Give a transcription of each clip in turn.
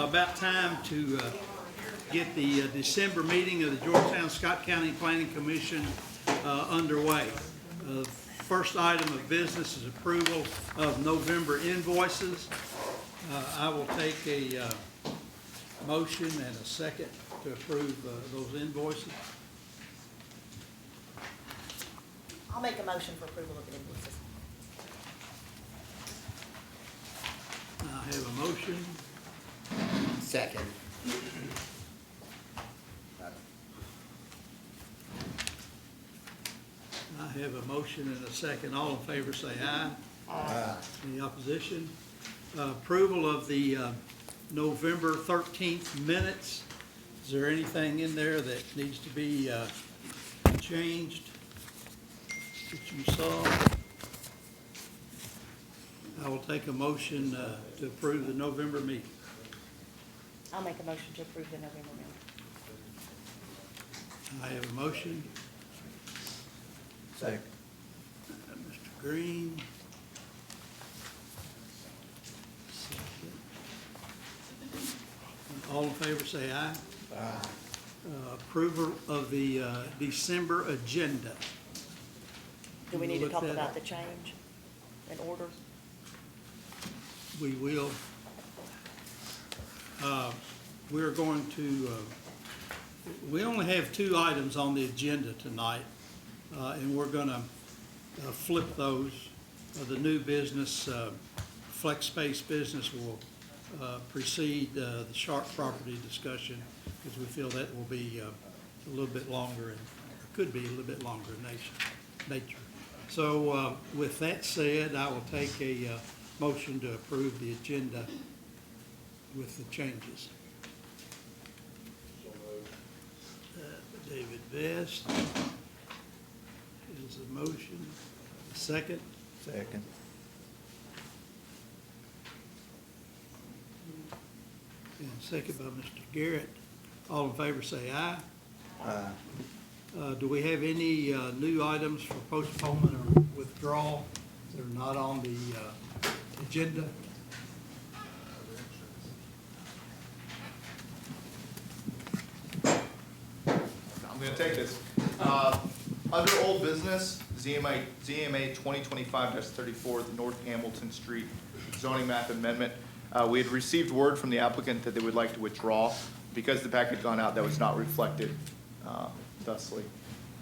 about time to get the December meeting of the Georgetown-Scott County Planning Commission underway. First item of business is approval of November invoices. I will take a motion and a second to approve those invoices. I'll make a motion for approval of the invoices. I have a motion. Second. I have a motion and a second. All in favor say aye. Aye. Any opposition? Approval of the November 13th minutes. Is there anything in there that needs to be changed that you saw? I will take a motion to approve the November meeting. I'll make a motion to approve the November minutes. I have a motion. Second. Mr. Green. Second. All in favor say aye. Aye. Approval of the December agenda. Do we need to Look talk that about up. the change in order? We will. We're going to, we only have 2 items on the agenda tonight, and we're going to flip those. The new business, flex space business will precede the Sharp property discussion, because we feel that will be a little bit longer, and could be a little bit longer in nature. So with that said, I will take a motion to approve the agenda with the changes. David Best is a motion. Second. Second. And second by Mr. Garrett. All in favor say aye. Aye. Do we have any new items for postponement or withdrawal that are not on the agenda? I'm going to take this. Under old business, ZMA 2025-34, the North Hamilton Street zoning map amendment. We had received word from the applicant that they would like to withdraw. Because the packet had gone out, that was not reflected thusly.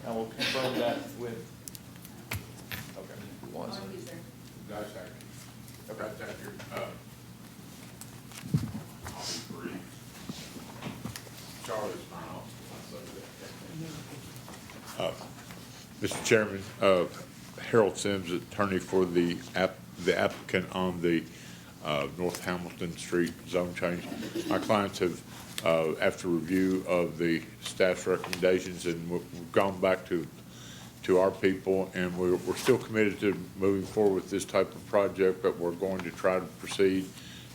And we'll confirm that with, okay, who was it? That's accurate. Okay. That's accurate. I'll be brief. Charlie's not on. Mr. Chairman, Harold Sims, attorney for the applicant on the North Hamilton Street zone change. My clients have, after review of the staff's recommendations, and we've gone back to our people, and we're still committed to moving forward with this type of project, but we're going to try to proceed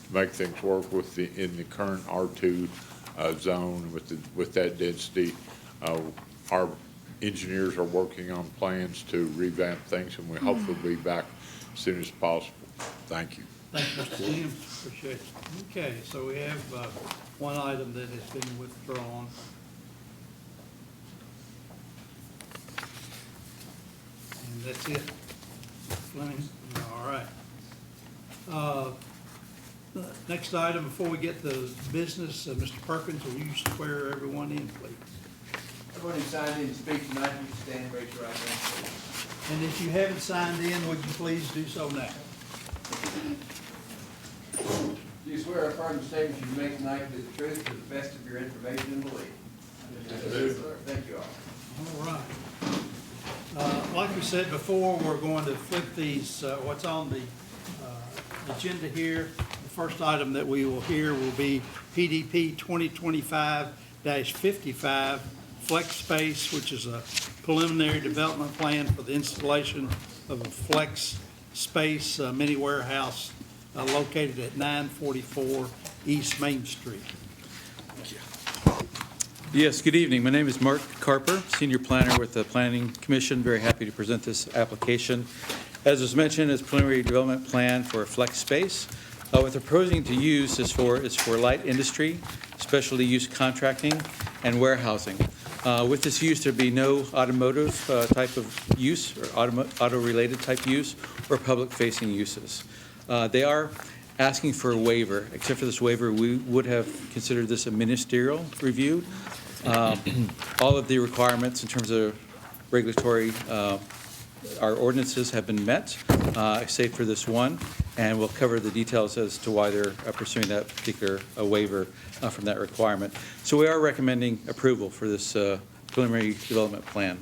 to make things work in the current R2 zone with that density. Our engineers are working on plans to revamp things, and we hopefully be back as soon as possible. Thank you. Thank you, Mr. Sims. Appreciate it. Okay, so we have one item that has been withdrawn. And that's it. Fleming? All right. Next item, before we get to business, Mr. Perkins, will you swear everyone in, please? Everyone who signed in to speak tonight, you can stand and raise your right hand, please. And if you haven't signed in, would you please do so now? Do you swear affirm the statements you make tonight to be the truth to the best of your information and belief? Yes, sir. Thank you all. All right. Like we said before, we're going to flip these, what's on the agenda here. The first item that we will hear will be PDP 2025-55, Flex Space, which is a preliminary development plan for the installation of a flex space mini warehouse located at 944 East Main Street. Yes, good evening. My name is Mark Carper, Senior Planner with the Planning Commission. Very happy to present this application. As was mentioned, it's a preliminary development plan for a flex space. What they're proposing to use is for light industry, specialty use contracting, and warehousing. With this use, there'd be no automotive type of use or auto-related type use or public-facing uses. They are asking for a waiver. Except for this waiver, we would have considered this a ministerial review. All of the requirements in terms of regulatory, our ordinances have been met, save for this one, and we'll cover the details as to why they're pursuing that particular waiver from that requirement. So we are recommending approval for this preliminary development plan.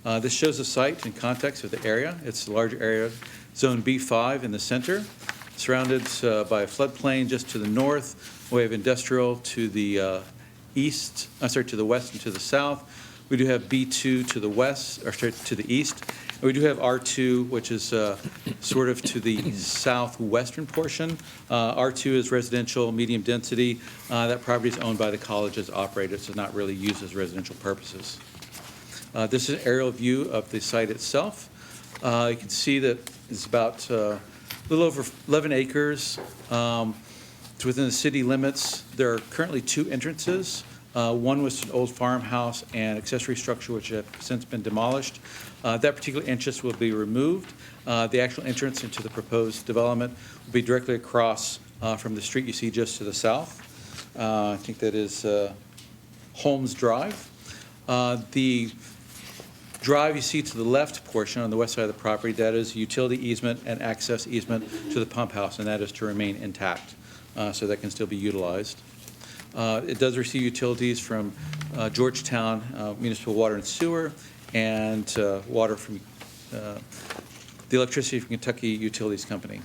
This shows the site in context of the area. It's a large area, Zone B5 in the center, surrounded by a floodplain just to the north. We have industrial to the to the west and to the south. We do have B2 to the west, or sorry, to the east. And we do have R2, which is sort of to the southwestern portion. R2 is residential, medium density. That property is owned by the college as operated, so not really used as residential purposes. This is an aerial view of the site itself. You can see that it's about a little over 11 acres. It's within the city limits. There are currently 2 entrances. One was an old farmhouse and accessory structure, which have since been demolished. That particular entrance will be removed. The actual entrance into the proposed development will be directly across from the street you see just to the south. I think that is Holmes Drive. The drive you see to the left portion on the west side of the property, that is utility easement and access easement to the pump house, and that is to remain intact, so that can still be utilized. It does receive utilities from Georgetown Municipal Water and Sewer, and water from the electricity from Kentucky Utilities Company.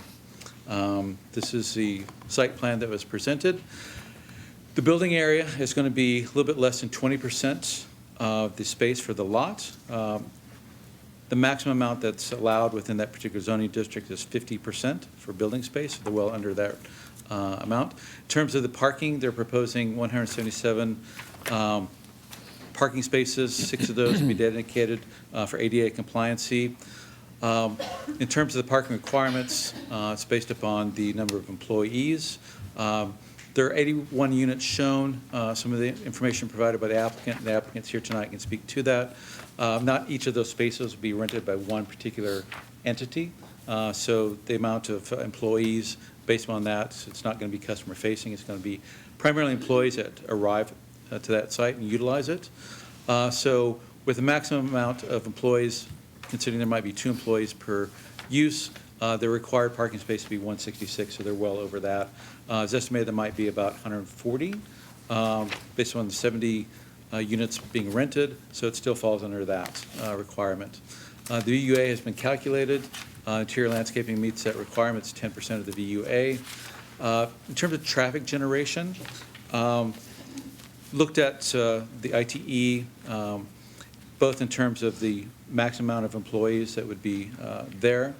This is the site plan that was presented. The building area is going to be a little bit less than 20% of the space for the lot. The maximum amount that's allowed within that particular zoning district is 50% for building space. They're well under that amount. In terms of the parking, they're proposing 177 parking spaces. 6 of those will be dedicated for ADA compliancy. In terms of the parking requirements, it's based upon the number of employees. There are 81 units shown. Some of the information provided by the applicant, and the applicants here tonight can speak to that. Not each of those spaces will be rented by one particular entity. So the amount of employees, based on that, it's not going to be customer facing. It's going to be primarily employees that arrive to that site and utilize it. So with a maximum amount of employees, considering there might be 2 employees per use, the required parking space would be 166, so they're well over that. It's estimated there might be about 140 based on the 70 units being rented, so it still falls under that requirement. The VUA has been calculated. Interior landscaping meets that requirement. It's 10% of the VUA. In terms of traffic generation, looked at the ITE, both in terms of the maximum amount of employees that would be there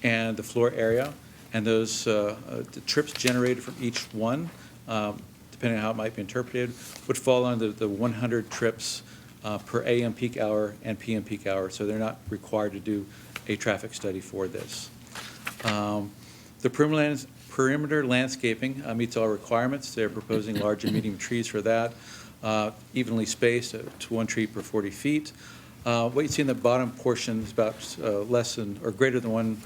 and the floor area, and those the trips generated from each one, depending on how it might be interpreted, would fall under the 100 trips per AM peak hour and PM peak hour, so they're not required to do a traffic study for this. The perimeter landscaping meets all requirements. They're proposing large and medium trees for that, evenly spaced to 1 tree per 40 feet. What you see in the bottom portion is about less than or greater than 1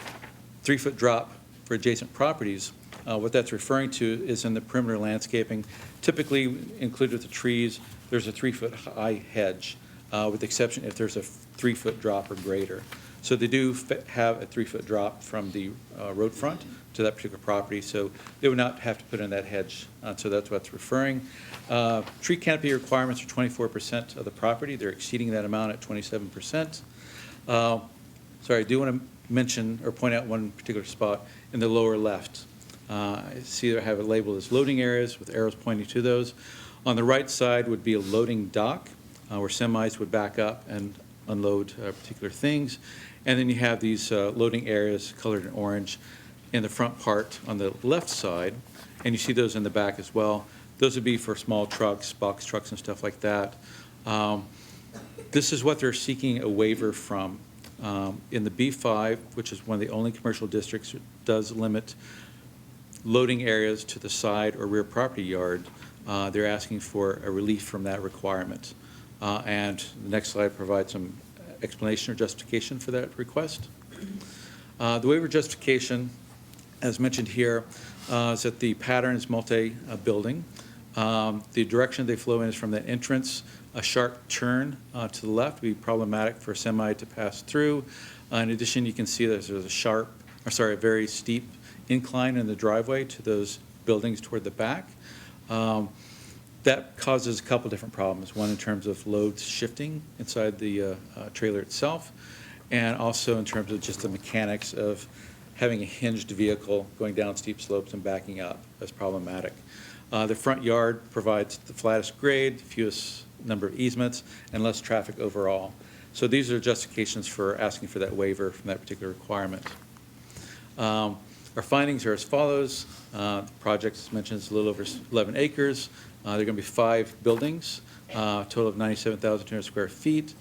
3-foot drop for adjacent properties. What that's referring to is in the perimeter landscaping, typically included with the trees, there's a 3-foot high hedge, with the exception if there's a 3-foot drop or greater. So they do have a 3-foot drop from the road front to that particular property, so they would not have to put in that hedge. So that's what's referring. Tree canopy requirements are 24% of the property. They're exceeding that amount at 27%. Sorry, I do want to mention or point out one particular spot in the lower left. I see I have it labeled as loading areas with arrows pointing to those. On the right side would be a loading dock where semis would back up and unload particular things. And then you have these loading areas colored in orange in the front part on the left side, and you see those in the back as well. Those would be for small trucks, box trucks and stuff like that. This is what they're seeking a waiver from. In the B5, which is one of the only commercial districts that does limit loading areas to the side or rear property yard, they're asking for a relief from that requirement. And the next slide provides some explanation or justification for that request. The waiver justification, as mentioned here, is that the pattern is multi-building. The direction they flow in is from the entrance. A sharp turn to the left would be problematic for a semi to pass through. In addition, you can see that there's a very steep incline in the driveway to those buildings toward the back. That causes a couple different problems. One in terms of loads shifting inside the trailer itself, and also in terms of just the mechanics of having a hinged vehicle going down steep slopes and backing up. That's problematic. The front yard provides the flattest grade, fewest number of easements, and less traffic overall. So these are justifications for asking for that waiver from that particular requirement. Our findings are as follows. The project, as mentioned, is a little over 11 acres. There are going to be 5 buildings, a total of 97,200 square feet.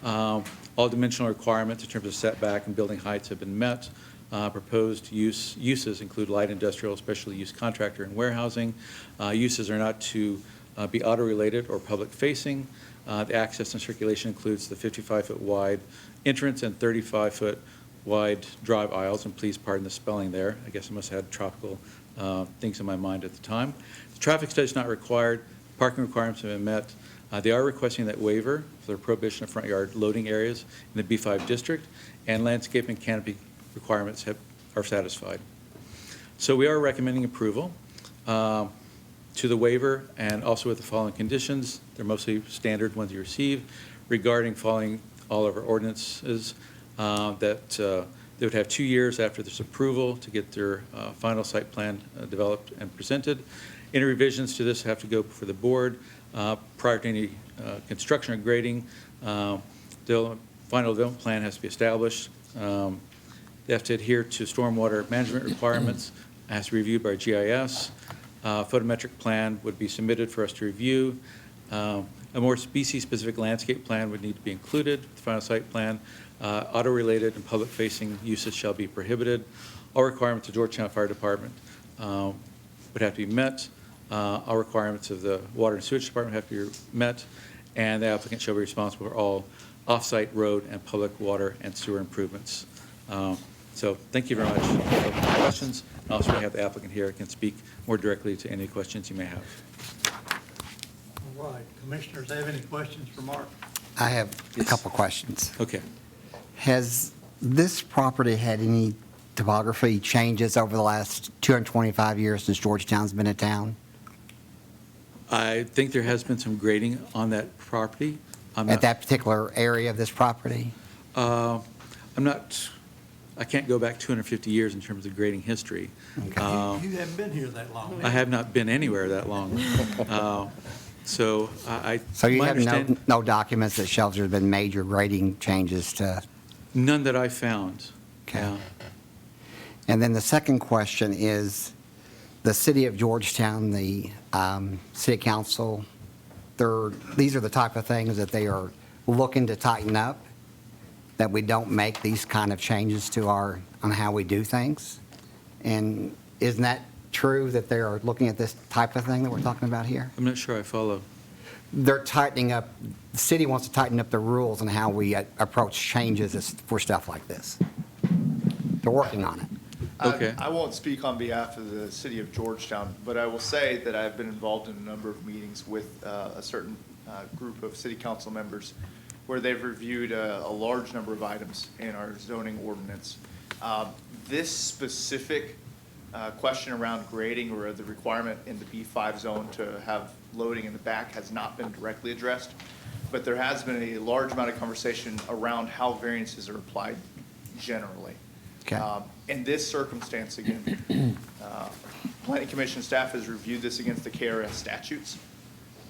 All dimensional requirements in terms of setback and building heights have been met. Proposed uses include light industrial, specialty use contractor, and warehousing. Uses are not to be auto-related or public-facing. The access and circulation includes the 55-foot wide entrance and 35-foot wide drive aisles, and please pardon the spelling there. I guess I must have had tropical things in my mind at the time. The traffic study is not required. Parking requirements have been met. They are requesting that waiver for the prohibition of front yard loading areas in the B5 district, and landscape and canopy requirements are satisfied. So we are recommending approval to the waiver, and also with the following conditions. They're mostly standard ones you receive regarding following all of our ordinances, that they would have 2 years after this approval to get their final site plan developed and presented. Any revisions to this have to go before the board prior to any construction or grading. The final development plan has to be established. They have to adhere to stormwater management requirements, has to be reviewed by GIS. Photometric plan would be submitted for us to review. A more species-specific landscape plan would need to be included with the final site plan. Auto-related and public-facing uses shall be prohibited. All requirements of Georgetown Fire Department would have to be met. All requirements of the Water and Sewage Department have to be met, and the applicant shall be responsible for all off-site road and public water and sewer improvements. So thank you very much for the questions. And also, we have the applicant here who can speak more directly to any questions you may have. All right, commissioners, have any questions for Mark? I have a Yes. couple questions. Okay. Has this property had any topography changes over the last 225 years since Georgetown's been a town? I think there has been some grading on that property. At that particular area of this property? I can't go back 250 years in terms of grading history. Okay. You haven't been here that long. I have not been anywhere that long. So So you my have understand- no documents that shows there's been major grading changes to? None that I found. Okay. Yeah. And then the second question is, the city of Georgetown, the city council, these are the type of things that they are looking to tighten up, that we don't make these kind of changes to on how we do things. And isn't that true, that they are looking at this type of thing that we're talking about here? I'm not sure I follow. They're tightening up, the city wants to tighten up the rules on how we approach changes for stuff like this. They're working on it. Okay. I won't speak on behalf of the city of Georgetown, but I will say that I've been involved in a number of meetings with a certain group of city council members where they've reviewed a large number of items in our zoning ordinance. This specific question around grading or the requirement in the B5 zone to have loading in the back has not been directly addressed, but there has been a large amount of conversation around how variances are applied generally. Okay. In this circumstance, again, Planning Commission staff has reviewed this against the KRS statutes.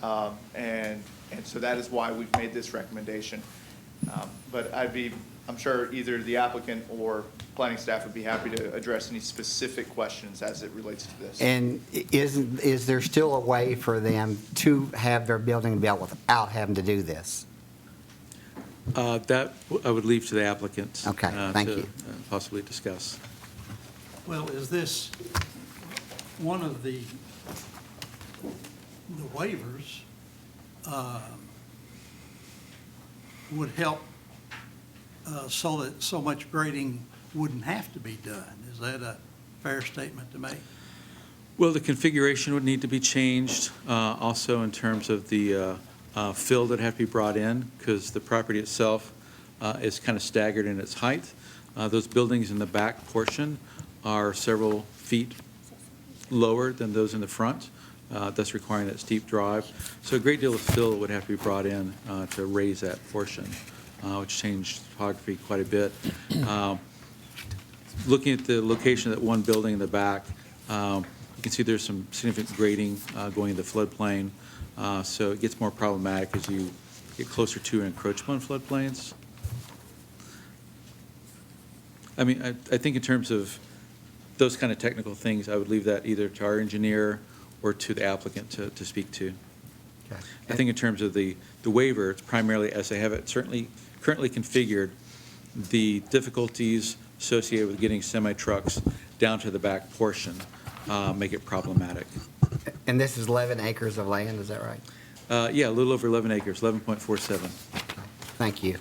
And so that is why we've made this recommendation. But I'm sure either the applicant or planning staff would be happy to address any specific questions as it relates to this. And is there still a way for them to have their building built without having to do this? That I would leave to the applicant. Okay, thank to you. possibly discuss. Well, is this, one of the waivers would help so that so much grading wouldn't have to be done. Is that a fair statement to make? Well, the configuration would need to be changed, also in terms of the fill that have to be brought in, because the property itself is kind of staggered in its height. Those buildings in the back portion are several feet lower than those in the front, thus requiring that steep drive. So a great deal of fill would have to be brought in to raise that portion, which changed topography quite a bit. Looking at the location of that one building in the back, you can see there's some significant grading going into the floodplain, so it gets more problematic as you get closer to encroachment floodplains. I mean, I think in terms of those kind of technical things, I would leave that either to our engineer or to the applicant to speak to. Okay. I think in terms of the waiver, it's primarily, as they have it certainly currently configured, the difficulties associated with getting semi-trucks down to the back portion make it problematic. And this is 11 acres of land, is that right? Yeah, a little over 11 acres, 11.47. Thank you.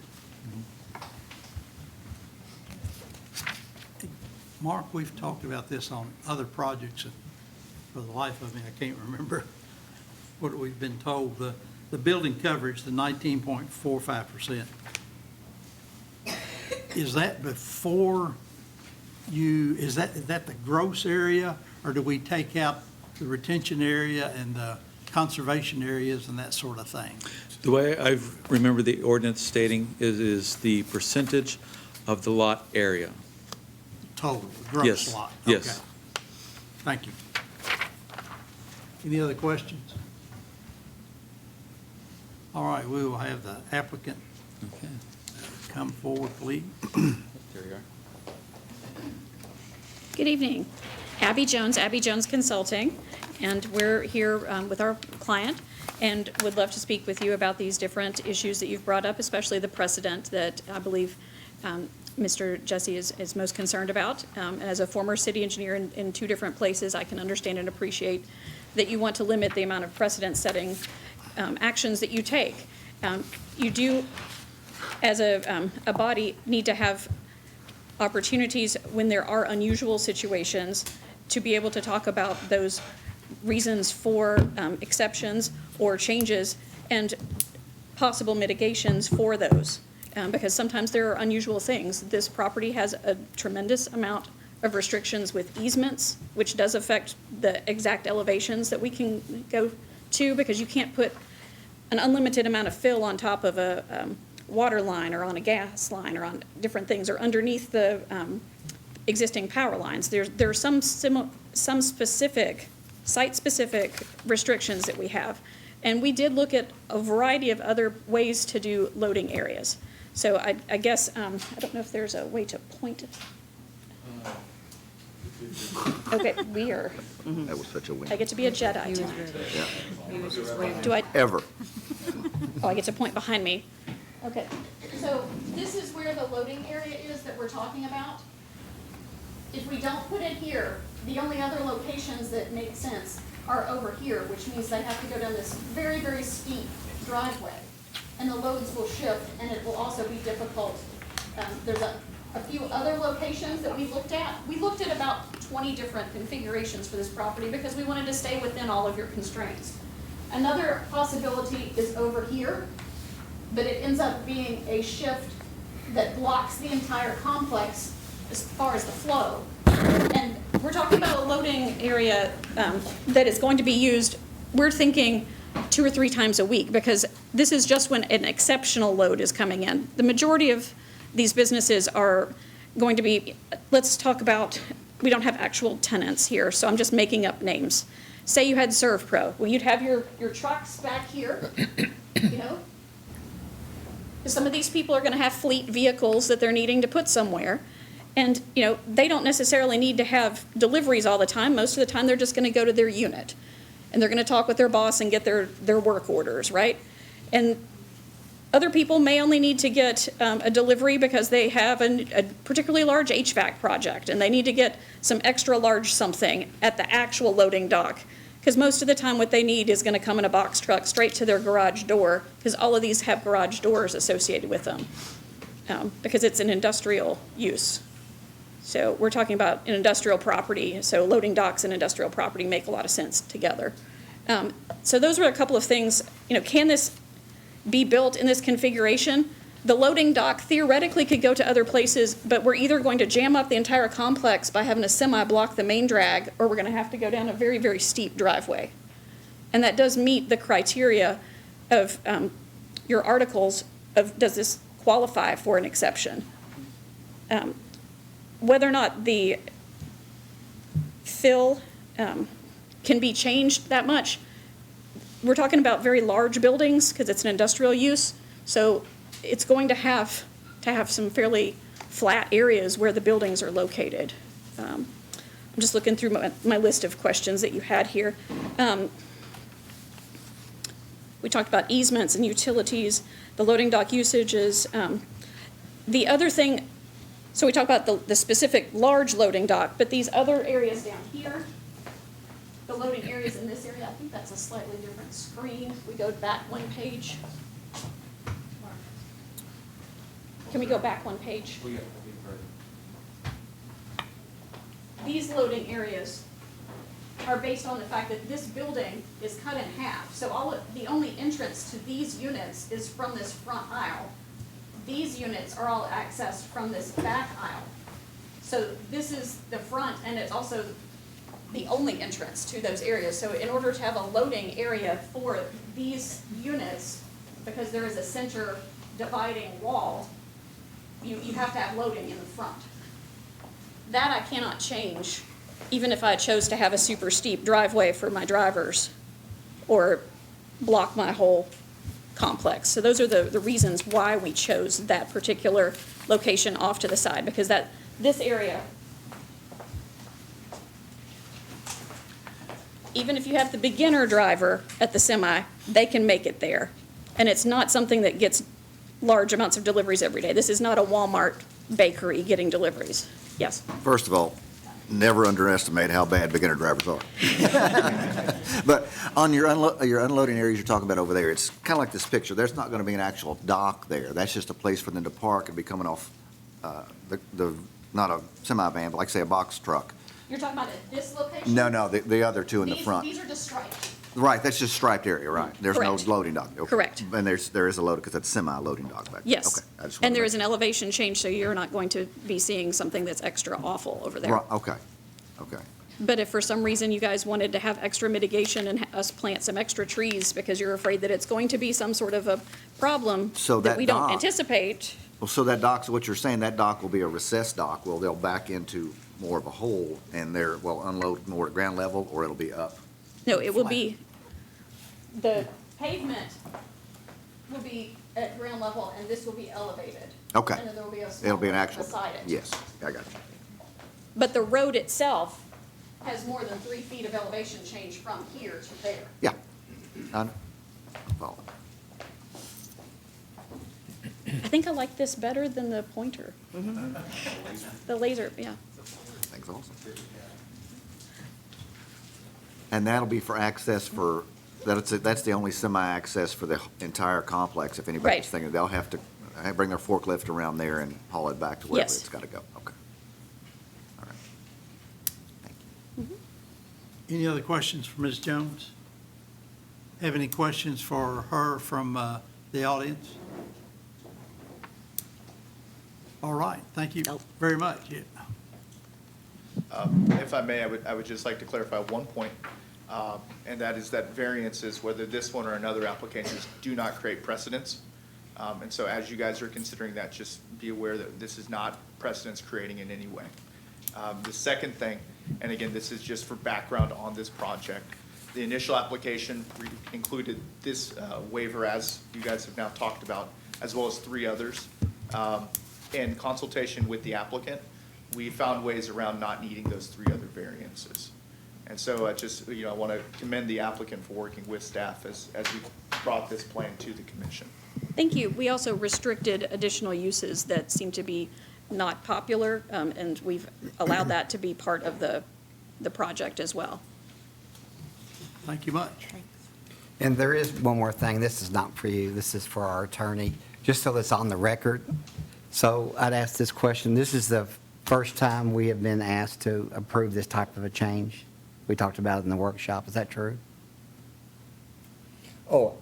Mark, we've talked about this on other projects, and for the life of me, I can't remember what we've been told. The building coverage, the 19.45%, is that before is that the gross area, or do we take out the retention area and the conservation areas and that sort of thing? The way I remember the ordinance stating is the percentage of the lot area. Total, gross Yes, lot? yes. Okay. Thank you. Any other questions? All right, we will have the applicant Okay. come forward, please. There you are. Good evening. Abby Jones Consulting, and we're here with our client and would love to speak with you about these different issues that you've brought up, especially the precedent that I believe Mr. Jesse is most concerned about. As a former city engineer in two different places, I can understand and appreciate that you want to limit the amount of precedent-setting actions that you take. You do, as a body, need to have opportunities when there are unusual situations to be able to talk about those reasons for exceptions or changes and possible mitigations for those. Because sometimes there are unusual things. This property has a tremendous amount of restrictions with easements, which does affect the exact elevations that we can go to, because you can't put an unlimited amount of fill on top of a water line or on a gas line or on different things or underneath the existing power lines. There are some specific, site-specific restrictions that we have. And we did look at a variety of other ways to do loading areas. So I guess, I don't know if there's a way to point it. Okay, we are, That was such a win. I get to be a Jedi tonight. Do I? Ever. Oh, I get to point behind me. Okay, so this is where the loading area is that we're talking about. If we don't put it here, the only other locations that make sense are over here, which means they have to go down this very, very steep driveway. And the loads will shift, and it will also be difficult. There's a few other locations that we looked at. We looked at about 20 different configurations for this property because we wanted to stay within all of your constraints. Another possibility is over here, but it ends up being a shift that blocks the entire complex as far as the flow. And we're talking about a loading area that is going to be used, we're thinking 2 or 3 times a week, because this is just when an exceptional load is coming in. The majority of these businesses are going to be, let's talk about, we don't have actual tenants here, so I'm just making up names. Say you had ServPro. Well, you'd have your trucks back here, you know? Some of these people are going to have fleet vehicles that they're needing to put somewhere. And, you know, they don't necessarily need to have deliveries all the time. Most of the time, they're just going to go to their unit. And they're going to talk with their boss and get their work orders, right? And Other people may only need to get a delivery because they have a particularly large HVAC project, and they need to get some extra large something at the actual loading dock. Because most of the time what they need is gonna come in a box truck straight to their garage door, because all of these have garage doors associated with them, because it's an industrial use. So we're talking about an industrial property, so loading docks and industrial property make a lot of sense together. So those were a couple of things, can this be built in this configuration? The loading dock theoretically could go to other places, but we're either going to jam up the entire complex by having a semi block the main drag, or we're gonna have to go down a very, very steep driveway. And that does meet the criteria of your articles of, does this qualify for an exception? Whether or not the fill can be changed that much, we're talking about very large buildings because it's an industrial use, so it's going to have some fairly flat areas where the buildings are located. I'm just looking through my list of questions that you had here. We talked about easements and utilities, the loading dock usages. The other thing, so we talked about the specific large loading dock, but these other areas down here, the loading areas in this area, I think that's a slightly different screen. We go back one page. Can we go back one page? These loading areas are based on the fact that this building is cut in half. So the only entrance to these units is from this front aisle. These units are all accessed from this back aisle. So this is the front, and it's also the only entrance to those areas. So in order to have a loading area for these units, because there is a center dividing wall, you have to have loading in the front. That I cannot change, even if I chose to have a super steep driveway for my drivers or block my whole complex. So those are the reasons why we chose that particular location off to the side, because this area, even if you have the beginner driver at the semi, they can make it there. And it's not something that gets large amounts of deliveries every day. This is not a Walmart bakery getting deliveries. Yes? First of all, never underestimate how bad beginner drivers are. But on your unloading areas you're talking about over there, it's kind of like this picture. There's not going to be an actual dock there. That's just a place for them to park and be coming off not a semi-van, but like say a box truck. You're talking about at this location? No, the other two in the front. These are just striped. Right, that's just striped area, right? There's no Correct. loading dock. Okay. Correct. And there is a loading, because that's semi-loading dock back there. Yes. Okay. I just And wanted there to is an elevation change, so you're not going to be seeing something that's extra awful over there. Right, okay. But if for some reason you guys wanted to have extra mitigation and us plant some extra trees because you're afraid that it's going to be some sort of a problem So that that we don't dock- anticipate, Well, so that dock, so what you're saying, that dock will be a recessed dock, well, they'll back into more of a hole, and unload more at ground level, or it'll be up? no, it will Flat. be, the pavement will be at ground level and this will be elevated. Okay. And then there will be a It'll be an slope actual, beside it. yes, I got you. But the road itself has more than 3 feet of elevation change from here to there. Yeah. I follow. I think I like this better than the pointer. The laser, yeah. Thanks, awesome. And that'll be for access that's the only semi-access for the entire complex, if anybody's Right. thinking, they'll have to bring their forklift around there and haul it back to wherever Yes. it's gotta go, okay. All right. Thank you. Any other questions for Ms. Jones? Have any questions for her from the audience? All right, thank you very much. Yeah. If I may, I would just like to clarify one point, and that is that variances, whether this one or another applications, do not create precedents. And so as you guys are considering that, just be aware that this is not precedence creating in any way. The second thing, and again, this is just for background on this project, the initial application included this waiver, as you guys have now talked about, as well as 3 others. In consultation with the applicant, we found ways around not needing those 3 other variances. And so I want to commend the applicant for working with staff as we brought this plan to the commission. Thank you. We also restricted additional uses that seem to be not popular, and we've allowed that to be part of the project as well. Thank you much. And there is one more thing. This is not for you. This is for our attorney, just so it's on the record. So I'd ask this question. This is the first time we have been asked to approve this type of a change. We talked about it in the workshop. Is that true? Oh,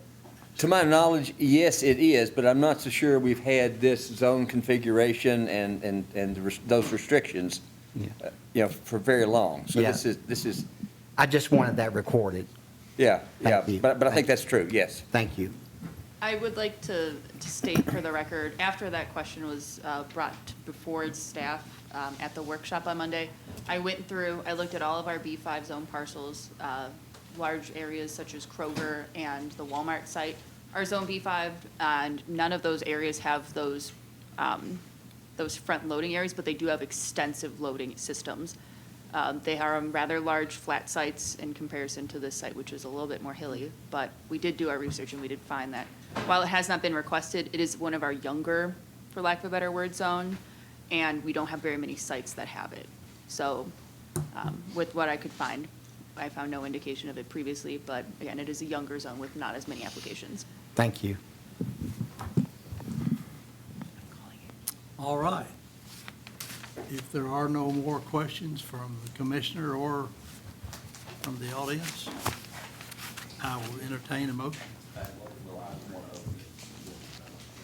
to my knowledge, yes, it is, but I'm not so sure we've had this zone configuration and those restrictions, Yeah. for very long. So Yeah. this is, I just wanted that recorded. yeah, Thank you. but I think that's true, yes. Thank you. I would like to state for the record, after that question was brought before staff at the workshop on Monday, I went through, I looked at all of our B5 zone parcels, large areas such as Kroger and the Walmart site are zone B5, and none of those areas have those front loading areas, but they do have extensive loading systems. They are rather large flat sites in comparison to this site, which is a little bit more hilly, but we did do our research and we did find that while it has not been requested, it is one of our younger, for lack of a better word, zone, and we don't have very many sites that have it. So with what I could find, I found no indication of it previously, but again, it is a younger zone with not as many applications. Thank you. All right. If there are no more questions from the commissioner or from the audience, I will entertain a motion.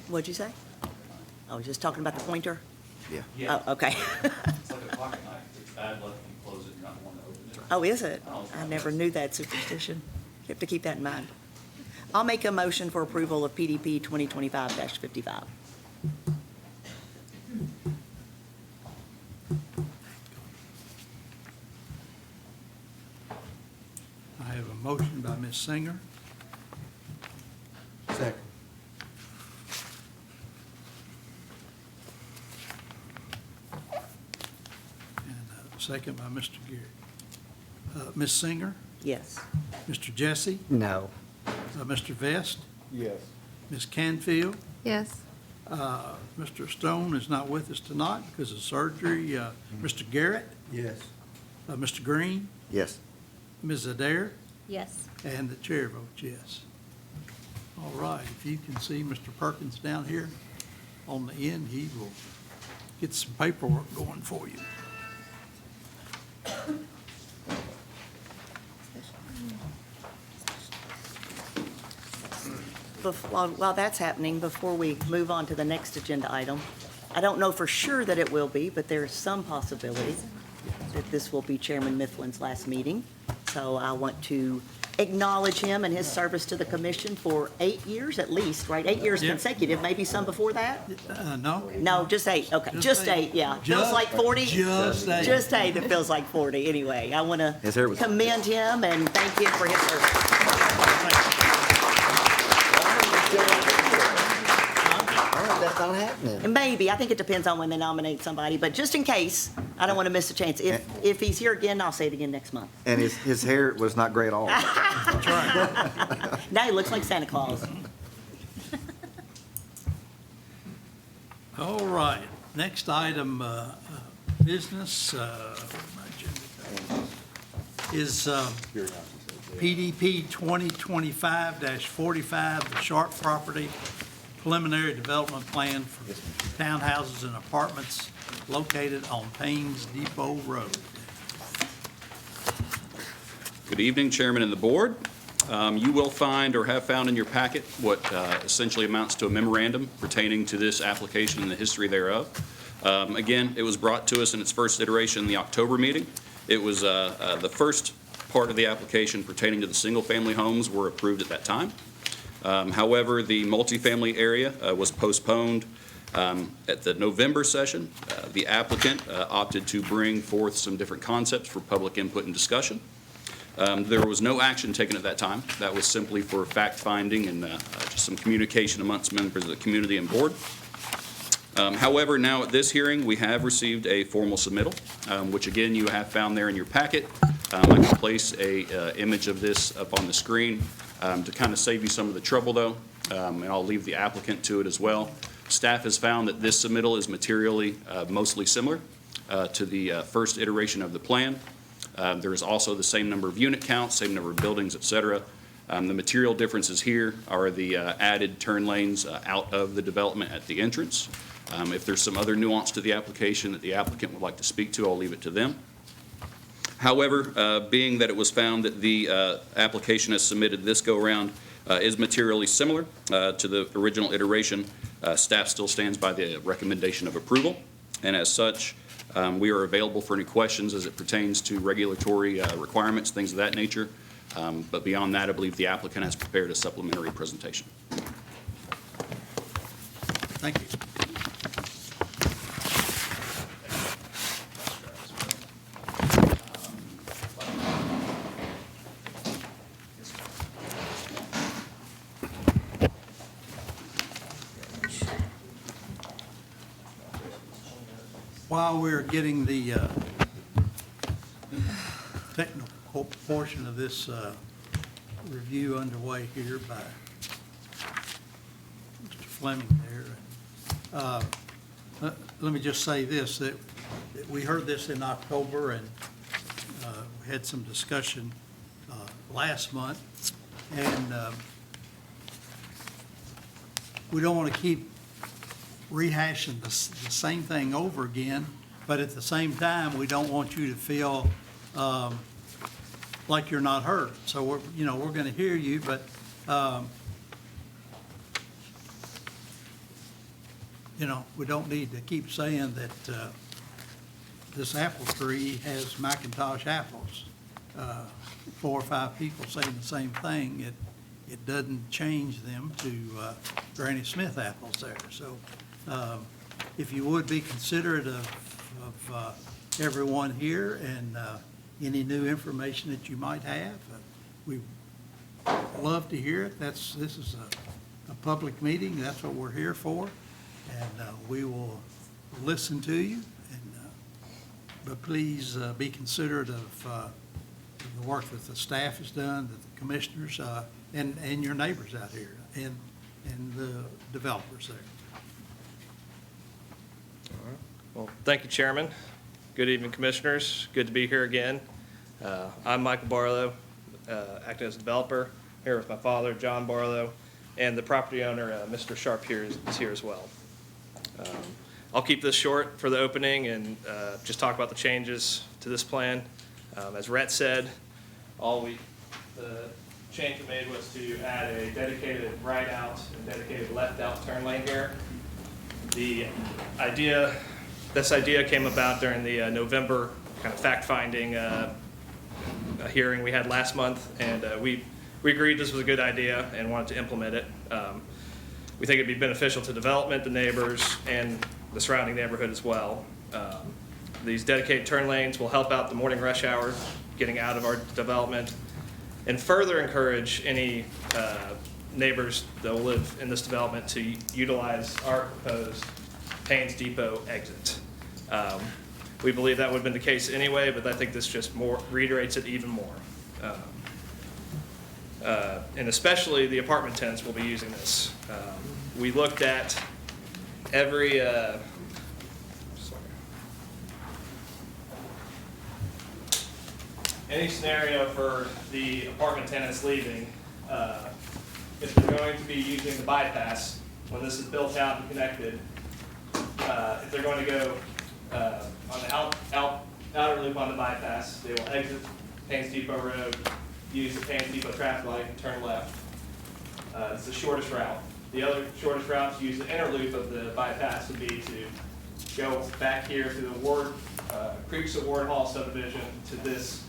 What'd you say? Oh, just talking about the pointer? Yeah. Oh, okay. It's like a pocket knife. It's bad luck if you close it, you're not the one to open it. Oh, is it? I never knew that superstition. You have to keep that in mind. I'll make a motion for approval of PDP 2025-55. I have a motion by Ms. Singer, Second. and a second by Mr. Garrett. Ms. Singer, Yes. Mr. Jesse, No. Mr. Vest, Yes. Ms. Canfield. Yes. Mr. Stone is not with us tonight because of surgery. Mr. Garrett, Yes. Mr. Green, Yes. Ms. Adair, Yes. and the chair votes yes. All right, if you can see Mr. Perkins down here on the end, he will get some paperwork going for you. While that's happening, before we move on to the next agenda item, I don't know for sure that it will be, but there's some possibility that this will be Chairman Mifflin's last meeting. So I want to acknowledge him and his service to the commission for 8 years at least, right? 8 years Yep. consecutive, maybe some before that? No? No, just 8, okay, just 8, yeah. Feels like 40? Just eight. Just 8, it feels like 40. Anyway, I want His to hair was- commend him and thank him for his service. That's not happening. And maybe, I think it depends on when they nominate somebody, but just in case, I don't want to miss a chance. If he's here again, I'll say it again next month. And his hair was not gray at all. Now he looks like Santa Claus. All right, next item, business, is PDP 2025-45, the Sharp Property Preliminary Development Plan for townhouses and apartments located on Paynes Depot Road. Good evening, Chairman and the Board. You will find or have found in your packet what essentially amounts to a memorandum pertaining to this application and the history thereof. Again, it was brought to us in its first iteration in the October meeting. It was the first part of the application pertaining to the single-family homes were approved at that time. However, the multifamily area was postponed at the November session. The applicant opted to bring forth some different concepts for public input and discussion. There was no action taken at that time. That was simply for fact-finding and just some communication amongst members of the community and board. However, now at this hearing, we have received a formal submittal, which again, you have found there in your packet. I can place a image of this up on the screen to kind of save you some of the trouble, though. and I'll leave the applicant to it as well. Staff has found that this submittal is materially mostly similar to the first iteration of the plan. There is also the same number of unit counts, same number of buildings, et cetera. The material differences here are the added turn lanes out of the development at the entrance. If there's some other nuance to the application that the applicant would like to speak to, I'll leave it to them. However, being that it was found that the application as submitted this go-around is materially similar to the original iteration, staff still stands by the recommendation of approval. And as such, we are available for any questions as it pertains to regulatory requirements, things of that nature. But beyond that, I believe the applicant has prepared a supplementary presentation. Thank you. While we're getting the technical portion of this review underway here by Mr. Fleming there, let me just say this, that we heard this in October, and we had some discussion last month, and we don't want to keep rehashing the same thing over again, but at the same time, we don't want you to feel like you're not heard. So we're going to hear you, but we don't need to keep saying that this apple tree has Macintosh apples. 4 or 5 people saying the same thing. It doesn't change them to Granny Smith apples there. So if you would be considerate of everyone here and any new information that you might have, we'd love to hear it. This is a public meeting. That's what we're here for, and we will listen to you. But please be considerate of the work that the staff has done, that the commissioners and your neighbors out here, and the developers there. Well, thank you, Chairman. Good evening, Commissioners. Good to be here again. I'm Michael Barlow, acting as a developer, here with my father, John Barlow, and the property owner, Mr. Sharp here is here as well. I'll keep this short for the opening and just talk about the changes to this plan. As Rhett said, the change we made was to add a dedicated right out and dedicated left out turn lane here. This idea came about during the November kind of fact-finding hearing we had last month, and we agreed this was a good idea and wanted to implement it. We think it'd be beneficial to development, the neighbors, and the surrounding neighborhood as well. These dedicated turn lanes will help out the morning rush hour, getting out of our development, and further encourage any neighbors that will live in this development to utilize our proposed Payne's Depot exit. We believe that would have been the case anyway, but I think this just reiterates it even more. And especially the apartment tenants will be using this. We looked at every any scenario for the apartment tenants leaving. If they're going to be using the bypass when this is built out and connected, if they're going to go on the outer loop on the bypass, they will exit Payne's Depot Road, use the Payne's Depot traffic light, and turn left. It's the shortest route. The other shortest route to use the inner loop of the bypass would be to go back here to the Creeks of Ward Hall subdivision to this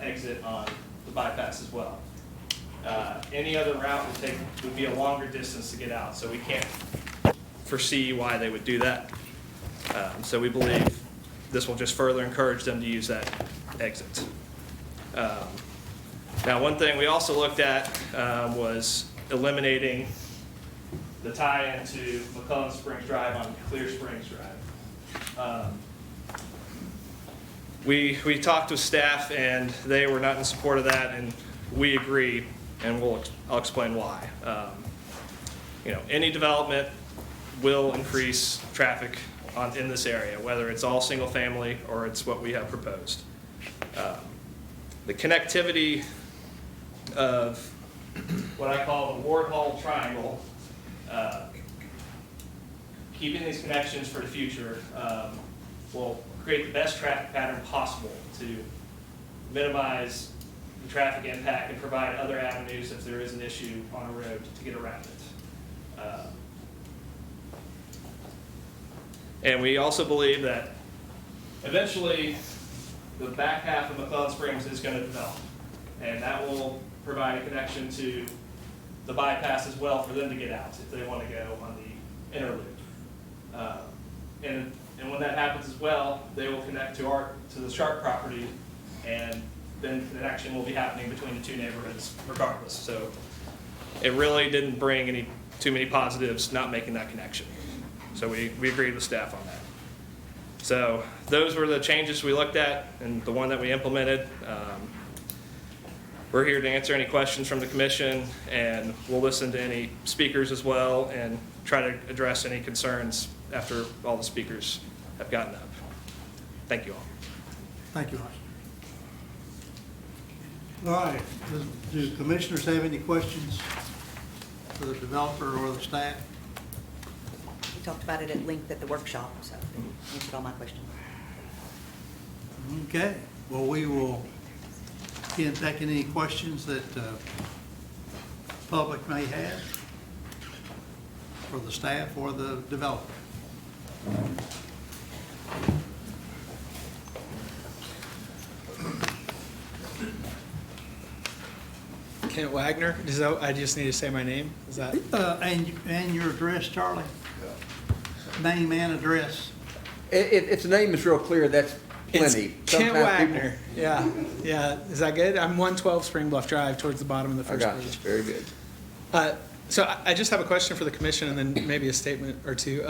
exit on the bypass as well. Any other route would be a longer distance to get out, so we can't foresee why they would do that. So we believe this will just further encourage them to use that exit. Now, one thing we also looked at was eliminating the tie-in to McClellan Springs Drive on Clear Springs Drive. We talked with staff, and they were not in support of that, and we agree, and I'll explain why. any development will increase traffic in this area, whether it's all single family or it's what we have proposed. The connectivity of what I call the Ward Hall Triangle, keeping these connections for the future will create the best traffic pattern possible to minimize the traffic impact and provide other avenues if there is an issue on a road to get around it. And we also believe that eventually the back half of McClellan Springs is going to develop, and that will provide a connection to the bypass as well for them to get out if they want to go on the inner loop. And when that happens as well, they will connect to the Sharp property, and then connection will be happening between the two neighborhoods regardless. So it really didn't bring too many positives not making that connection. So we agreed with staff on that. So those were the changes we looked at and the one that we implemented. We're here to answer any questions from the commission, and we'll listen to any speakers as well and try to address any concerns after all the speakers have gotten up. Thank you all. Thank you, All right, do commissioners have any questions for the developer or the staff? We talked about it at length at the workshop, so answered all my questions. Okay, well, we will again take any questions that public may have for the staff or the developer. Kent Wagner. I just need to say my name. Is that? And your address, Charlie? Name and address. If the name is real clear, that's plenty. It's Kent Wagner. Yeah. Is that good? I'm 112 Spring Bluff Drive towards the bottom of the first I got you. page. Very good. So I just have a question for the commission and then maybe a statement or two.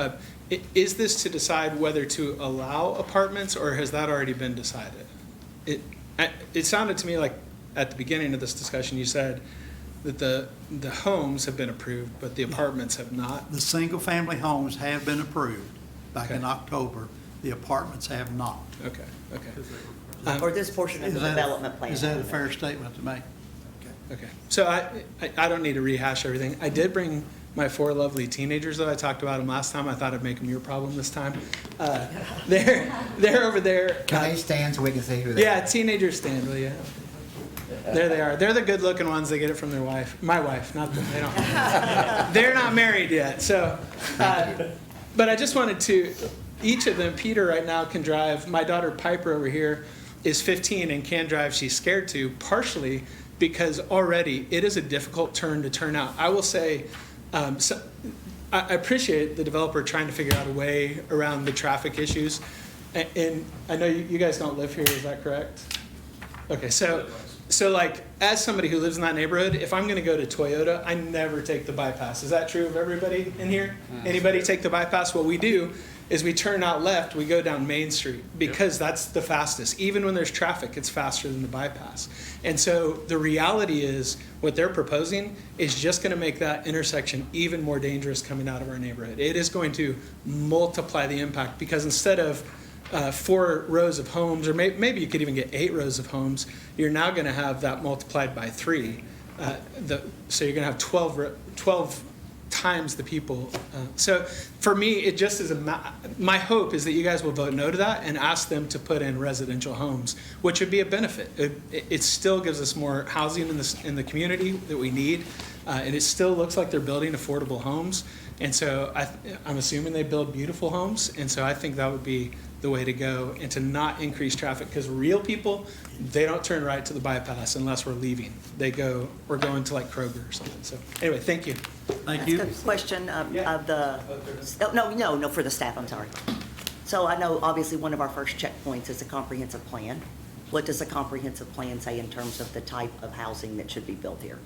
Is this to decide whether to allow apartments, or has that already been decided? It sounded to me like at the beginning of this discussion you said that the homes have been approved, but the apartments have not. The single-family homes have been approved back in Okay. October. The apartments have not. Okay. Or this portion of the development plan. Is that a fair statement to make? Okay. So I don't need to rehash everything. I did bring my 4 lovely teenagers that I talked about them last time. I thought I'd make them your problem this time. They're over there. Can they stand so we can see who they are? Yeah, teenagers stand. Well, yeah. There they are. They're the good-looking ones. They get it from their wife. My wife, not them. They don't. They're not married yet. So, but I just wanted to. Each of them, Peter right now can drive. My daughter Piper over here is 15 and can drive. She's scared to, partially because already it is a difficult turn to turn out. I will say, so I appreciate the developer trying to figure out a way around the traffic issues. And I know you guys don't live here. Is that correct? Okay, so like, as somebody who lives in that neighborhood, if I'm gonna go to Toyota, I never take the bypass. Is that true of everybody in here? Anybody take the bypass? What we do is we turn out left, we go down Main Street, because that's the fastest. Even when there's traffic, it's faster than the bypass. And so the reality is, what they're proposing is just gonna make that intersection even more dangerous coming out of our neighborhood. It is going to multiply the impact, because instead of 4 rows of homes, or maybe you could even get 8 rows of homes, you're now going to have that multiplied by 3. So you're going to have 12 times the people. So for me, it just is my hope is that you guys will vote no to that and ask them to put in residential homes, which would be a benefit. It still gives us more housing in the community that we need, and it still looks like they're building affordable homes. And so I'm assuming they build beautiful homes, and so I think that would be the way to go, and to not increase traffic, because real people, they don't turn right to the bypass unless we're leaving. We're going to like Kroger or something. So anyway, thank you. Thank you. Ask a question of the, no, for the staff, I'm sorry. So I know obviously one of our first checkpoints is a comprehensive plan. What does a comprehensive plan say in terms of the type of housing that should be built here?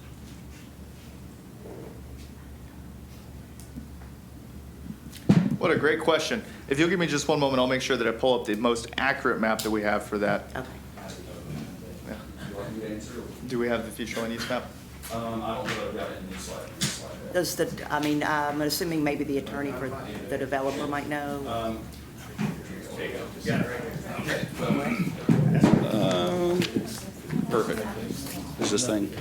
What a great question. If you'll give me just one moment, I'll make sure that I pull up the most accurate map that we have for that. Okay. Do we have the future land use map? I don't know that I've got it in this slide. Does the, I mean, I'm assuming maybe the attorney for the developer might know. Perfect. Is this thing?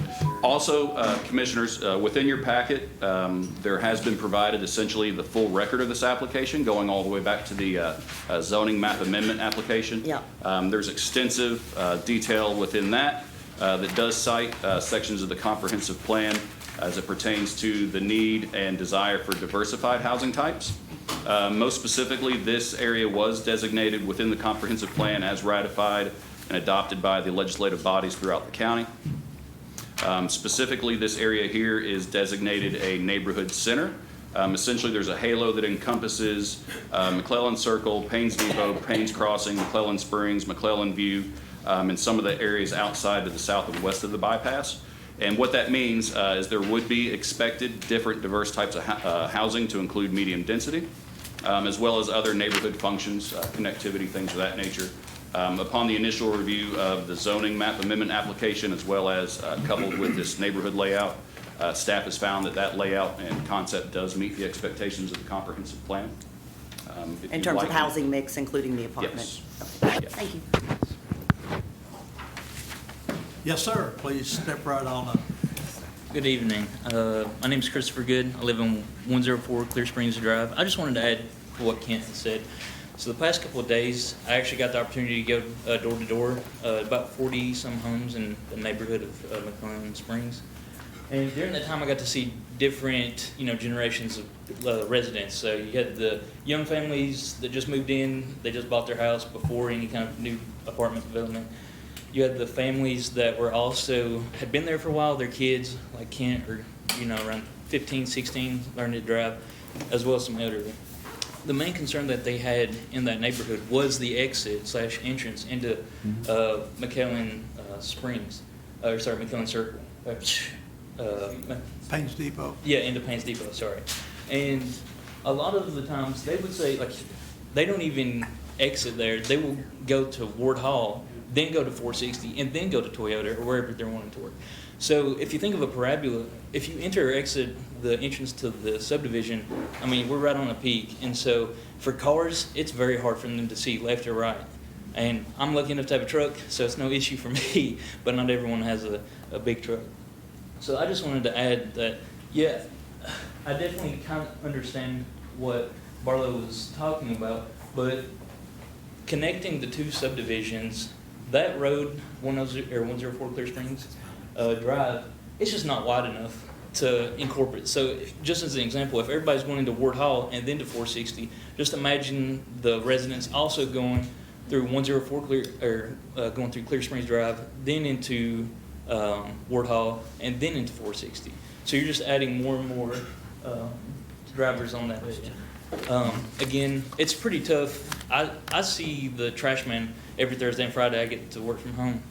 Also, Commissioners, within your packet, there has been provided essentially the full record of this application, going all the way back to the zoning map amendment application. Yeah. There's extensive detail within that that does cite sections of the comprehensive plan as it pertains to the need and desire for diversified housing types. Most specifically, this area was designated within the comprehensive plan as ratified and adopted by the legislative bodies throughout the county. Specifically, this area here is designated a neighborhood center. Essentially, there's a halo that encompasses McClellan Circle, Paynes Depot, Paynes Crossing, McClellan Springs, McClellan View, and some of the areas outside to the south and west of the bypass. And what that means is there would be expected different diverse types of housing to include medium density, as well as other neighborhood functions, connectivity, things of that nature. Upon the initial review of the zoning map amendment application, as well as coupled with this neighborhood layout, staff has found that that layout and concept does meet the expectations of the comprehensive plan. If In you'd terms like of to- housing mix, including the apartments? Okay. Yeah. Thank you. Yes, sir. Please step right on up. Good evening. My name is Christopher Good. I live on 104 Clear Springs Drive. I just wanted to add to what Kent had said. So the past couple of days, I actually got the opportunity to go door to door, about 40-some homes in the neighborhood of McClellan Springs. And during that time, I got to see different, generations of residents. So you had the young families that just moved in, they just bought their house before any kind of new apartment development. You had the families that were also, had been there for a while, their kids, like Kent, or, around 15, 16, learning to drive, as well as some elderly. The main concern that they had in that neighborhood was the exit/entrance into McClellan Springs, McClellan Circle. Paynes Depot. Yeah, into Paynes Depot, sorry. And a lot of the times, they would say, they don't even exit there. They will go to Ward Hall, then go to 460, and then go to Toyota or wherever they're wanting to work. So if you think of a parabola, if you enter or exit the entrance to the subdivision, we're right on a peak. And so for cars, it's very hard for them to see left or right. And I'm lucky enough to have a truck, so it's no issue for me, but not everyone has a big truck. So I just wanted to add that, yeah, I definitely kind of understand what Barlow was talking about, but connecting the two subdivisions, that road, 104 Clear Springs Drive, it's just not wide enough to incorporate. So just as an example, if everybody's going to Ward Hall and then to 460, just imagine the residents also going through 104 going through Clear Springs Drive, then into Ward Hall, and then into 460. So you're just adding more and more drivers on that road. Again, it's pretty tough. I see the trash man every Thursday and Friday. I get to work from home,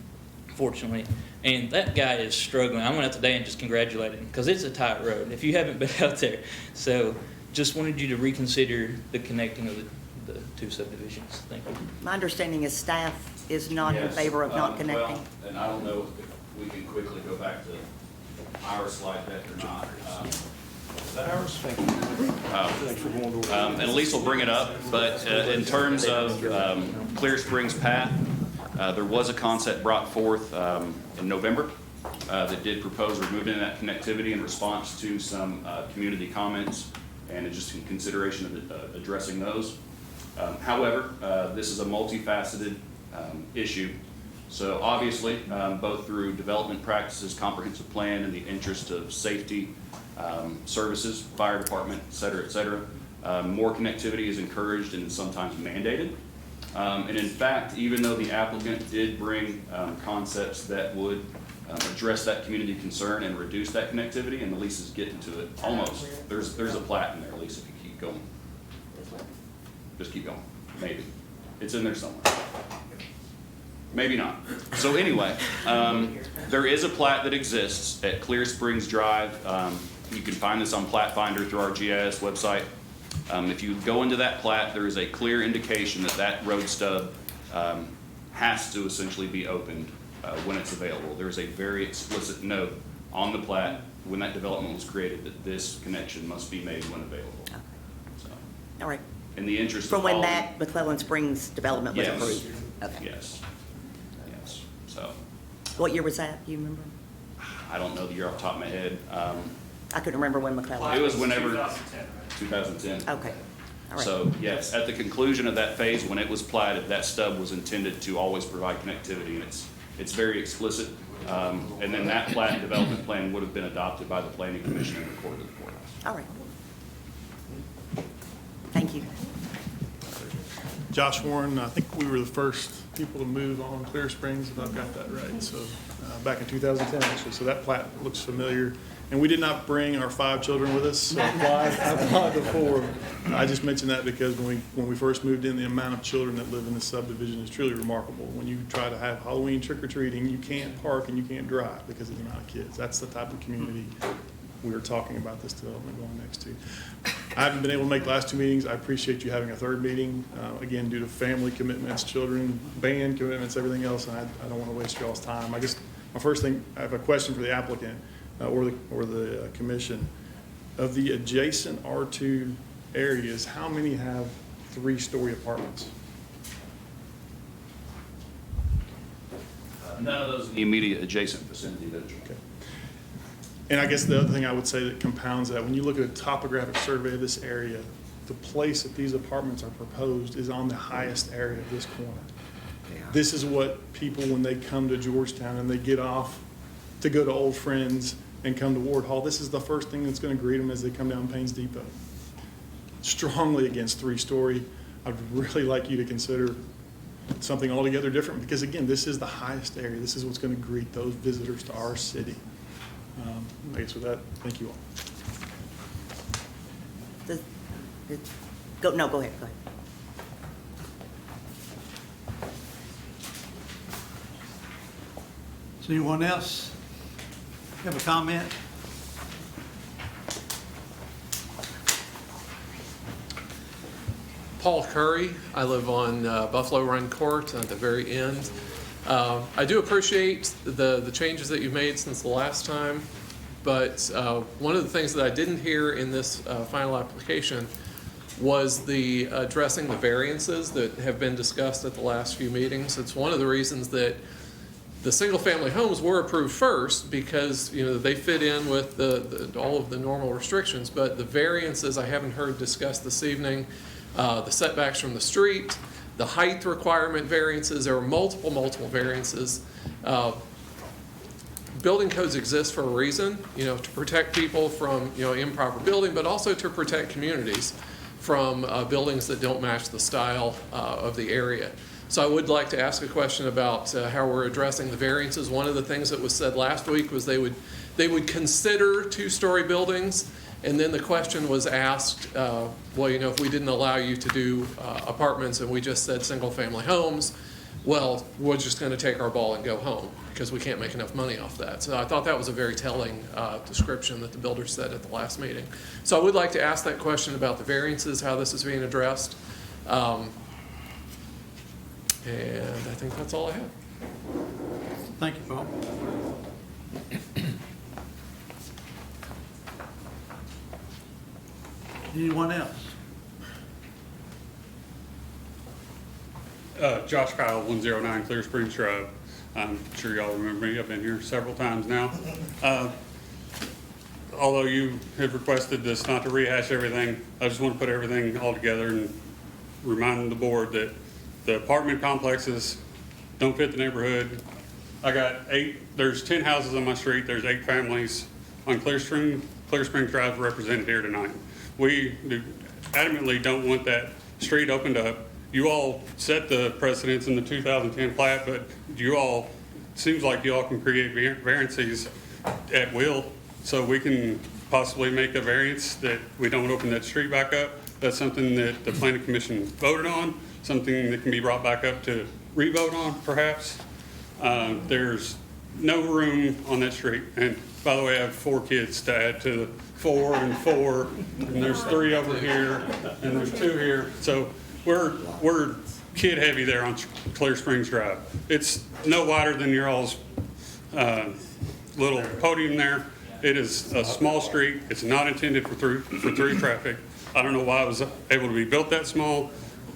fortunately. And that guy is struggling. I went out today and just congratulated him because it's a tight road if you haven't been out there. So just wanted you to reconsider the connecting of the two subdivisions. Thank you. My understanding is staff is not in favor of not connecting. Well, and I don't know if we can quickly go back to our slide deck or not. Is that ours? Thank you. And Elise will bring it up, but in terms of Clear Springs Path, there was a concept brought forth in November that did propose removing that connectivity in response to some community comments and just in consideration of addressing those. However, this is a multifaceted issue. So obviously, both through development practices, comprehensive plan, and the interest of safety, services, fire department, et cetera, more connectivity is encouraged and sometimes mandated. And in fact, even though the applicant did bring concepts that would address that community concern and reduce that connectivity, and Elise is getting to it almost. There's a plat in there, Elise, if you keep going. Just keep going, maybe. It's in there somewhere. Maybe not. So anyway, there is a plat that exists at Clear Springs Drive. You can find this on Plat Finder through our GIS website. If you go into that plat, there is a clear indication that that road stub has to essentially be opened when it's available. There's a very explicit note on the plat when that development was created, that this connection must be made when available. So, All right. in the interest of From when all- that McClellan Springs development was Yes. approved? Okay. Yes, yes. So, What year was that? Do you remember? I don't know the year off the top of my head. I couldn't remember when McClellan. It was whenever. 2010, right? 2010. Okay. All right. So, yes, at the conclusion of that phase, when it was platted, that stub was intended to always provide connectivity, and it's very explicit. And then that plat and development plan would have been adopted by the planning commission and recorded in the courthouse. All right. Thank you. Josh Warren, I think we were the first people to move on Clear Springs, if I've got that right. So back in 2010, actually. So that plat looks familiar. And we did not bring our 5 children with us. So I applied before. I just mentioned that because when we first moved in, the amount of children that live in this subdivision is truly remarkable. When you try to have Halloween trick-or-treating, you can't park and you can't drive because of the amount of kids. That's the type of community we were talking about this development going next to. I haven't been able to make the last 2 meetings. I appreciate you having a third meeting, again, due to family commitments, children, band commitments, everything else, and I don't want to waste y'all's time. My first thing, I have a question for the applicant or the commission. Of the adjacent R2 areas, how many have 3-story apartments? None of those in the immediate adjacent vicinity. Okay. And I guess the other thing I would say that compounds that, when you look at a topographic survey of this area, the place that these apartments are proposed is on the highest area of this corner. This is what people, when they come to Georgetown and they get off to go to Old Friends and come to Ward Hall, this is the first thing that's going to greet them as they come down Paynes Depot. Strongly against 3-story. I'd really like you to consider something altogether different because, again, this is the highest area. This is what's going to greet those visitors to our city. I guess with that, thank you all. Go ahead. Does anyone else have a comment? Paul Curry. I live on Buffalo Run Court at the very end. I do appreciate the changes that you've made since the last time, but one of the things that I didn't hear in this final application was the addressing the variances that have been discussed at the last few meetings. It's one of the reasons that the single-family homes were approved first because, you know, they fit in with all of the normal restrictions, but the variances I haven't heard discussed this evening. The setbacks from the street, the height requirement variances, there are multiple variances. Building codes exist for a reason, you know, to protect people from, you know, improper building, but also to protect communities from buildings that don't match the style of the area. So I would like to ask a question about how we're addressing the variances. One of the things that was said last week was they would consider 2-story buildings. And then the question was asked, well, you know, if we didn't allow you to do apartments and we just said single-family homes, well, we're just going to take our ball and go home because we can't make enough money off that. So I thought that was a very telling description that the builder said at the last meeting. So I would like to ask that question about the variances, how this is being addressed. And I think that's all I have. Thank you, Paul. Anyone else? Josh Kyle, 109 Clear Springs Drive. I'm sure y'all remember me. I've been here several times now. Although you have requested this not to rehash everything, I just want to put everything all together and remind the board that the apartment complexes don't fit the neighborhood. I got there's 10 houses on my street. There's 8 families on Clear Springs Drive represented here tonight. We adamantly don't want that street opened up. You all set the precedence in the 2010 plat, but seems like you all can create variances at will, so we can possibly make a variance that we don't open that street back up. That's something that the planning commission voted on, something that can be brought back up to re-vote on, perhaps. There's no room on that street. And by the way, I have 4 kids to add to the 4 and 4, and there's 3 over here, and there's 2 here. So we're kid heavy there on Clear Springs Drive. It's no wider than your all's little podium there. It is a small street. It's not intended for through traffic. I don't know why it was able to be built that small.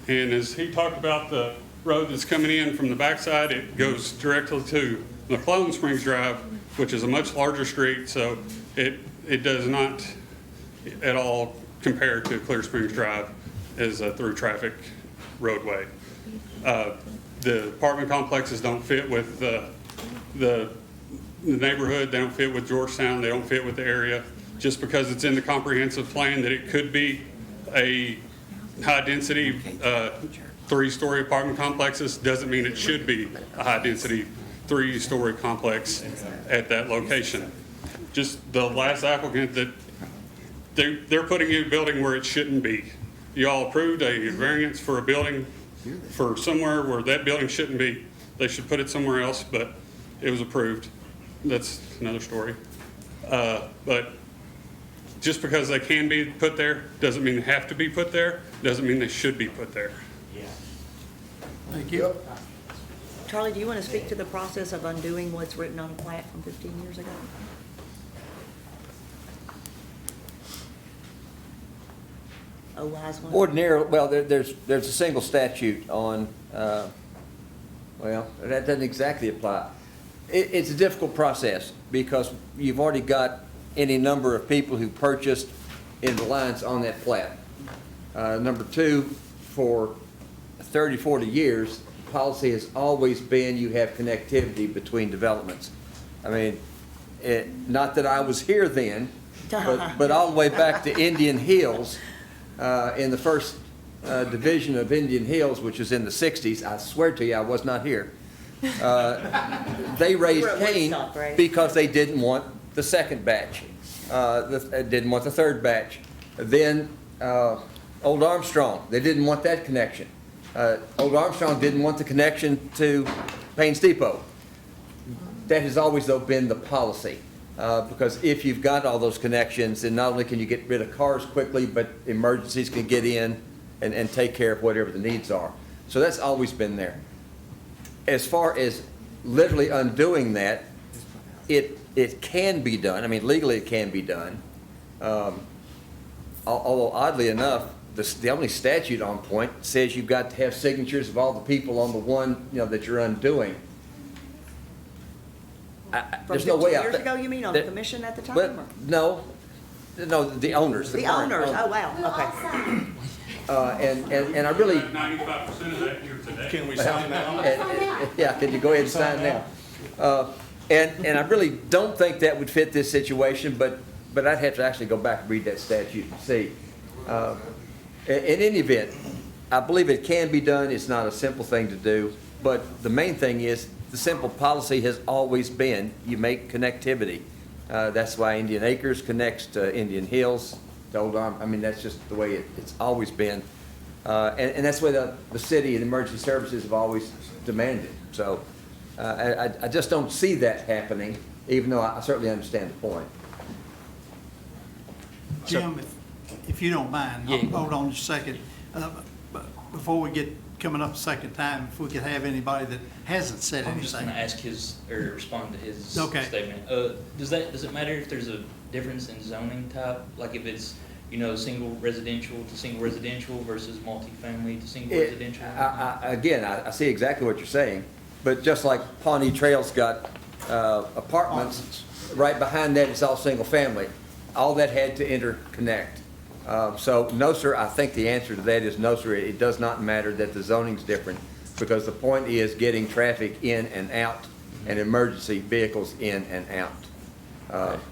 And as he talked about the road that's coming in from the backside, it goes directly to McClellan Springs Drive, which is a much larger street, so it does not at all compare to Clear Springs Drive as a through traffic roadway. The apartment complexes don't fit with the neighborhood, they don't fit with Georgetown, they don't fit with the area. Just because it's in the comprehensive plan that it could be a high-density 3-story apartment complexes doesn't mean it should be a high-density 3-story complex at that location. Just the last applicant that they're putting in a building where it shouldn't be. You all approved a variance for a building for somewhere where that building shouldn't be. They should put it somewhere else, but it was approved. That's another story. But just because they can be put there doesn't mean they have to be put there, doesn't mean they should be put there. Thank you. Charlie, do you want to speak to the process of undoing what's written on a plat from 15 years ago? A wise one? Ordinarily, well, there's a single statute on, well, that doesn't exactly apply. It's a difficult process because you've already got any number of people who purchased in reliance on that plat. Number two, for 30, 40 years, policy has always been you have connectivity between developments. I mean, not that I was here then, but all the way back to Indian Hills, in the first division of Indian Hills, which was in the 60s, I swear to you, I was not here. They raised Cain because they didn't want the second batch, didn't want the third batch. Then Old Armstrong, they didn't want that connection. Old Armstrong didn't want the connection to Payne's Depot. That has always, though, been the policy. Because if you've got all those connections, then not only can you get rid of cars quickly, but emergencies can get in and take care of whatever the needs are. So that's always been there. As far as literally undoing that, it can be done. I mean, legally it can be done. Although oddly enough, the only statute on point says you've got to have signatures of all the people on the one, that you're undoing. There's no way. From 15 years ago, you mean, on the commission at the time? But no, the owners. The owners, oh, wow, okay. And I really. 95% of that here today. Can we sign now? Yeah, can you go ahead and sign now? And I really don't think that would fit this situation, but I'd have to actually go back and read that statute and see. In any event, I believe it can be done. It's not a simple thing to do, but the main thing is the simple policy has always been you make connectivity. That's why Indian Acres connects to Indian Hills, to Old Arm. I mean, that's just the way it's always been. And that's the way the city and emergency services have always demanded. So I just don't see that happening, even though I certainly understand the point. Jim, if you don't mind, Yeah. hold on just a second. Before we get coming up a second time, if we could have anybody that hasn't said I'm just anything. gonna ask his, or respond to his Okay. statement. Does it matter if there's a difference in zoning type? Like if it's, single residential to single residential versus multifamily to single residential? I see exactly what you're saying, but just like Pawnee Trail's got apartments, right behind that it's all single family. All that had to interconnect. So no, sir, I think the answer to that is no, sir. It does not matter that the zoning's different because the point is getting traffic in and out and emergency vehicles in and out.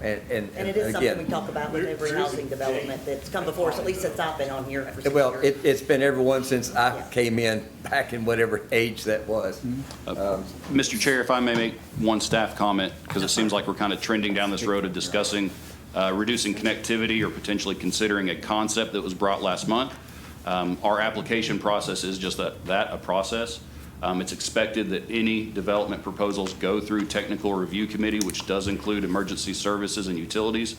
And it is something we talk about with every housing development that's come before us, at least since I've been on here for 6 Well, years. it's been everyone since I came in back in whatever age that was. Mr. Chair, if I may make one staff comment, because it seems like we're kind of trending down this road of discussing reducing connectivity or potentially considering a concept that was brought last month. Our application process is just a process. It's expected that any development proposals go through technical review committee, which does include emergency services and utilities.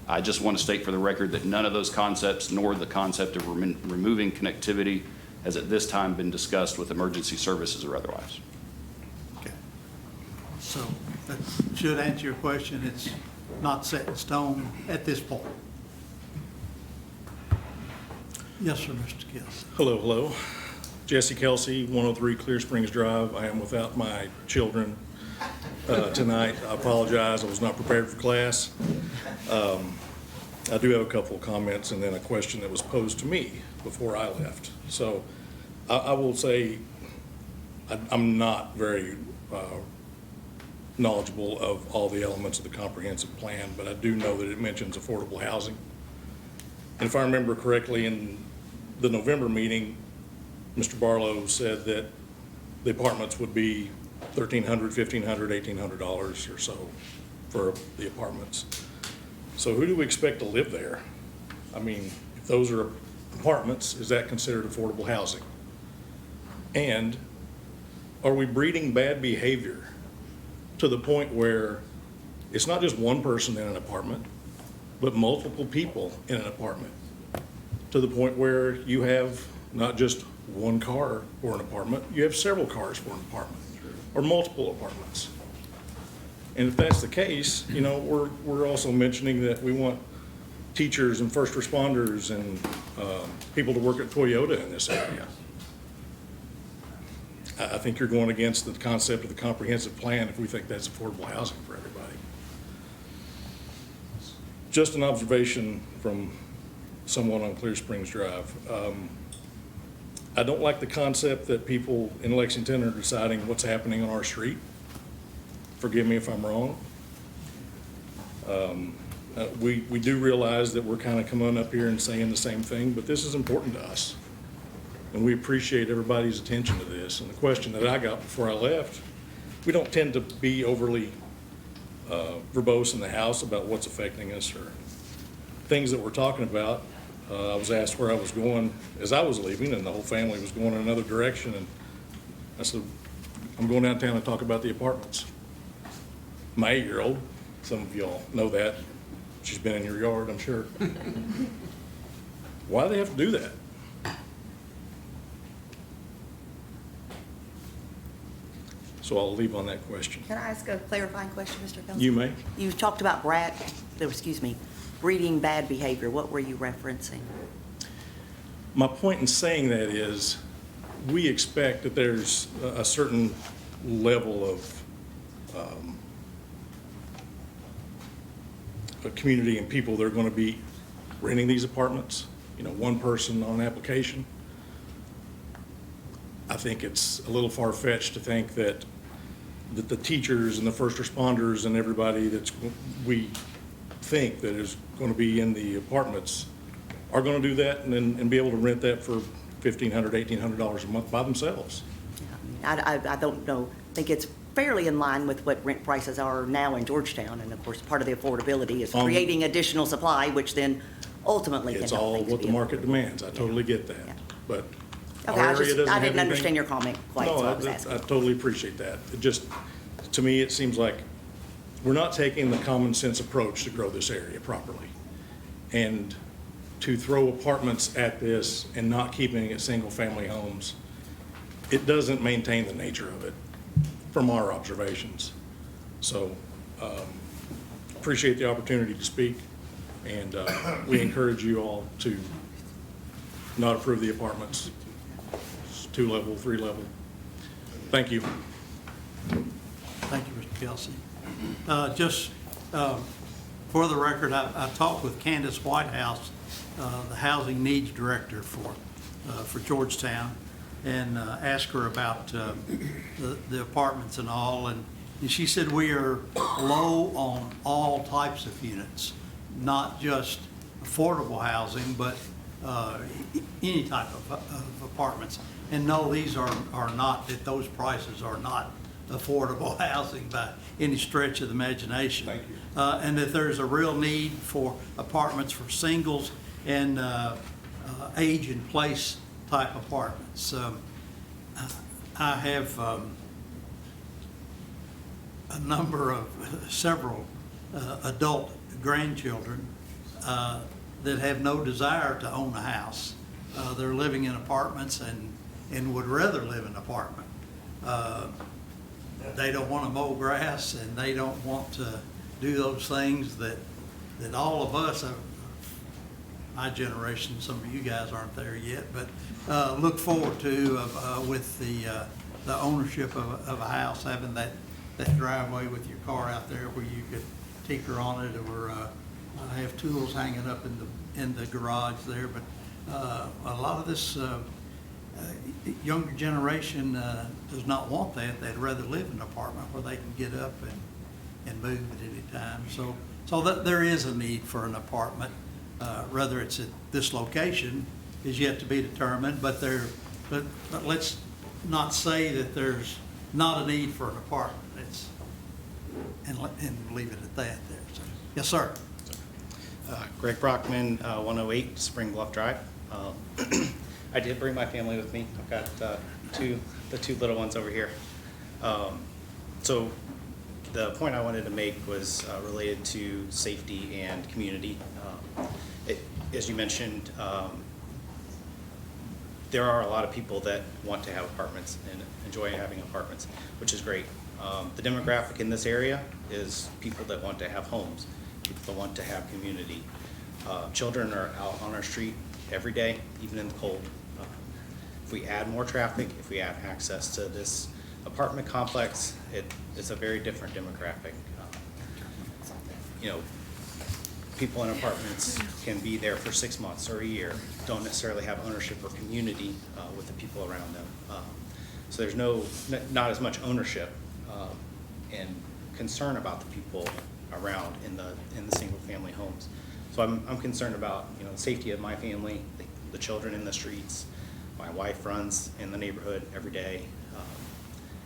I just want to state for the record that none of those concepts, nor the concept of removing connectivity, has at this time been discussed with emergency services or otherwise. Okay. So that should answer your question. It's not set in stone at this point. Yes, sir, Mr. Kelsey. Hello. Jesse Kelsey, 103 Clear Springs Drive. I am without my children tonight. I apologize, I was not prepared for class. I do have a couple of comments and then a question that was posed to me before I left. So I will say I'm not very knowledgeable of all the elements of the comprehensive plan, but I do know that it mentions affordable housing. And if I remember correctly, in the November meeting, Mr. Barlow said that the apartments would be $1,300, $1,500, $1,800 or so for the apartments. So who do we expect to live there? I mean, if those are apartments, is that considered affordable housing? And are we breeding bad behavior to the point where it's not just one person in an apartment, but multiple people in an apartment, to the point where you have not just one car for an apartment, you have several cars for an apartment, or multiple apartments. And if that's the case, you know, we're also mentioning that we want teachers and first responders and people to work at Toyota in this area. I think you're going against the concept of the comprehensive plan if we think that's affordable housing for everybody. Just an observation from someone on Clear Springs Drive. I don't like the concept that people in Lexington are deciding what's happening on our street. Forgive me if I'm wrong. We do realize that we're kind of coming up here and saying the same thing, but this is important to us. And we appreciate everybody's attention to this. And the question that I got before I left, we don't tend to be overly verbose in the house about what's affecting us or things that we're talking about. I was asked where I was going as I was leaving, and the whole family was going in another direction. And I said, I'm going downtown to talk about the apartments. My 8-year-old, some of y'all know that. She's been in your yard, I'm sure. Why do they have to do that? So I'll leave on that question. Can I ask a clarifying question, Mr. Kelsey? You may. You talked about breeding bad behavior. What were you referencing? My point in saying that is, we expect that there's a certain level of a community and people that are going to be renting these apartments, you know, one person on application. I think it's a little far-fetched to think that the teachers and the first responders and everybody we think that is going to be in the apartments are going to do that and be able to rent that for $1,500, $1,800 a month by themselves. I don't know. I think it's fairly in line with what rent prices are now in Georgetown. And of course, part of the affordability is creating additional supply, which then ultimately can It's help all things what be the market affordable. demands. I totally get that. Yeah. But Okay, our I area doesn't have didn't anything. understand your comment quite, so I was No, asking. I totally appreciate that. It just, to me, it seems like we're not taking the common sense approach to grow this area properly. And to throw apartments at this and not keeping it single-family homes, it doesn't maintain the nature of it from our observations. So, appreciate the opportunity to speak, and we encourage you all to not approve the apartments. It's 2-level, 3-level. Thank you. Thank you, Mr. Kelsey. Just for the record, I talked with Candace Whitehouse, the Housing Needs Director for Georgetown, and asked her about the apartments and all. And she said we are low on all types of units, not just affordable housing, but any type of apartments. And no, these are not, that those prices are not affordable housing by any stretch of the imagination. Thank you. And that there's a real need for apartments for singles and age in place type apartments. I have several adult grandchildren that have no desire to own a house. They're living in apartments and would rather live in an apartment. They don't want to mow grass, and they don't want to do those things that all of us, my generation, some of you guys aren't there yet, but look forward to with the ownership of a house, having that driveway with your car out there where you could tinker on it, or have tools hanging up in the garage there. But a lot of this younger generation does not want that. They'd rather live in an apartment where they can get up and move at any time. So that there is a need for an apartment. Whether it's at this location is yet to be determined, but let's not say that there's not a need for an apartment. And leave it at that there. So, yes, sir. Greg Brockman, 108 Spring Bluff Drive. I did bring my family with me. I've got the two little ones over here. So the point I wanted to make was related to safety and community. As you mentioned, there are a lot of people that want to have apartments and enjoy having apartments, which is great. The demographic in this area is people that want to have homes, people that want to have community. Children are out on our street every day, even in the cold. If we add more traffic, if we add access to this apartment complex, it's a very different demographic. People in apartments can be there for 6 months or a year, don't necessarily have ownership or community with the people around them. So there's not as much ownership and concern about the people around in the single family homes. So I'm concerned about the safety of my family, the children in the streets. My wife runs in the neighborhood every day.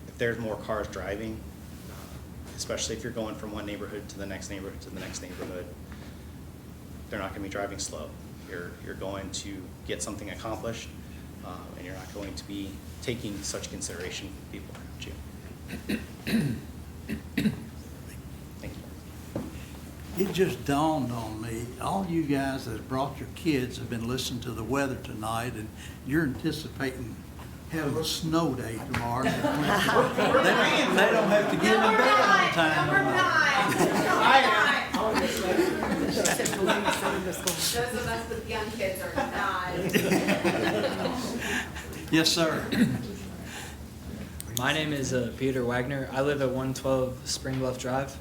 If there's more cars driving, especially if you're going from one neighborhood to the next neighborhood to the next neighborhood, they're not going to be driving slow. You're going to get something accomplished, and you're not going to be taking such consideration of people around you. Thank you. It just dawned on me, all you guys that brought your kids have been listening to the weather tonight, and you're anticipating having a snow day tomorrow. They don't have to get in bed on time. Those of us with young kids are not. Yes, sir. My name is Peter Wagner. I live at 112 Spring Bluff Drive.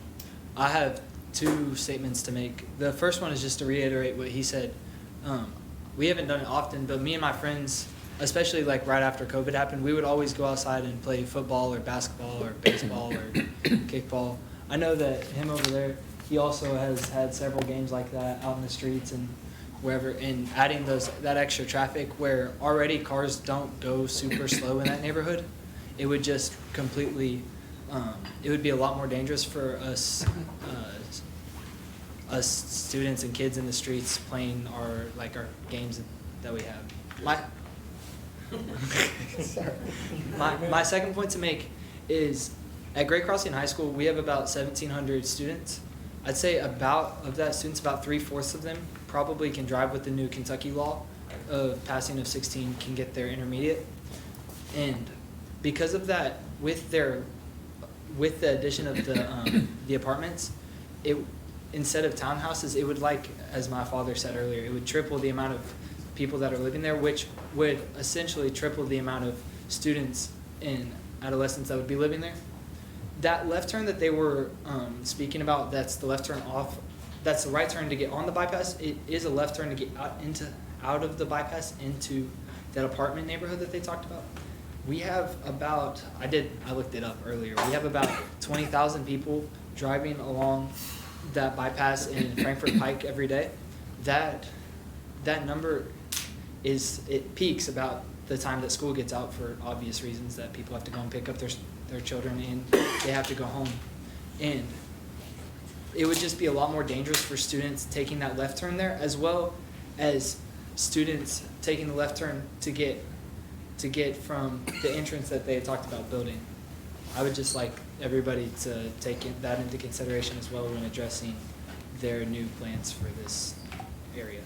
I have two statements to make. The first one is just to reiterate what he said. We haven't done it often, but me and my friends, especially like right after COVID happened, we would always go outside and play football or basketball or baseball or kickball. I know that him over there, he also has had several games like that out in the streets and wherever, and adding that extra traffic where already cars don't go super slow in that neighborhood, it would just completely, it would be a lot more dangerous for us students and kids in the streets playing our games that we have. My second point to make is at Great Crossing High School, we have about 1,700 students. I'd say of that students, about 3/4 of them probably can drive with the new Kentucky law of passing of 16 can get their intermediate. And because of that, with the addition of the apartments, instead of townhouses, it would, like as my father said earlier, it would triple the amount of people that are living there, which would essentially triple the amount of students and adolescents that would be living there. That left turn that they were speaking about, that's the left turn off, that's the right turn to get on the bypass. It is a left turn to get out of the bypass into that apartment neighborhood that they talked about. We have about, I looked it up earlier, we have about 20,000 people driving along that bypass in Frankfurt Pike every day. That number it peaks about the time that school gets out for obvious reasons, that people have to go and pick up their children and they have to go home. And it would just be a lot more dangerous for students taking that left turn there, as well as students taking the left turn to get from the entrance that they had talked about building. I would just like everybody to take that into consideration as well when addressing their new plans for this area.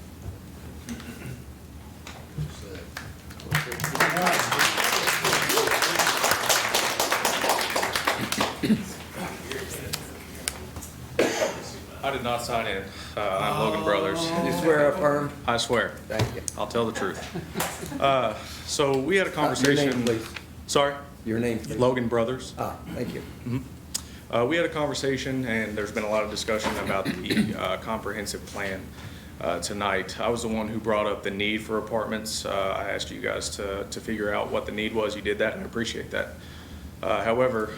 did not sign in. I'm Logan Brothers. You swear or affirm? I swear. Thank you. I'll tell the truth. So we had a conversation. Your name, please. Sorry? Your name, please. Logan Brothers. Thank you. We had a conversation, and there's been a lot of discussion about the comprehensive plan tonight. I was the one who brought up the need for apartments. I asked you guys to figure out what the need was. You did that, and I appreciate that. However,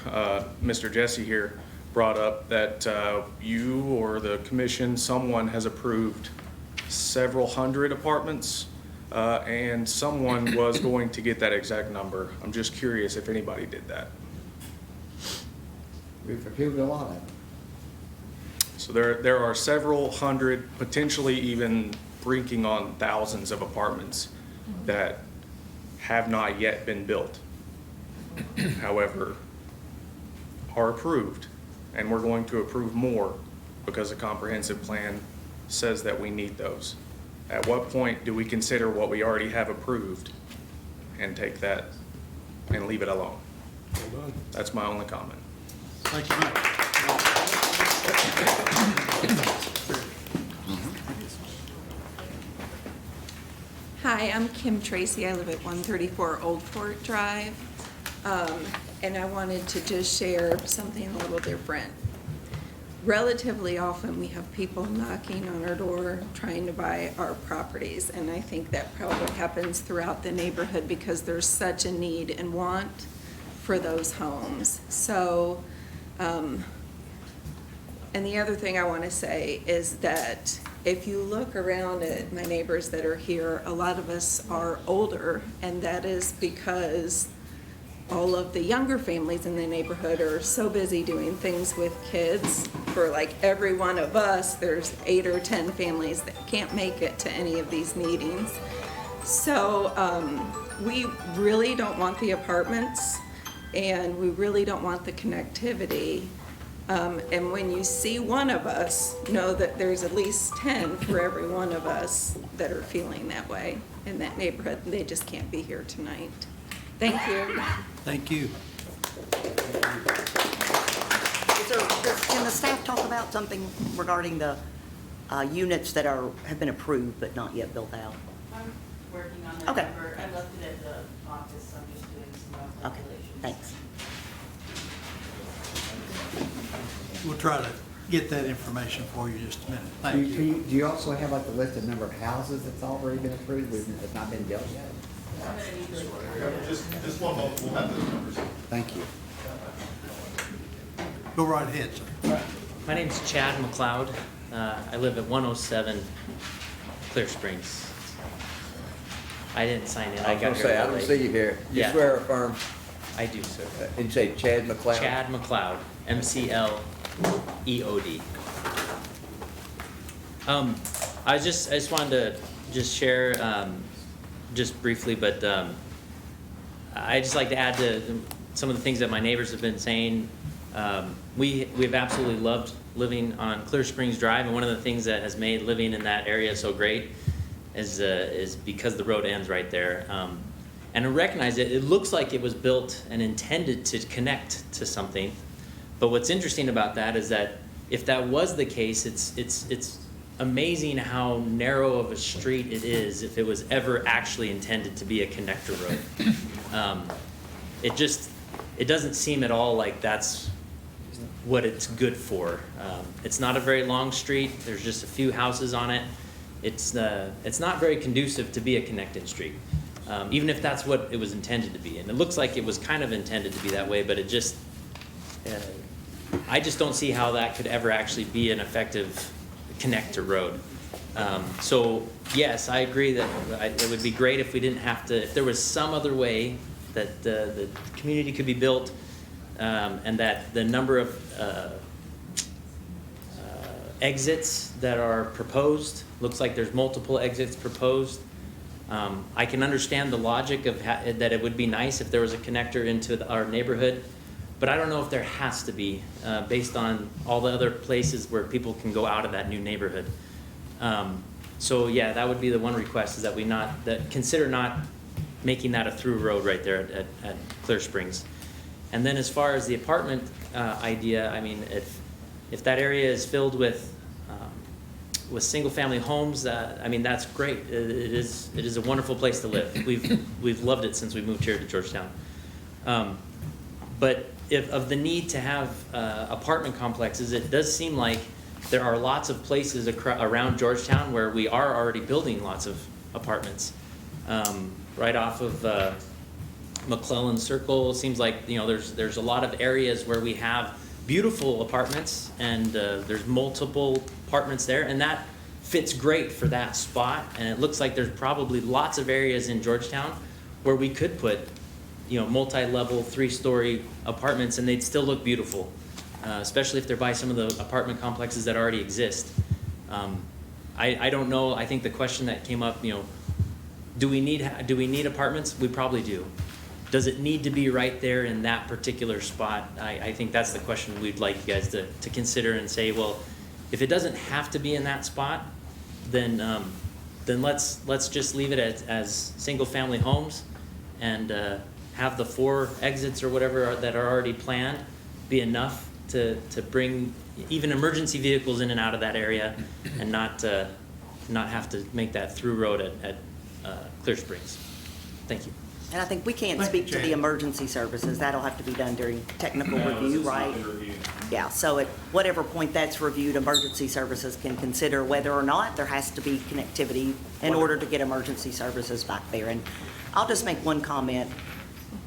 Mr. Jesse here brought up that you or the commission, someone has approved several hundred apartments, and someone was going to get that exact number. I'm just curious if anybody did that. We've approved a lot of them. So there are several hundred, potentially even brinking on thousands of apartments that have not yet been built. However, are approved, and we're going to approve more because the comprehensive plan says that we need those. At what point do we consider what we already have approved and take that and leave it alone? That's my only comment. Thank you, Mike. Hi, I'm Kim Tracy. I live at 134 Old Fort Drive. And I wanted to just share something a little different. Relatively often, we have people knocking on our door trying to buy our properties. And I think that probably happens throughout the neighborhood because there's such a need and want for those homes. So, and the other thing I want to say is that if you look around at my neighbors that are here, a lot of us are older, and that is because all of the younger families in the neighborhood are so busy doing things with kids. For like every one of us, there's 8 or 10 families that can't make it to any of these meetings. So we really don't want the apartments, and we really don't want the connectivity. And when you see one of us, know that there's at least 10 for every one of us that are feeling that way in that neighborhood, and they just can't be here tonight. Thank you. Thank you. Can the staff talk about something regarding the units that have been approved but not yet built out? I'm working on that Okay. number. I left it at the office, so I'm just doing some more Okay, calculations. thanks. We'll try to get that information for you in just a minute. Do Thank you. do you also have like the listed number of houses that's already been approved, that's not been built yet? Just one moment, we'll have those numbers. Thank you. Go right ahead, sir. My name's Chad McLeod. I live at 107 Clear Springs. I didn't sign in. I was gonna say, I don't see you here. You Yeah. swear or affirm? I do, sir. Did you say Chad McLeod? Chad McLeod, McLeod. I just wanted to just share, just briefly, but I just like to add to some of the things that my neighbors have been saying. We've absolutely loved living on Clear Springs Drive, and one of the things that has made living in that area so great is because the road ends right there. And I recognize it looks like it was built and intended to connect to something. But what's interesting about that is that if that was the case, it's amazing how narrow of a street it is if it was ever actually intended to be a connector road. It doesn't seem at all like that's what it's good for. It's not a very long street. There's just a few houses on it. It's not very conducive to be a connected street, even if that's what it was intended to be. And it looks like it was kind of intended to be that way, but I just don't see how that could ever actually be an effective connector road. So yes, I agree that it would be great if we didn't have to, if there was some other way that the community could be built, and that the number of exits that are proposed, looks like there's multiple exits proposed. I can understand the logic of that it would be nice if there was a connector into our neighborhood, but I don't know if there has to be, based on all the other places where people can go out of that new neighborhood. So yeah, that would be the one request, is that we consider not making that a through road right there at Clear Springs. And then as far as the apartment idea, I mean, if that area is filled with with single-family homes, I mean, that's great. It is a wonderful place to live. We've loved it since we moved here to Georgetown. But of the need to have apartment complexes, it does seem like there are lots of places around Georgetown where we are already building lots of apartments. Right off of McClellan Circle, it seems like, you know, there's a lot of areas where we have beautiful apartments, and there's multiple apartments there, and that fits great for that spot. And it looks like there's probably lots of areas in Georgetown where we could put, you know, multi-level, 3-story apartments, and they'd still look beautiful, especially if they're by some of the apartment complexes that already exist. I don't know. I think the question that came up, you know, do we need apartments? We probably do. Does it need to be right there in that particular spot? I think that's the question we'd like you guys to consider and say, well, if it doesn't have to be in that spot, then let's just leave it as single-family homes, and have the 4 exits or whatever that are already planned be enough to bring even emergency vehicles in and out of that area, and not have to make that through road at Clear Springs. Thank you. And I think we can't speak to the emergency services. That'll have to be done during technical review, right? Yeah, so at whatever point that's reviewed, emergency services can consider whether or not there has to be connectivity in order to get emergency services back there. And I'll just make one comment.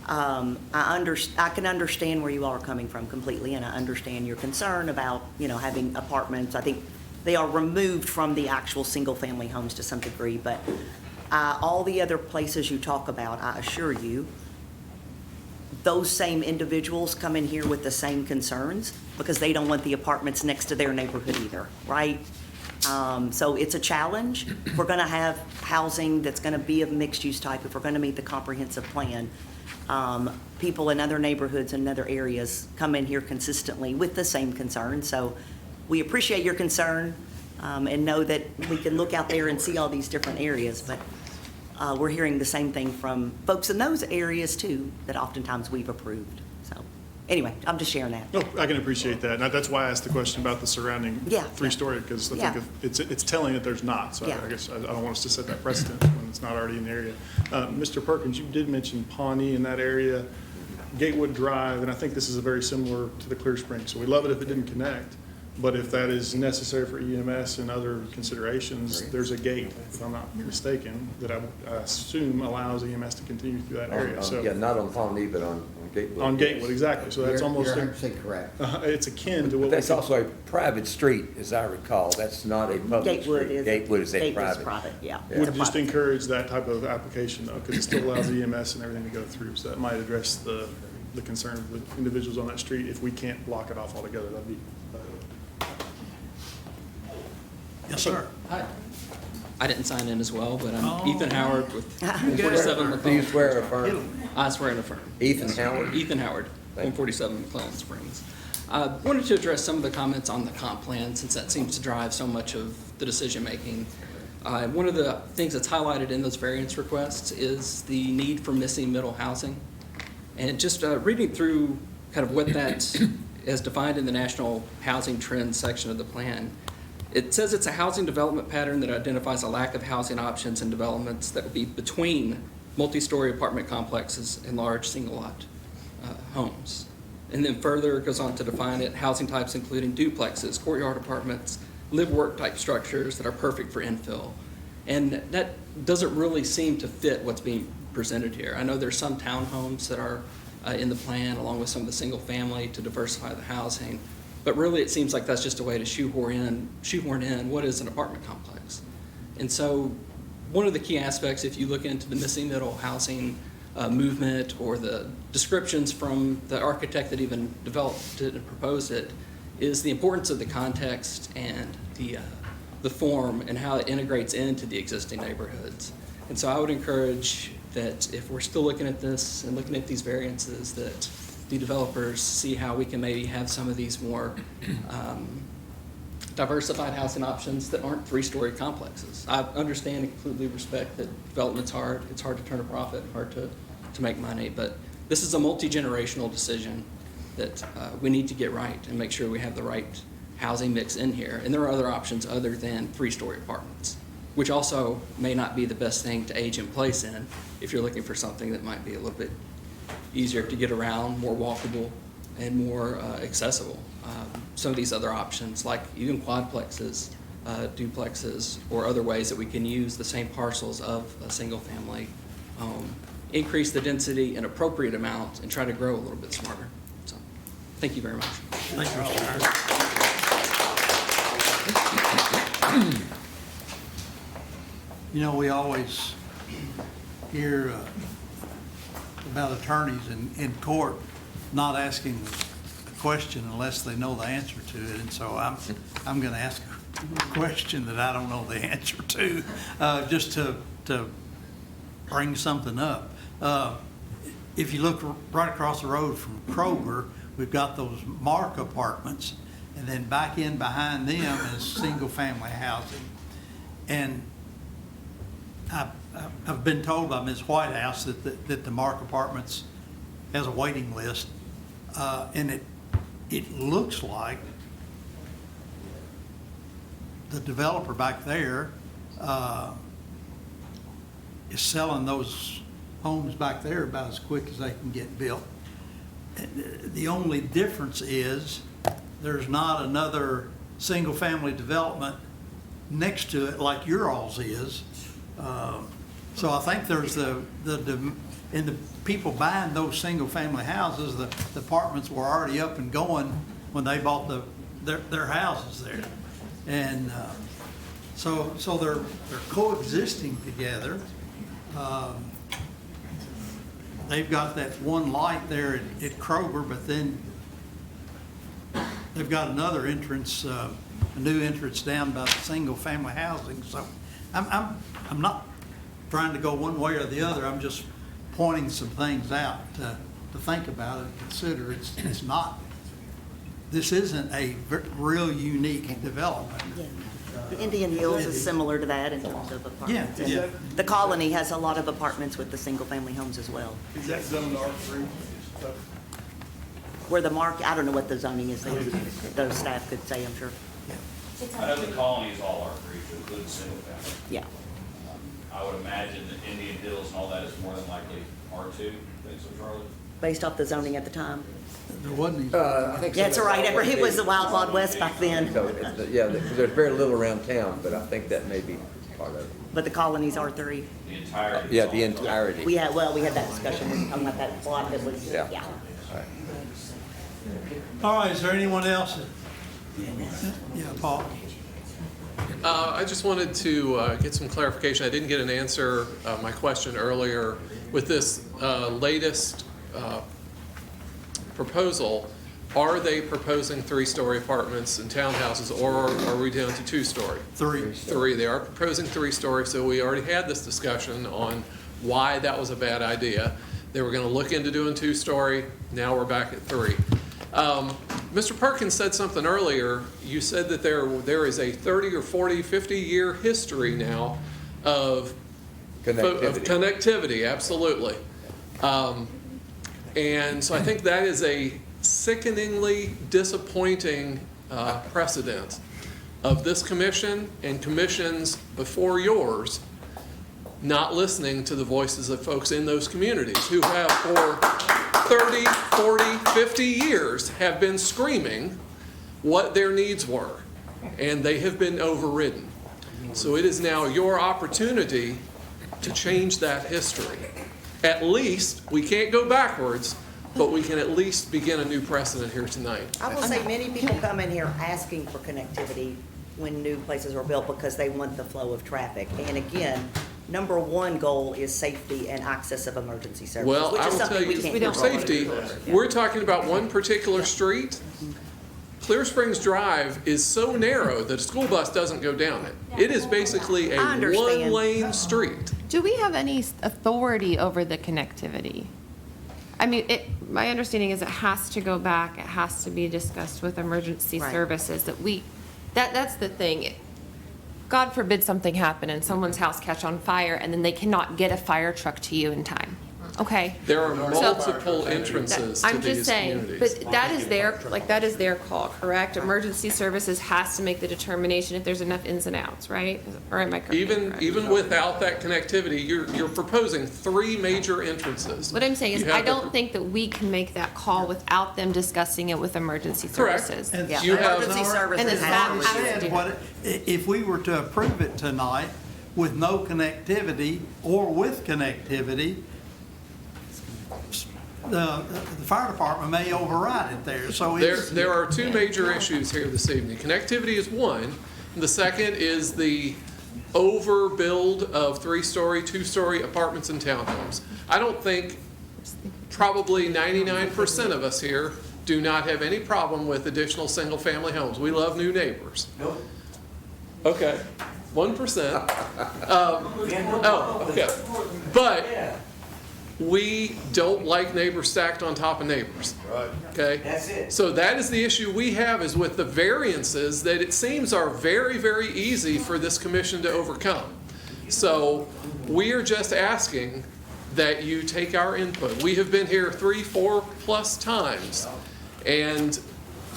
I can understand where you all are coming from completely, and I understand your concern about, you know, having apartments. I think they are removed from the actual single-family homes to some degree, but all the other places you talk about, I assure you, those same individuals come in here with the same concerns because they don't want the apartments next to their neighborhood either, right? So it's a challenge. If we're going to have housing that's going to be of mixed-use type, if we're going to meet the comprehensive plan, people in other neighborhoods and other areas come in here consistently with the same concerns. So we appreciate your concern, and know that we can look out there and see all these different areas, but we're hearing the same thing from folks in those areas too, that oftentimes we've approved. So anyway, I'm just sharing that. No, I can appreciate that. And that's why I asked the question about the surrounding Yeah. 3-story, because I Yeah. think it's telling that there's not. So Yeah. I guess I don't want us to set that precedent when it's not already in the area. Mr. Perkins, you did mention Pawnee in that area, Gatewood Drive, and I think this is very similar to the Clear Springs. So we love it if it didn't connect. But if that is necessary for EMS and other considerations, there's a gate, if I'm not mistaken, that I assume allows EMS to continue through that area. So Yeah, not on Pawnee, but on Gatewood. on Gatewood, exactly. So that's almost, You're 100% correct. it's akin to what we That's could- also a private street, as I recall. That's not a public Gatewood street. is. Gatewood is a Gatewood's private. yeah. Yeah. It's a would just private. encourage that type of application though, because it still allows EMS and everything to go through. So that might address the concern of the individuals on that street if we can't block it off altogether. That'd be, Yes, sir. Hi. I didn't sign in as well, but I'm Oh. Ethan Howard with 147 Do you McClellan. swear or affirm? I swear and affirm. Ethan Howard? Ethan Howard, Thank you. 147 McClellan Springs. Wanted to address some of the comments on the comp plan, since that seems to drive so much of the decision-making. One of the things that's highlighted in those variance requests is the need for missing middle housing. And just reading through kind of what that is defined in the National Housing Trends section of the plan, it says it's a housing development pattern that identifies a lack of housing options and developments that would be between multi-story apartment complexes and large single-lot homes. And then further, it goes on to define it, housing types including duplexes, courtyard apartments, live-work type structures that are perfect for infill. And that doesn't really seem to fit what's being presented here. I know there's some townhomes that are in the plan, along with some of the single-family to diversify the housing. But really, it seems like that's just a way to shoehorn in what is an apartment complex. And so one of the key aspects, if you look into the missing middle housing movement or the descriptions from the architect that even developed it and proposed it, is the importance of the context and the form and how it integrates into the existing neighborhoods. And so I would encourage that if we're still looking at this and looking at these variances, that the developers see how we can maybe have some of these more diversified housing options that aren't 3-story complexes. I understand and completely respect that development's hard. It's hard to turn a profit, hard to make money, but this is a multi-generational decision that we need to get right and make sure we have the right housing mix in here. And there are other options other than 3-story apartments, which also may not be the best thing to age in place in if you're looking for something that might be a little bit easier to get around, more walkable, and more accessible. Some of these other options, like even quadplexes, duplexes, or other ways that we can use the same parcels of a single-family home, increase the density an appropriate amount, and try to grow a little bit smarter. So, thank you very much. Thank you, Mr. Harris. You know, we always hear about attorneys in court not asking a question unless they know the answer to it. And so I'm going to ask a question that I don't know the answer to, just to bring something up. If you look right across the road from Kroger, we've got those Mark apartments, and then back in behind them is single-family housing. And I've been told by Ms. Whitehouse that the Mark Apartments has a waiting list, and it looks like the developer back there is selling those homes back there about as quick as they can get built. The only difference is there's not another single-family development next to it like your all's is. So I think there's and the people buying those single-family houses, the apartments were already up and going when they bought their houses there, and so they're coexisting together. They've got that one light there at Kroger, but then they've got another entrance, a new entrance down by the single-family housing. So I'm not trying to go one way or the other. I'm just pointing some things out to think about and consider. It's not. This isn't a real unique development. Yeah. The Indian Hills is similar to that in terms of apartments. Yeah. And the Colony has a lot of apartments with the single-family homes as well. Is that zoned R3? Where the Mark, I don't know what the zoning is there. Those staff could say, I'm sure. I know the colony is all R3, to include single family. Yeah. I would imagine that Indian Hills and all that is more than likely R2, think so, Charlie? Based off the zoning at the time. There wasn't. I think Yeah, it's all right. It was the Wild Wild West back then. So, yeah, there's very little around town, but I think that may be part of it. But the Colony's R3. The entirety. Yeah, the entirety. We had that discussion. We were talking about that plot that was, Yeah. yeah. All right, is there anyone else? Yeah, Paul. I just wanted to get some clarification. I didn't get an answer my question earlier. With this latest proposal, are they proposing 3-story apartments and townhouses, or are we down to 2-story? 3. 3. They are proposing 3-story, so we already had this discussion on why that was a bad idea. They were going to look into doing 2-story. Now we're back at 3. Mr. Perkins said something earlier. You said that there is a 30 or 40, 50-year history now of connectivity, absolutely. And so I think that is a sickeningly disappointing precedent of this commission and commissions before yours not listening to the voices of folks in those communities who have for 30, 40, 50 years have been screaming what their needs were, and they have been overridden. So it is now your opportunity to change that history. At least, we can't go backwards, but we can at least begin a new precedent here tonight. I will say many people come in here asking for connectivity when new places are built because they want the flow of traffic. And again, number one goal is safety and access of emergency services, Well, which I is will tell something we you, can't for control. safety, we're talking about one particular street. Clear Springs Drive is so narrow that a school bus doesn't go down it. It is basically a I understand. one-lane street. Do we have any authority over the connectivity? I mean, my understanding is it has to go back, it has to be discussed with emergency Right. services, that's the thing. God forbid something happen and someone's house catch on fire and then they cannot get a fire truck to you in time. Okay. There are So- multiple entrances to I'm just these saying, communities. but that is their call, correct? Emergency services has to make the determination if there's enough ins and outs, right? Or am I correct? Even without that connectivity, you're proposing 3 major entrances. What I'm saying is, You have I the- don't think that we can make that call without them discussing it with emergency Correct. services. And Yeah. You have- Emergency services And has then that to has to receive do- Said what if we were to approve it tonight with no connectivity or with connectivity, the fire department may override it there, so it's. There are 2 major issues here this evening. Connectivity is one, and the second is the overbuild of 3-story, 2-story apartments and townhomes. I don't think, probably 99% of us here do not have any problem with additional single-family homes. We love new neighbors. Nope. Okay, 1%. Oh, okay. But we don't like neighbors stacked on top of neighbors. Right. Okay? That's it. So that is the issue we have, is with the variances that it seems are very, very easy for this commission to overcome. So we are just asking that you take our input. We have been here 3, 4+ times. And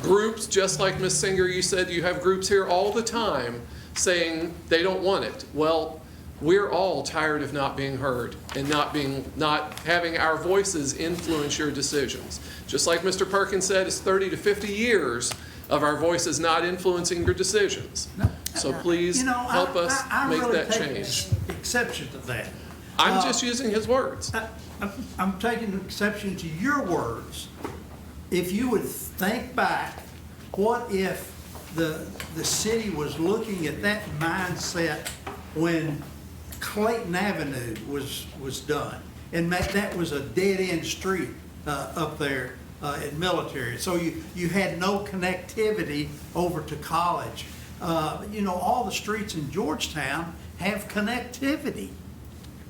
groups, just like Ms. Singer, you said you have groups here all the time saying they don't want it. Well, we're all tired of not being heard and not having our voices influence your decisions. Just like Mr. Perkins said, it's 30 to 50 years of our voices not influencing your decisions. So please help us make that change. Exception to that. I'm just using his words. I'm taking exception to your words. If you would think back, what if the city was looking at that mindset when Clayton Avenue was done, and that was a dead-end street up there at Military. So you had no connectivity over to College. All the streets in Georgetown have connectivity.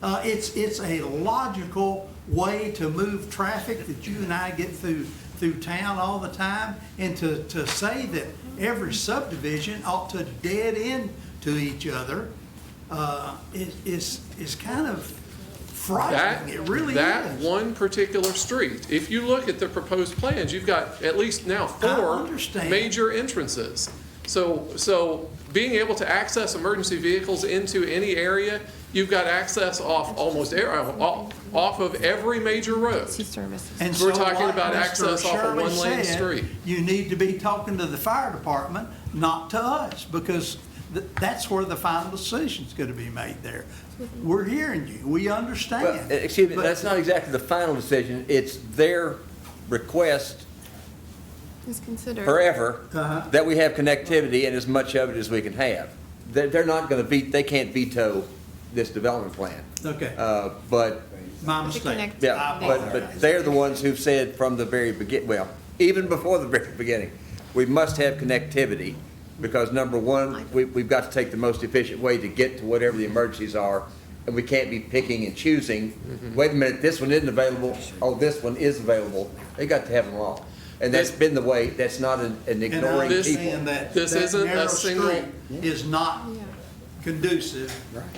It's a logical way to move traffic that you and I get through town all the time, and to say that every subdivision ought to dead end to each other is kind of frightening. It really That is. one particular street, if you look at the proposed plans, you've got at least now 4 understand. major entrances. So being able to access emergency vehicles into any area, you've got access off off of every major road. And We're so talking like about Mr. access off a Shirley one-lane said, street. You need to be talking to the fire department, not to us, because that's where the final decision's gonna be made there. We're hearing you, we Well, understand. excuse me, But- that's not exactly the final decision. It's their request Is considered. forever Uh-huh. that we have connectivity and as much of it as we can have. They're not going to they can't veto this development plan. Okay, But, my mistake. yeah, I but apologize. they're the ones who've said from the very even before the very beginning, we must have connectivity, because number one, we've got to take the most efficient way to get to whatever the emergencies are, and we can't be picking and choosing. Wait a minute, this one isn't available, oh, this one is available. They got to have them all. And that's been the way, that's not an And I ignoring people. understand that This that isn't a narrow single- street is not conducive.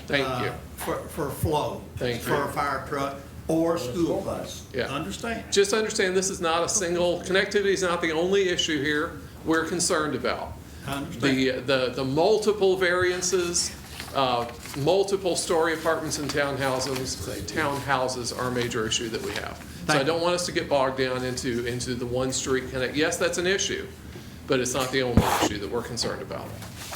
Thank you. For flow. Thank For you. a fire truck or a school bus. Yeah. Understand? Just understand, this is not a single, connectivity is not the only issue here we're concerned about. I understand. The multiple variances, multiple story apartments and townhouses are a major issue that we have. So I Thank don't want us to get bogged down into the one street connect. Yes, that's an issue, but it's not the only issue that we're concerned about.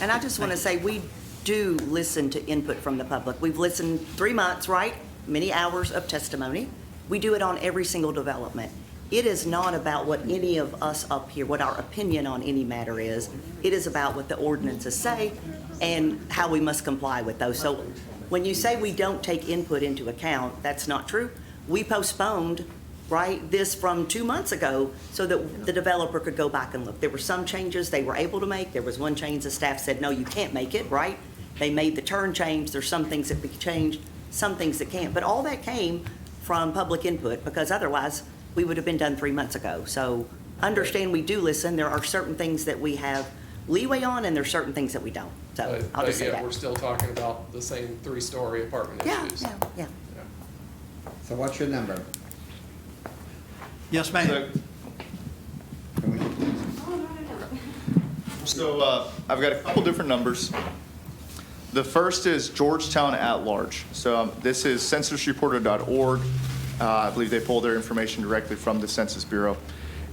And I just want to say, we do listen to input from the public. We've listened 3 months, right? Many hours of testimony. We do it on every single development. It is not about what any of us up here, what our opinion on any matter is. It is about what the ordinances say and how we must comply with those. So when you say we don't take input into account, that's not true. We postponed, right, this from 2 months ago so that the developer could go back and look. There were some changes they were able to make. There was one change the staff said, no, you can't make it, right? They made the turn change. There's some things that we can change, some things that can't. But all that came from public input, because otherwise we would have been done 3 months ago. So understand, we do listen. There are certain things that we have leeway on, and there's certain things that we don't. So I'll just say But that. we're still talking about the same 3-story apartment Yeah, issues. yeah. So what's your number? Yes, ma'am. So I've got a couple different numbers. The first is Georgetown at large. So this is censusreporter.org. I believe they pull their information directly from the Census Bureau.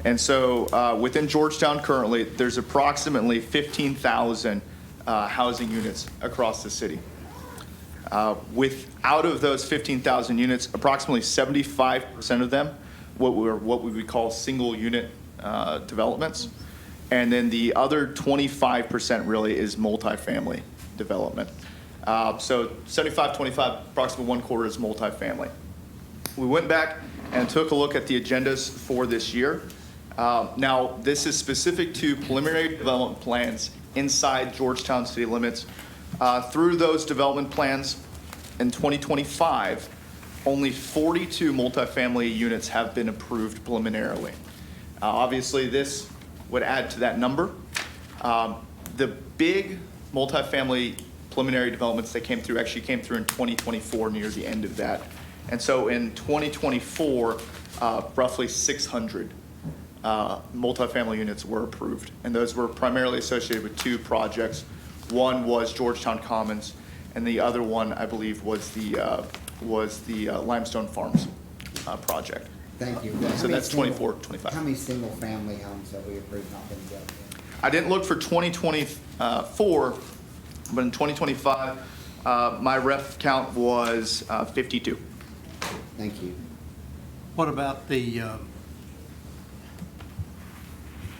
And so within Georgetown currently, there's approximately 15,000 housing units across the city. Out of those 15,000 units, approximately 75% of them, what we would call single unit developments. And then the other 25% really is multifamily development. So 75, 25, approximately 1/4 is multifamily. We went back and took a look at the agendas for this year. Now, this is specific to preliminary development plans inside Georgetown city limits. Through those development plans in 2025, only 42 multifamily units have been approved preliminarily. Obviously, this would add to that number. The big multifamily preliminary developments that came through actually came through in 2024, near the end of that. And so in 2024, roughly 600 multifamily units were approved. And those were primarily associated with two projects. One was Georgetown Commons, and the other one, I believe, was the Limestone Farms project. Thank you. So that's 24, 25. How many single-family homes have we approved not been built yet? I didn't look for 2024, but in 2025, my ref count was 52. Thank you. What about the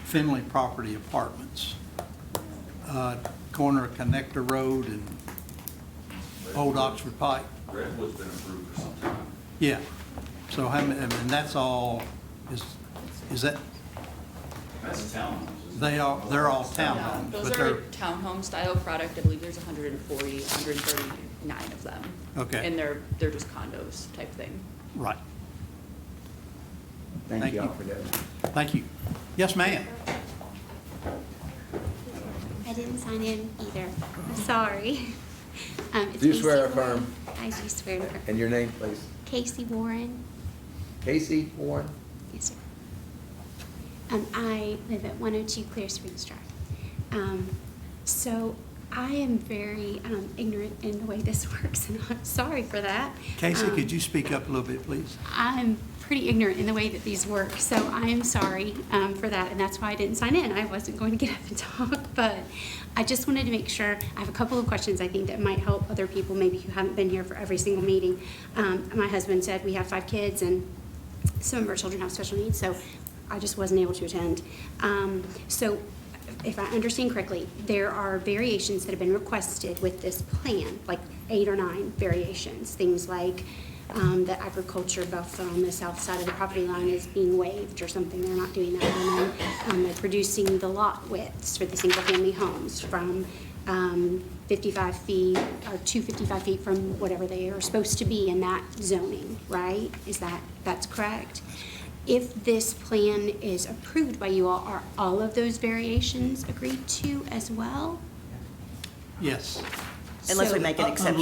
Finley Property Apartments? Corner of Connector Road and Old Oxford Pike? Redwood's been approved for some time. Yeah. So how many, and that's all, is that, That's a townhouse. they're all townhomes, Those but are they're, townhome style product. I believe there's 140, 139 of them. Okay. And they're just condos type thing. right. Thank Thank you all you. for doing that. Thank you. Yes, ma'am. I didn't sign in either. I'm sorry. It's Do you Casey swear or Warren. affirm? I do swear to affirm. And your name, please? Casey Warren. Casey Warren? Yes, sir. I live at 102 Clear Springs Drive. So I am very ignorant in the way this works, and I'm sorry for that. Casey, could you speak up a little bit, please? I'm pretty ignorant in the way that these work, so I am sorry for that, and that's why I didn't sign in. I wasn't going to get up and talk, but I just wanted to make sure. I have a couple of questions I think that might help other people, maybe who haven't been here for every single meeting. My husband said we have 5 kids, and some of our children have special needs, so I just wasn't able to attend. So if I understand correctly, there are variations that have been requested with this plan, like 8 or 9 variations, things like the agriculture buffer on the south side of the property line is being waived or something. They're not doing that. And then they're reducing the lot widths for the single-family homes from 55 feet or 255 feet from whatever they are supposed to be in that zoning, right? That's correct? If this plan is approved by you all, are all of those variations agreed to as well? Yes. Unless we make an exception.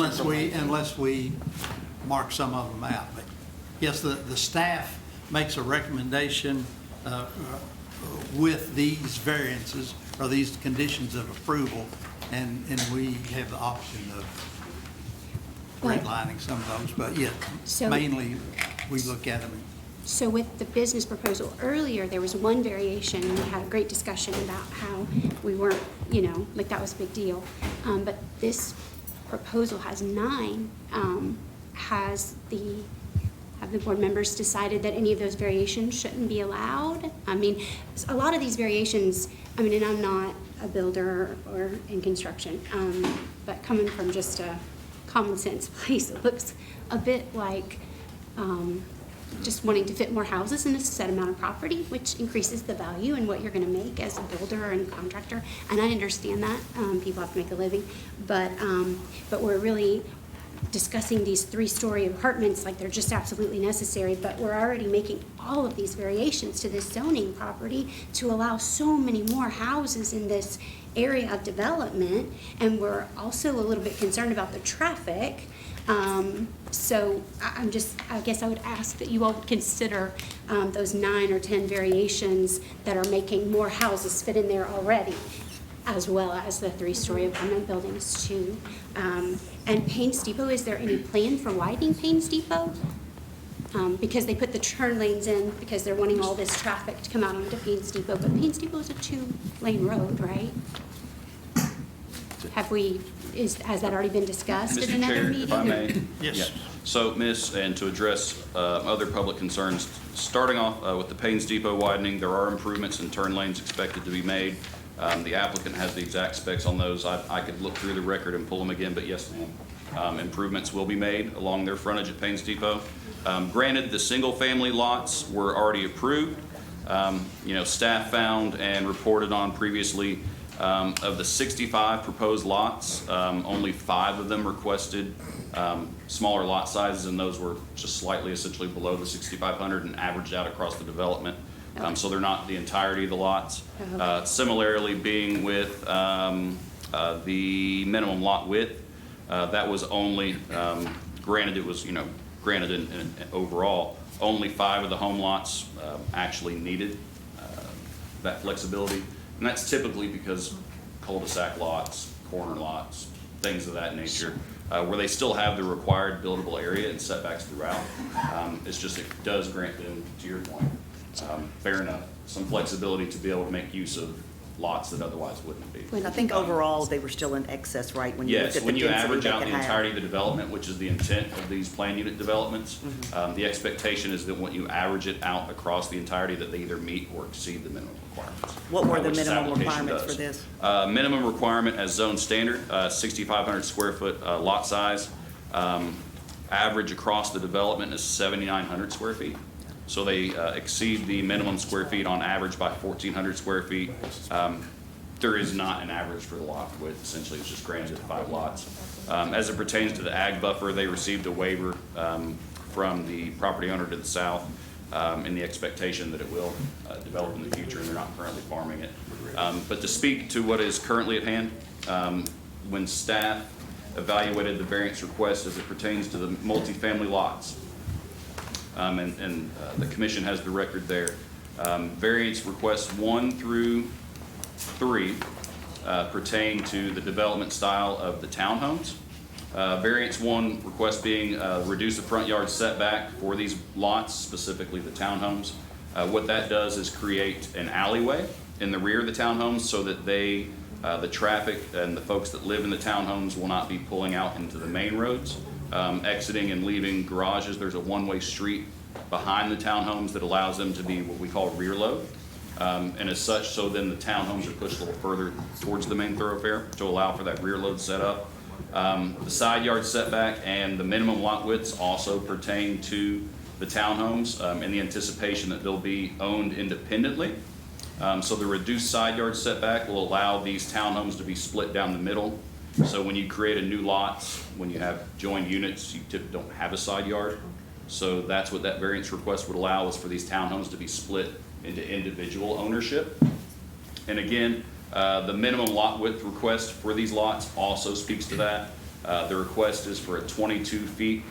Unless we mark some of them out. But yes, the staff makes a recommendation with these variances or these conditions of approval, and we have the option of redlining some of those. But yeah, So- mainly we look at them. So with the business proposal earlier, there was one variation, and we had a great discussion about how we weren't, like that was a big deal. But this proposal has 9. Have the board members decided that any of those variations shouldn't be allowed? I mean, a lot of these variations, and I'm not a builder or in construction, but coming from just a common sense place, it looks a bit like just wanting to fit more houses in a set amount of property, which increases the value and what you're going to make as a builder and contractor. And I understand that people have to make a living, but we're really discussing these 3-story apartments like they're just absolutely necessary. But we're already making all of these variations to this zoning property to allow so many more houses in this area of development. And we're also a little bit concerned about the traffic. So I guess I would ask that you all would consider those 9 or 10 variations that are making more houses fit in there already, as well as the 3-story apartment buildings too. And Payne's Depot, is there any plan for widening Payne's Depot? Because they put the turn lanes in because they're wanting all this traffic to come out onto Payne's Depot, but Payne's Depot is a 2-lane road, right? Has that already been discussed in Mr. another Chair, meeting? if I may? Yes. Yeah. So, Miss, and to address other public concerns, starting off with the Payne's Depot widening, there are improvements and turn lanes expected to be made. The applicant has the exact specs on those. I could look through the record and pull them again, but yes, ma'am. Improvements will be made along their frontage at Payne's Depot. Granted, the single-family lots were already approved. Staff found and reported on previously, of the 65 proposed lots, only 5 of them requested smaller lot sizes, and those were just slightly essentially below the 6,500 and averaged out across the development. So they're not the entirety of the lots. Similarly, being with the minimum lot width, that was only, granted it was, granted in overall, only 5 of the home lots actually needed that flexibility. And that's typically because cul-de-sac lots, corner lots, things of that nature, where they still have the required buildable area and setbacks throughout. It's just, it does grant them, to your point, fair enough, some flexibility to be able to make use of lots that otherwise wouldn't be. I think overall, they were still in excess, right? When you looked Yes, at the when you density average they out could the have. entirety of the development, which is the intent of these plan unit developments, the expectation is that when you average it out across the entirety, that they either meet or exceed the minimum requirements. What were the which this minimum application requirements does. for this? Minimum requirement as zone standard, 6,500 square foot lot size. Average across the development is 7,900 square feet. So they exceed the minimum square feet on average by 1,400 square feet. There is not an average for the lot width, essentially it's just granted 5 lots. As it pertains to the ag buffer, they received a waiver from the property owner to the south in the expectation that it will develop in the future, and they're not currently farming it. But to speak to what is currently at hand, when staff evaluated the variance request as it pertains to the multifamily lots, and the commission has the record there, variance requests 1 through 3 pertain to the development style of the townhomes. Variance 1 request being reduce the front yard setback for these lots, specifically the townhomes. What that does is create an alleyway in the rear of the townhomes so that the traffic and the folks that live in the townhomes will not be pulling out into the main roads, exiting and leaving garages. There's a one-way street behind the townhomes that allows them to be what we call rear load. And as such, so then the townhomes are pushed a little further towards the main thoroughfare to allow for that rear load setup. The side yard setback and the minimum lot widths also pertain to the townhomes in the anticipation that they'll be owned independently. So the reduced side yard setback will allow these townhomes to be split down the middle. So when you create a new lot, when you have joined units, you typically don't have a side yard. So that's what that variance request would allow, is for these townhomes to be split into individual ownership. And again, the minimum lot width request for these lots also speaks to that. The request is for a 22 feet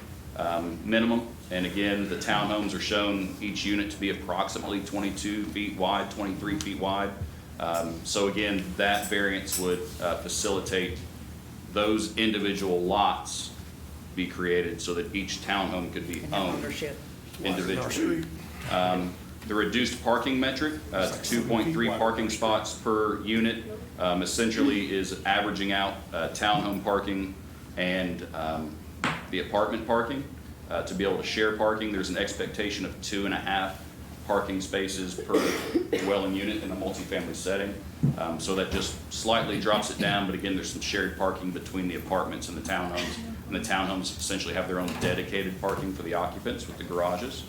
minimum. And again, the townhomes are shown each unit to be approximately 22 feet wide, 23 feet wide. So again, that variance would facilitate those individual lots be created so that each townhome could be owned individually. The reduced parking metric to 2.3 parking spots per unit essentially is averaging out townhome parking and the apartment parking. To be able to share parking, there's an expectation of 2.5 parking spaces per dwelling unit in a multifamily setting. So that just slightly drops it down, but again, there's some shared parking between the apartments and the townhomes. And the townhomes essentially have their own dedicated parking for the occupants with the garages.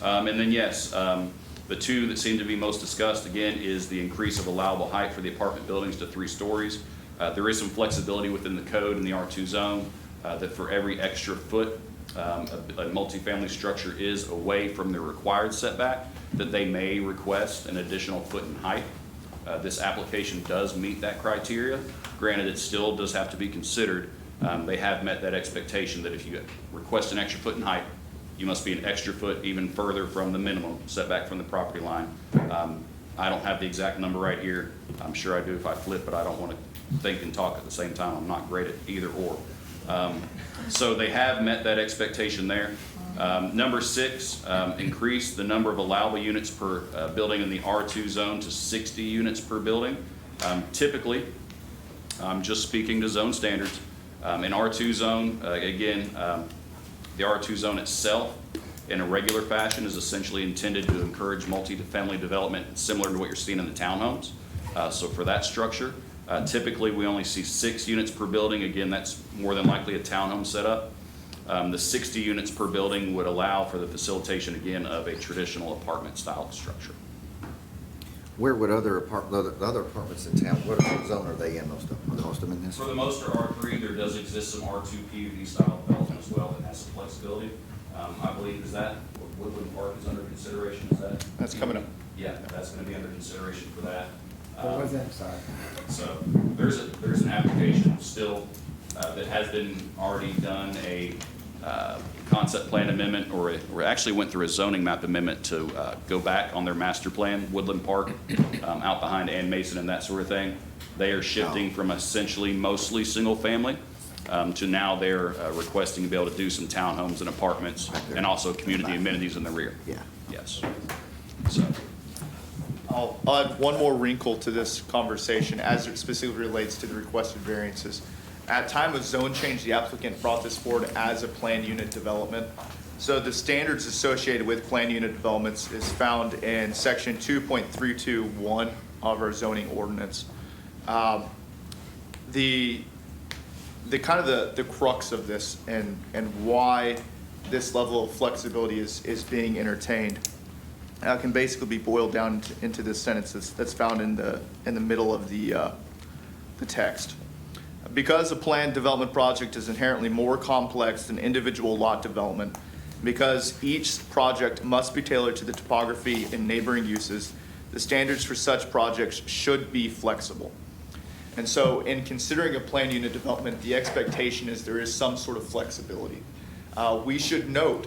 And then yes, the 2 that seem to be most discussed, again, is the increase of allowable height for the apartment buildings to 3 stories. There is some flexibility within the code in the R2 zone that for every extra foot a multifamily structure is away from the required setback, that they may request an additional foot in height. This application does meet that criteria. Granted, it still does have to be considered They have met that expectation that if you request an extra foot in height, you must be an extra foot even further from the minimum setback from the property line. I don't have the exact number right here. I'm sure I do if I flip, but I don't want to think and talk at the same time. I'm not great at either or. So they have met that expectation there. Number 6, increase the number of allowable units per building in the R2 zone to 60 units per building. Typically, I'm just speaking to zone standards. In R2 zone, again, the R2 zone itself in a regular fashion is essentially intended to encourage multi-family development similar to what you're seeing in the townhomes. So for that structure, typically we only see 6 units per building. Again, that's more than likely a townhome setup. The 60 units per building would allow for the facilitation, again, of a traditional apartment style structure. Where would the other apartments in town, what zone are they in, most of them? Are most of them in this? For the most are R3, there does exist some R2 PUD style development as well that has some flexibility. I believe, is that Woodland Park is under consideration, is that? That's coming up. Yeah, that's gonna be under consideration for that. What was that, sorry? So there's an application still that has been already done, a concept plan amendment, or actually went through a zoning map amendment to go back on their master plan, Woodland Park, out behind Ann Mason and that sort of thing. They are shifting from essentially mostly single family to now they're requesting to be able to do some townhomes and apartments and also community amenities in the rear. Yeah. Yes. So. I'll add one more wrinkle to this conversation as it specifically relates to the requested variances. At time of zone change, the applicant brought this forward as a planned unit development. So the standards associated with planned unit developments is found in section 2.321 of our zoning ordinance. The kind of the crux of this and why this level of flexibility is being entertained can basically be boiled down into this sentence that's found in the middle of the text. Because a planned development project is inherently more complex than individual lot development, because each project must be tailored to the topography and neighboring uses, the standards for such projects should be flexible. And so in considering a planned unit development, the expectation is there is some sort of flexibility. We should note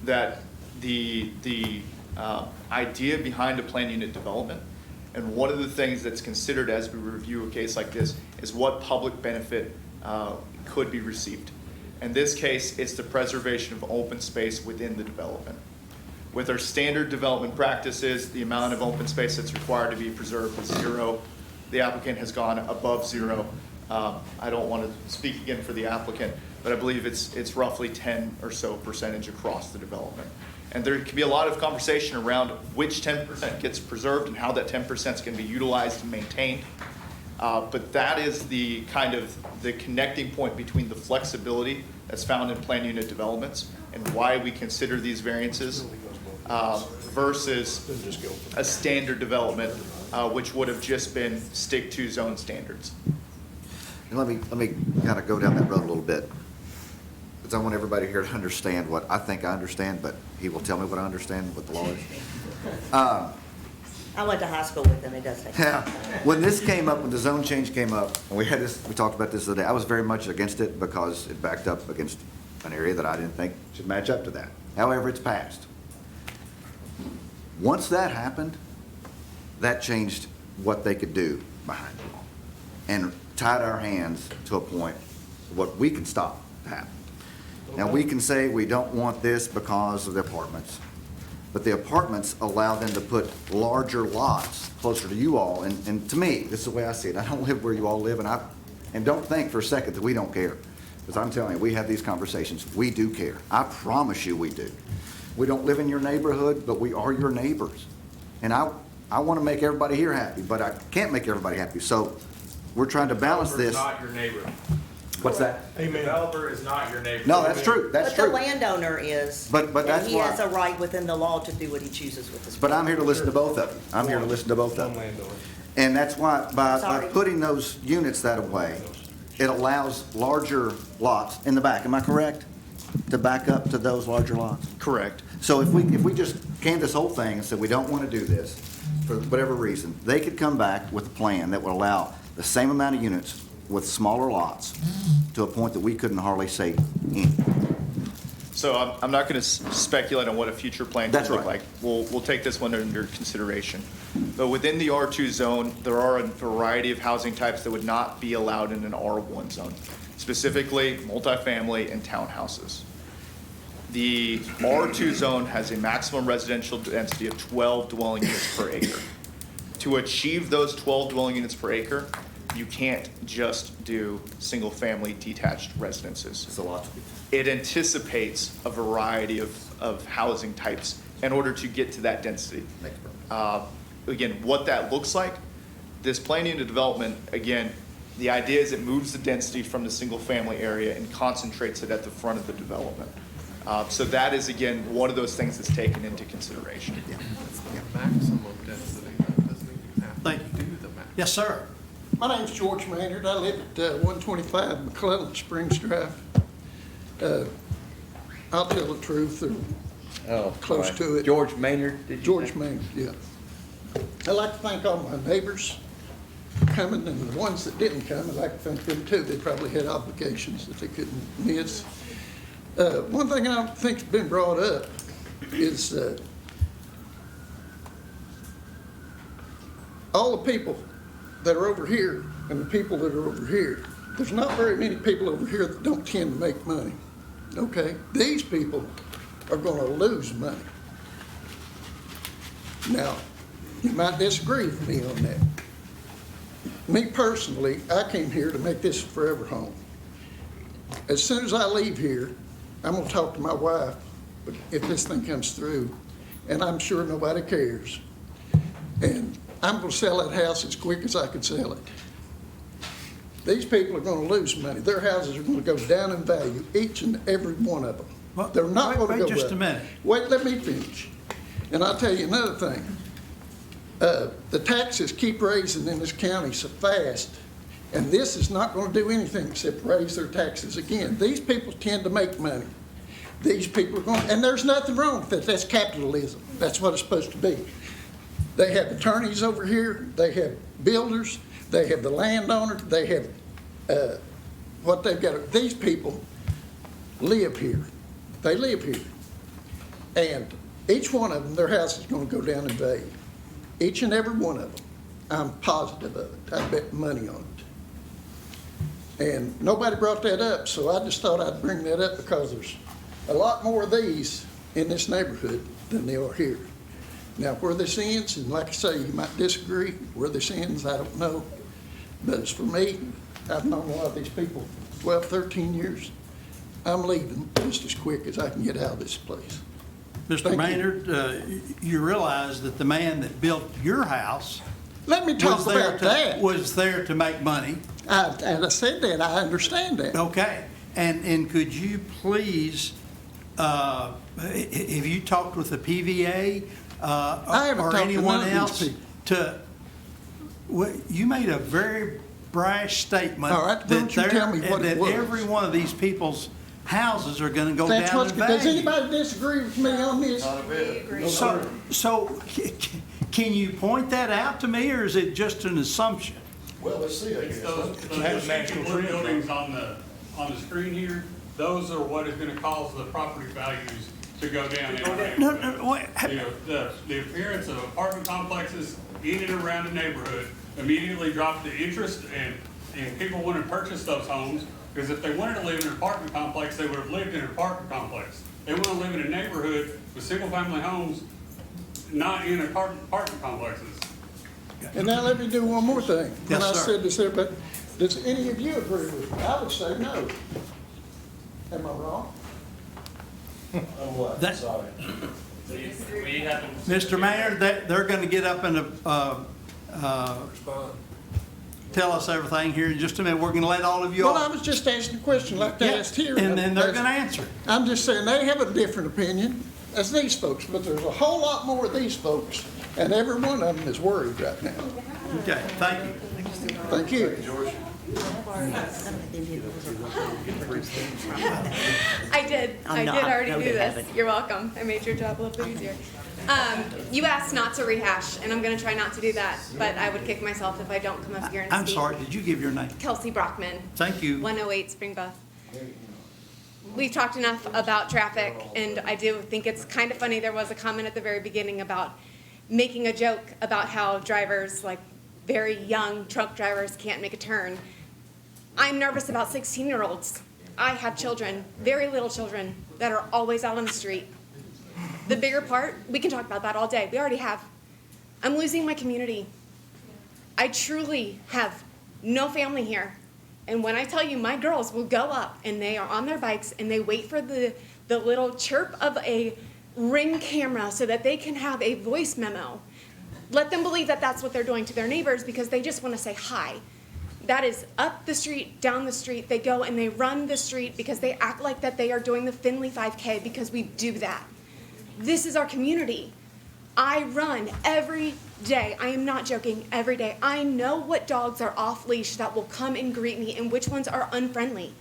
that the idea behind a planned unit development, and one of the things that's considered as we review a case like this, is what public benefit could be received. In this case, it's the preservation of open space within the development. With our standard development practices, the amount of open space that's required to be preserved is 0. The applicant has gone above 0. I don't want to speak again for the applicant, but I believe it's roughly 10 or so percentage across the development. And there can be a lot of conversation around which 10% gets preserved and how that 10% is going to be utilized and maintained. But that is the kind of the connecting point between the flexibility that's found in planned unit developments and why we consider these variances versus a standard development, which would have just been stick to zone standards. And let me kind of go down that road a little bit, because I want everybody here to understand what I think I understand, but he will tell me what I understand, what the law is. I went to high school with them, it does take time. When this came up, when the zone change came up, and we talked about this the other day, I was very much against it because it backed up against an area that I didn't think should match up to that. However, it's passed. Once that happened, that changed what they could do behind it and tied our hands to a point of what we can stop to happen. Now, we can say we don't want this because of the apartments, but the apartments allow them to put larger lots closer to you all. And to me, this is the way I see it. I don't live where you all live, and don't think for a second that we don't care. Because I'm telling you, we have these conversations. We do care. I promise you we do. We don't live in your neighborhood, but we are your neighbors. And I want to make everybody here happy, but I can't make everybody happy. So we're trying to balance this. Not your neighbor. What's that? A developer is not your neighbor. No, that's true. That's true. But the landowner is. But that's and he why. has a right within the law to do what he chooses with his. But I'm here to listen to both of them. I'm here to listen to both of them. And that's why, by putting those units that way, it allows larger lots in the back. Am I correct? To back up to those larger lots? Correct. So if we just canned this whole thing and said we don't want to do this, for whatever reason, they could come back with a plan that would allow the same amount of units with smaller lots to a point that we couldn't hardly say anything. So I'm not going to speculate on what a future plan That's could look right. like. We'll take this one under consideration. But within the R2 zone, there are a variety of housing types that would not be allowed in an R1 zone, specifically multifamily and townhouses. The R2 zone has a maximum residential density of 12 dwelling units per acre. To achieve those 12 dwelling units per acre, you can't just do single-family detached residences. It's a lot. It anticipates a variety of housing types in order to get to that density. Again, what that looks like, this planning and development, again, the idea is it moves the density from the single-family area and concentrates it at the front of the development. So that is, again, one of those things that's taken into consideration. Maximum density, that doesn't even have Thank to do the max. Yes, sir. My name's George Maynard. I live at 125 McClellan Springs Drive. I'll tell the truth, or close right. to it. George Maynard, did you George say? Maynard, yeah. I'd like to thank all my neighbors coming, and the ones that didn't come, I'd like to thank them too. They probably had obligations that they couldn't miss. One thing I don't think's been brought up is all the people that are over here and the people that are over here. There's not very many people over here that don't tend to make money. Okay, these people are gonna lose money. Now, you might disagree with me on that. Me personally, I came here to make this a forever home. As soon as I leave here, I'm gonna talk to my wife if this thing comes through, and I'm sure nobody cares. And I'm gonna sell that house as quick as I can sell it. These people are gonna lose money. Their houses are gonna go down in value, each and every one of them. Well, They're not gonna go up. Wait just a minute. Wait, let me finish. And I'll tell you another thing. The taxes keep raising in this county so fast, and this is not gonna do anything except raise their taxes again. These people tend to make money. These people are going, and there's nothing wrong with that. That's capitalism. That's what it's supposed to be. They have attorneys over here, they have builders, they have the landowner, they have what they've got. These people live here. They live here. And each one of them, their house is going to go down in value. Each and every one of them. I'm positive of it. I bet money on it. And nobody brought that up, so I just thought I'd bring that up because there's a lot more of these in this neighborhood than there are here. Now, where this ends, and like I say, you might disagree, where this ends, I don't know. But as for me, I've known a lot of these people 12, 13 years. I'm leaving just as quick as I can get out of this place. Mr. Maynard, you realize that the man that built your house Let me talk about that. Was there to make money. And I said that, I understand that. Okay, and could you please, have you talked with the PVA I haven't or talked to anyone none of else these people. you made a very brash statement All right, why don't you tell me what it was? that every one of these people's houses are going to go That's down what's in good. Does value. anybody disagree with me on this? So can you point that out to me, or is it just an assumption? Well, let's see, I guess. Those buildings on the screen here, those are what is gonna cause the property values to go down in our neighborhood. No, wait. The appearance of apartment complexes in and around the neighborhood immediately dropped the interest, and people want to purchase those homes, because if they wanted to live in an apartment complex, they would have lived in an apartment complex. They want to live in a neighborhood with single-family homes, not in apartment complexes. And now let me do one more thing. When Yes, I sir. said this there, but does any of you agree with me? I would say no. Am I wrong? That- Sorry. Mr. Mayor, they're going to get up and tell us everything here in just a minute. We're going to let all of you Well, all. I was just asking a question like they Yeah, asked here. and then they're going to answer. I'm just saying they have a different opinion as these folks, but there's a whole lot more of these folks, and every one of them is worried right now. Okay, thank you. Thank you. I did I'm not. already No, do they this. haven't. You're welcome. I made your job a little bit easier. You asked not to rehash, and I'm going to try not to do that, but I would kick myself if I don't come up here and I'm speak. sorry, did you give your name? Kelsey Brockman, Thank you. 108 Spring Bluff. We've talked enough about traffic, and I do think it's kind of funny. There was a comment at the very beginning about making a joke about how drivers, like very young truck drivers, can't make a turn. I'm nervous about 16-year-olds. I have children, very little children, that are always out on the street. The bigger part, we can talk about that all day. We already have. I'm losing my community. I truly have no family here. And when I tell you, my girls will go up and they are on their bikes and they wait for the little chirp of a Ring camera so that they can have a voice memo. Let them believe that that's what they're doing to their neighbors because they just want to say hi. That is up the street, down the street. They go and they run the street because they act like that they are doing the Findlay 5K because we do that. This is our community. I run every day. I am not joking, every day. I know what dogs are off leash that will come and greet me and which ones are unfriendly.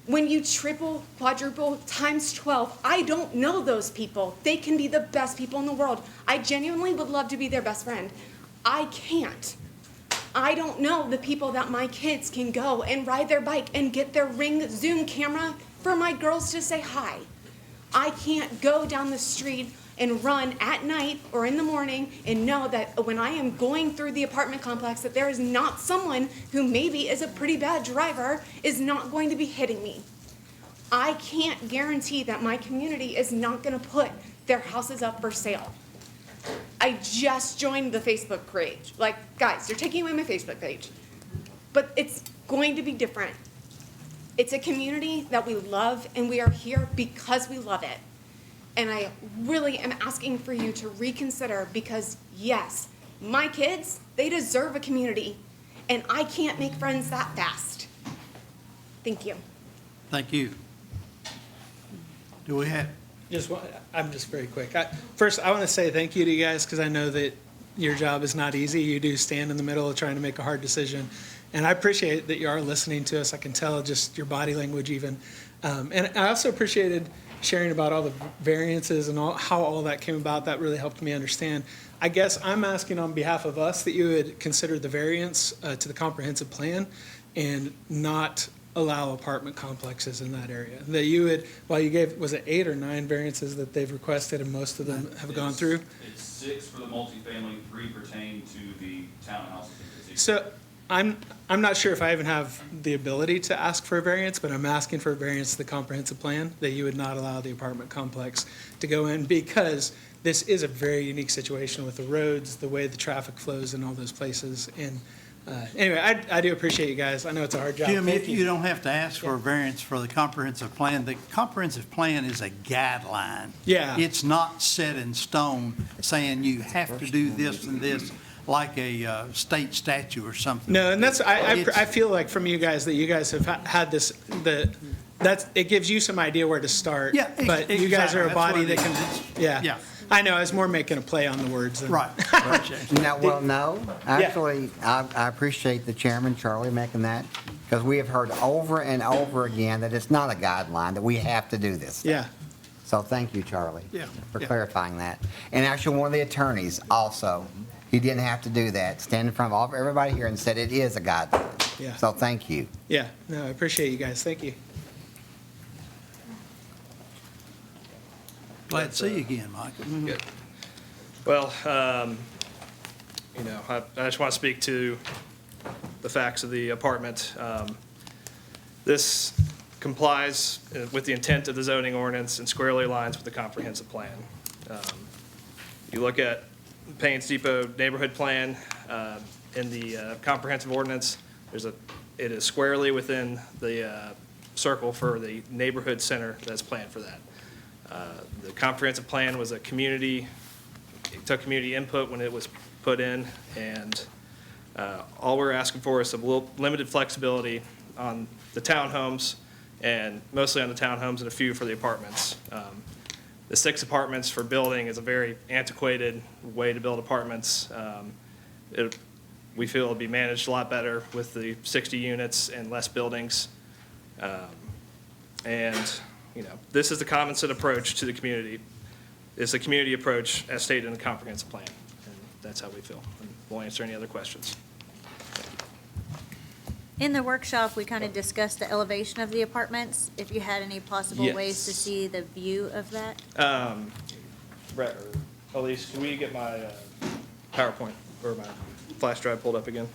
When you triple, quadruple, times 12, I don't know those people. They can be the best people in the world. I genuinely would love to be their best friend. I can't. I don't know the people that my kids can go and ride their bike and get their Ring Zoom camera for my girls to say hi. I can't go down the street and run at night or in the morning and know that when I am going through the apartment complex that there is not someone who maybe is a pretty bad driver is not going to be hitting me. I can't guarantee that my community is not going to put their houses up for sale. I just joined the Facebook page. Like, guys, you're taking away my Facebook page. But it's going to be different. It's a community that we love, and we are here because we love it. And I really am asking for you to reconsider because, yes, my kids, they deserve a community, and I can't make friends that fast. Thank you. Thank you. Do we have? I'm just very quick. First, I want to say thank you to you guys because I know that your job is not easy. You do stand in the middle of trying to make a hard decision. And I appreciate that you are listening to us. I can tell just your body language even. And I also appreciated sharing about all the variances and how all that came about. That really helped me understand. I guess I'm asking on behalf of us that you would consider the variance to the comprehensive plan and not allow apartment complexes in that area. That you would, while you gave, was it 8 or 9 variances that they've requested and most of them have gone through? It's 6 for the multifamily, 3 pertain to the townhouses in particular. So I'm not sure if I even have the ability to ask for a variance, but I'm asking for a variance to the comprehensive plan that you would not allow the apartment complex to go in because this is a very unique situation with the roads, the way the traffic flows in all those places. And anyway, I do appreciate you guys. I know it's a hard job. Jim, Thank you don't have to ask for a variance for the comprehensive plan. The comprehensive plan is a guideline. Yeah. It's not set in stone saying you have to do this and this like a state statute or something. No, and that's, I feel like from you guys that you guys have had this, it gives you some idea where to start. Yeah, But you guys are a exactly. body that That's what can, yeah. Yeah. I know, I was more making a play on the words than. Right. No, actually, I appreciate the chairman, Charlie, making that, because we have heard over and over again that it's not a guideline, that we have to do this. Yeah. So thank you, Charlie. Yeah, For yeah. clarifying that. And actually, one of the attorneys also, he didn't have to do that, stand in front of everybody here and said it is a guideline. Yeah. So thank you. Yeah, no, I appreciate you guys. Thank you. Glad to see you again, Michael. Good. Well, I just want to speak to the facts of the apartment. This complies with the intent of the zoning ordinance and squarely aligns with the comprehensive plan. You look at Payne's Depot neighborhood plan in the comprehensive ordinance, it is squarely within the circle for the neighborhood center that's planned for that. The comprehensive plan was it took community input when it was put in, and all we're asking for is some limited flexibility on the townhomes, and mostly on the townhomes and a few for the apartments. The 6 apartments for building is a very antiquated way to build apartments. We feel it'll be managed a lot better with the 60 units and less buildings. And this is the common sense approach to the community. It's a community approach as stated in the comprehensive plan, and that's how we feel. And we'll answer any other questions. In the workshop, we kind of discussed the elevation of the apartments, if you had any possible ways to Yes. see the view of that. Brett, or Elise, can we get my PowerPoint or my flash drive pulled up again?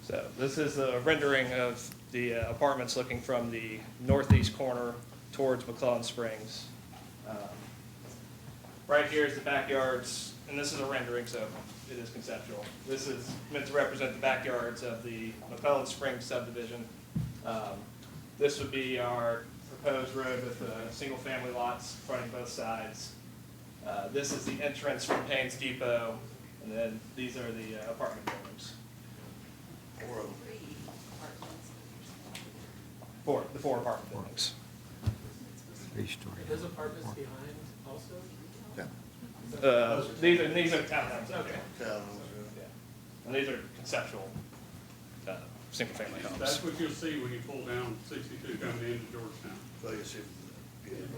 So this is a rendering of the apartments looking from the northeast corner towards McClellan Springs. Right here is the backyards, and this is a rendering, so it is conceptual. This is meant to represent the backyards of the McClellan Springs subdivision. This would be our proposed road with single-family lots fronting both sides. This is the entrance from Payne's Depot, and then these are the apartment buildings. The four apartment buildings. Three-story. Those apartments behind also? These are townhomes, okay. Yeah. And these are conceptual, single-family homes. That's what you'll see when you pull down 62 coming into Georgetown. Well, you see,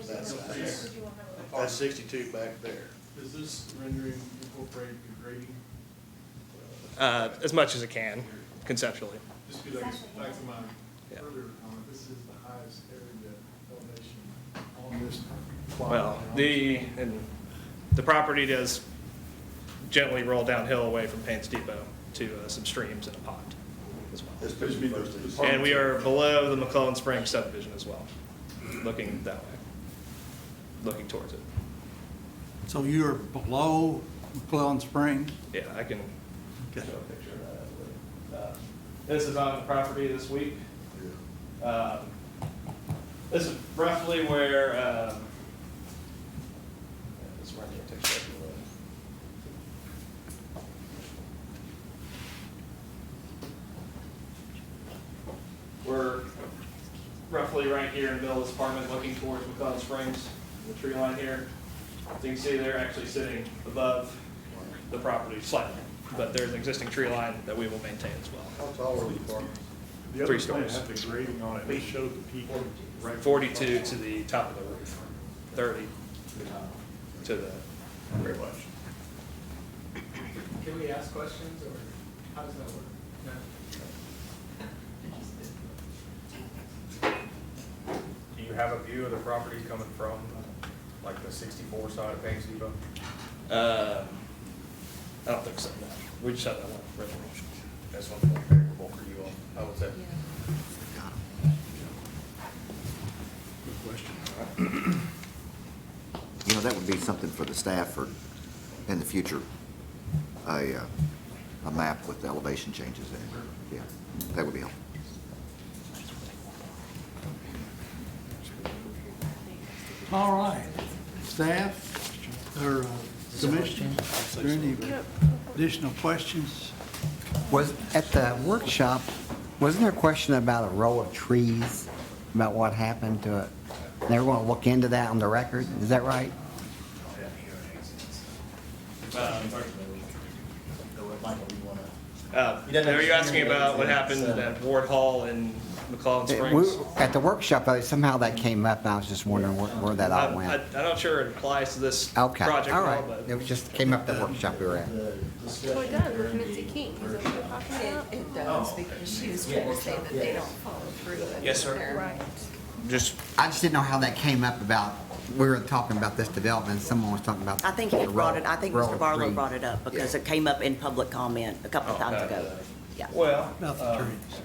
that's 62 back there. Does this rendering incorporate the grading? As much as it can, conceptually. Just because I guess back to my earlier comment, this is the highest area elevation on this plot. Well, the property does gently roll downhill away from Payne's Depot to some streams and a pond as well. And we are below the McClellan Springs subdivision as well, looking that way, looking towards it. So you're below McClellan Springs? Yeah, I can show a picture of that. This is on the property this week. This is roughly where, this rendering takes shape a little. We're roughly right here in the middle of this apartment looking towards McClellan Springs, the tree line here. So you can see they're actually sitting above the property slightly, but there's an existing tree line that we will maintain as well. How tall are the apartments? The other 3 plan stories. had the grading on it, it showed the peak. Right. 42 to the top of the roof, 30 to the. Very much. Can we ask questions, or how does that work? No? Do you have a view of the property coming from, like, the 64 side of Payne's Depot? I don't think so, no. We just have that one resolution. This one's more favorable for you all, I would say. Good question. You know, that would be something for the staff for, in the future, a map with elevation changes in it. Yeah, that would be helpful. All right. Staff or commission, is there any additional questions? Was, at the workshop, wasn't there a question about a row of trees, about what happened to it? They were going to look into that on the record, is that right? Are you asking about what happened at Ward Hall in McClellan Springs? At the workshop, somehow that came up, and I was just wondering where that all went. I'm not sure it applies to this Okay, project all at all, right. but. It was just came up at the workshop we were at. Well, it does with Mitzi King, is that what you're talking about? It does, because she was trying to say that they don't follow through. Yes, sir. Right. I just didn't know how that came up about, we were talking about this development, someone was talking about. I think he brought it, I think row Mr. of Barlow trees. brought it up because it came up in public comment a couple of times ago. Yeah. Well, About the trees.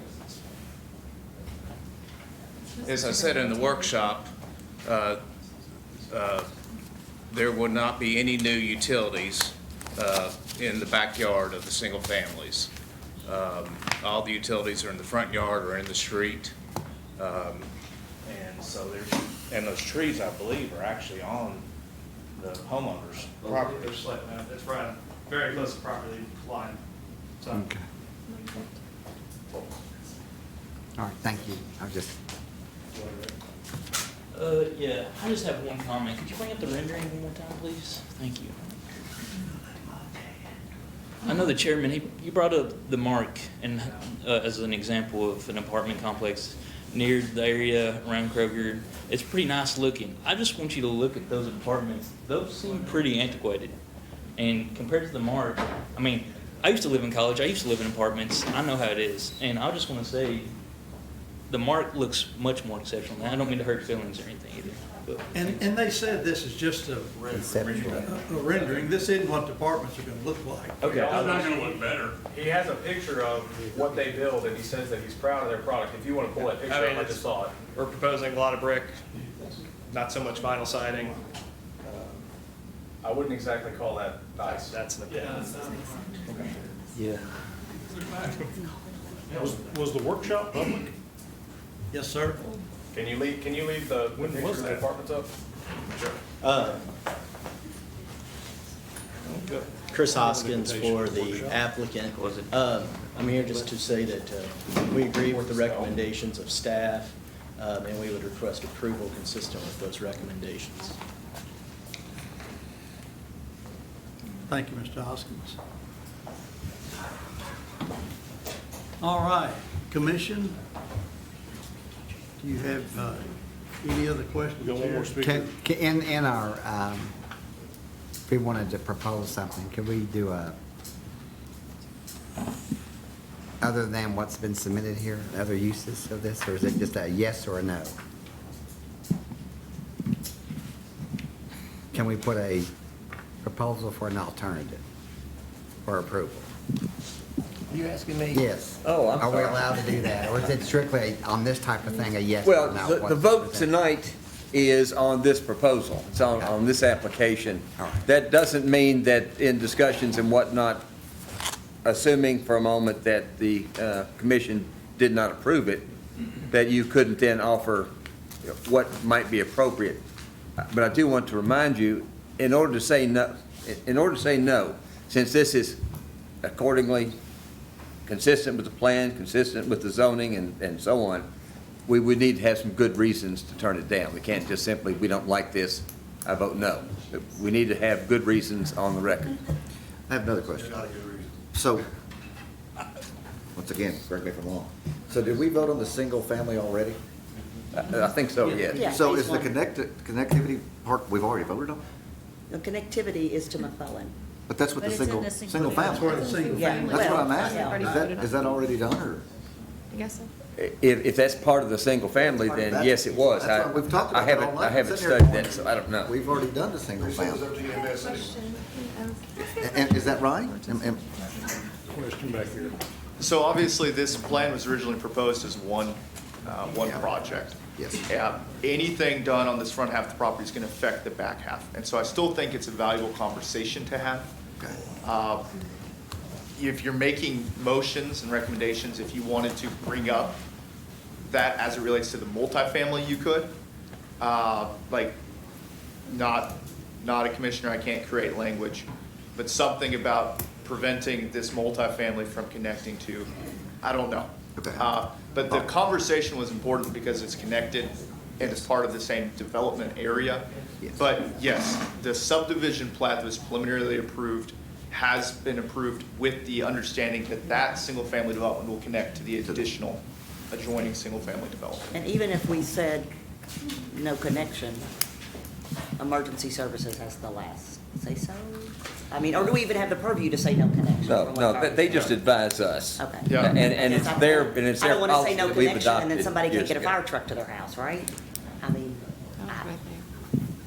As I said in the workshop, there will not be any new utilities in the backyard of the single families. All the utilities are in the front yard or in the street. And so and those trees, I believe, are actually on the homeowner's property. It's right, very close to property line. So. Okay. All right, thank you. I just, Yeah, I just have one comment. Could you bring up the rendering one more time, please? Thank you. I know the chairman, he brought up the mark and as an example of an apartment complex near the area around Kroger. It's pretty nice looking. I just want you to look at those apartments. Those seem pretty antiquated. And compared to the mark, I mean, I used to live in college. I used to live in apartments. I know how it is. And I just want to say the mark looks much more exceptional. I don't mean to hurt feelings or anything either. But And they said this is just a rendering. This isn't what the apartments are gonna look like. Okay. It's not gonna look better. He has a picture of what they build, and he says that he's proud of their product. If you want to pull that picture I mean, up, I just saw it. We're proposing a lot of brick, not so much vinyl siding. I wouldn't exactly call that nice. That's an opinion. yeah. Was the workshop public? Yes, sir. Can you leave the picture of the apartments up? Sure. Chris Hoskins for the applicant. I'm here just to say that we agree with the recommendations of staff, and we would request approval consistent with those recommendations. Thank you, Mr. Hoskins. All right, commission, do you have any other questions? We got one more speaker. in our, if we wanted to propose something, could we do other than what's been submitted here, other uses of this, or is it just a yes or a no? Can we put a proposal for an alternative for approval? You asking me? Yes. Oh, I'm Are we sorry. allowed to do that, or is it strictly on this type of thing, a yes or Well, no? the vote tonight is on this proposal. It's on this application. All right. That doesn't mean that in discussions and whatnot, assuming for a moment that the commission did not approve it, that you couldn't then offer what might be appropriate. But I do want to remind you, in order to say no, since this is accordingly consistent with the plan, consistent with the zoning and so on, we would need to have some good reasons to turn it down. We can't just simply, we don't like this, I vote no. We need to have good reasons on the record. I have another question. So, once again, correct me if I'm wrong. So did we vote on the single family already? I think so, yes. Yeah, So phase is the one. connectivity part, we've already voted on? The connectivity is to McClellan. But that's what But the it's in single, the single single family. family. That's where the single Yeah, family. That's what I'm well, asking. yeah. Is that already done, or? I guess so. If that's part of the single family, then yes, it was. That's what we've talked I about all night. I haven't Sitting here studied going, that, so I don't know. We've already done the single family. And is that right? Question back here. So obviously, this plan was originally proposed as one project. Yes. Anything done on this front half of the property is going to affect the back half. And so I still think it's a valuable conversation to have. Okay. If you're making motions and recommendations, if you wanted to bring up that as it relates to the multifamily, you could. Like, not a commissioner, I can't create language, but something about preventing this multifamily from connecting to, I don't know. Okay. But the conversation was important because it's connected and it's part of the same development area. Yes. But yes, the subdivision plat that was preliminarily approved has been approved with the understanding that that single-family development will connect to the additional adjoining single-family development. And even if we said no connection, emergency services has the last say so? I mean, or do we even have the purview to say no connection? No, they just advise us. Okay. Yeah. And it's their I don't want to say policy no that we've connection and then adopted somebody can't years get a ago. fire truck to their house, right? I mean, I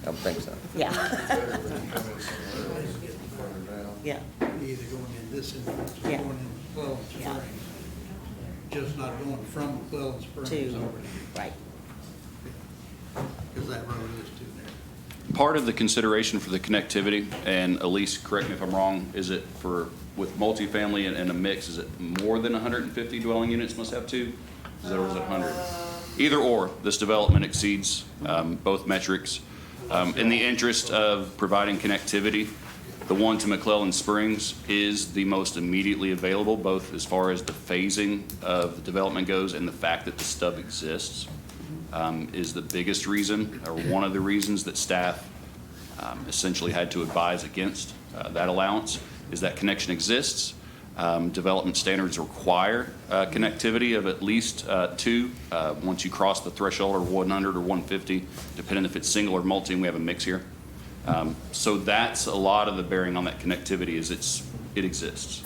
don't think so. yeah. Yeah. Either going in this instance or Yeah. going in McClellan Yeah. Springs. Just not going from McClellan Springs To, over, right. because that road is too narrow. part of the consideration for the connectivity, and Elise, correct me if I'm wrong, is it with multifamily and a mix, is it more than 150 dwelling units must have two? Or is it 100? Either or, this development exceeds both metrics. In the interest of providing connectivity, the one to McClellan Springs is the most immediately available, both as far as the phasing of the development goes and the fact that the stub exists, is the biggest reason, or one of the reasons that staff essentially had to advise against that allowance, is that connection exists. Development standards require connectivity of at least two once you cross the threshold, or 100 or 150, depending if it's single or multi, and we have a mix here. So that's a lot of the bearing on that connectivity, is it exists.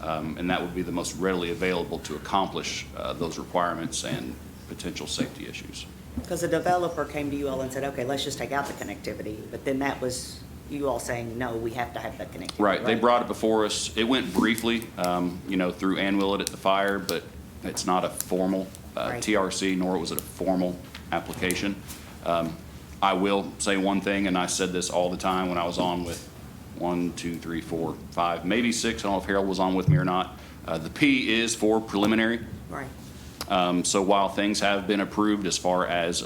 And that would be the most readily available to accomplish those requirements and potential safety issues. Because the developer came to you all and said, okay, let's just take out the connectivity, but then that was you all saying, no, we have to have that connectivity. Right, they brought it before us. It went briefly, through Ann Willett at the fire, but it's not a formal Right. TRC, nor was it a formal application. I will say one thing, and I said this all the time when I was on with 1, 2, 3, 4, 5, maybe 6, I don't know if Harold was on with me or not. The P is for preliminary. Right. So while things have been approved as far as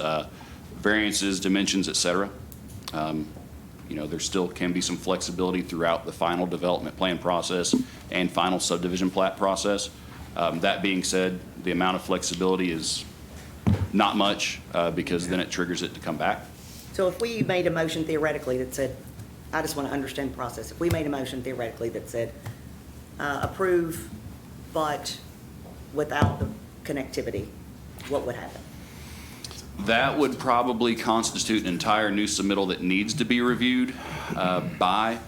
variances, dimensions, et cetera, there still can be some flexibility throughout the final development plan process and final subdivision plat process. That being said, the amount of flexibility is not much because then it triggers it to come back. So if we made a motion theoretically that said, I just want to understand the process. If we made a motion theoretically that said, approve, but without the connectivity, what would happen? That would probably constitute an entire new submittal that needs to be reviewed by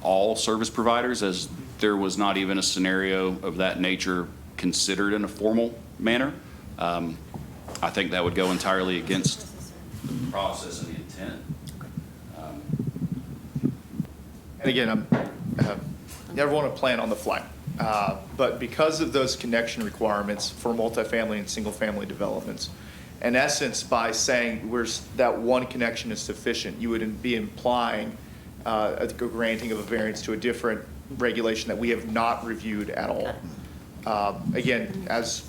all service providers, as there was not even a scenario of that nature considered in a formal manner. I think that would go entirely against the process and the intent. And again, never want to plan on the fly. But because of those connection requirements for multifamily and single-family developments, in essence, by saying that one connection is sufficient, you would be implying a granting of a variance to a different regulation that we have not reviewed at all. Again, as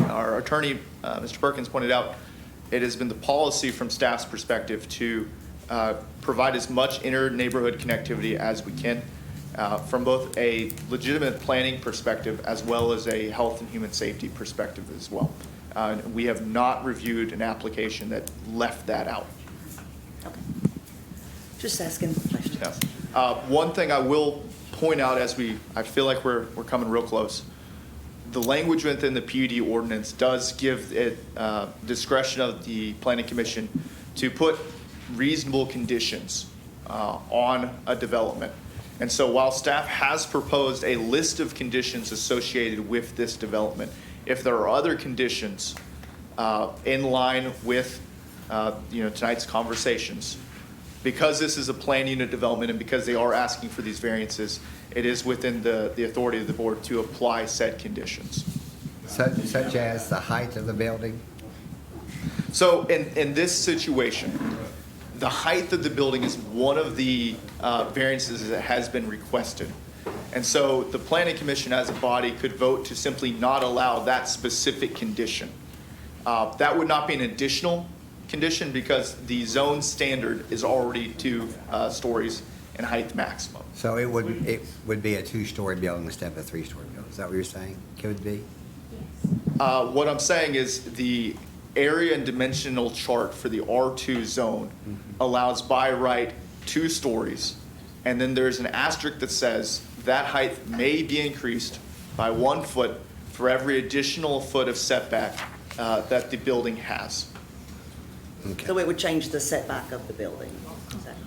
our attorney, Mr. Perkins, pointed out, it has been the policy from staff's perspective to provide as much inter-neighborhood connectivity as we can from both a legitimate planning perspective as well as a health and human safety perspective as well. We have not reviewed an application that left that out. Okay. Just asking questions. Yeah. One thing I will point out I feel like we're coming real close. The language within the PUD ordinance does give it discretion of the Planning Commission to put reasonable conditions on a development. And so while staff has proposed a list of conditions associated with this development, if there are other conditions in line with tonight's conversations, because this is a plan unit development and because they are asking for these variances, it is within the authority of the board to apply said conditions. Such as the height of the building? So in this situation, the height of the building is one of the variances that has been requested. And so the Planning Commission as a body could vote to simply not allow that specific condition. That would not be an additional condition because the zone standard is already 2 stories in height maximum. So it would be a 2-story building instead of a 3-story building. Is that what you're saying? Could be? What I'm saying is the area and dimensional chart for the R2 zone allows by right 2 stories. And then there's an asterisk that says that height may be increased by 1 foot for every additional foot of setback that the building has. Okay. So it would change the setback of the building?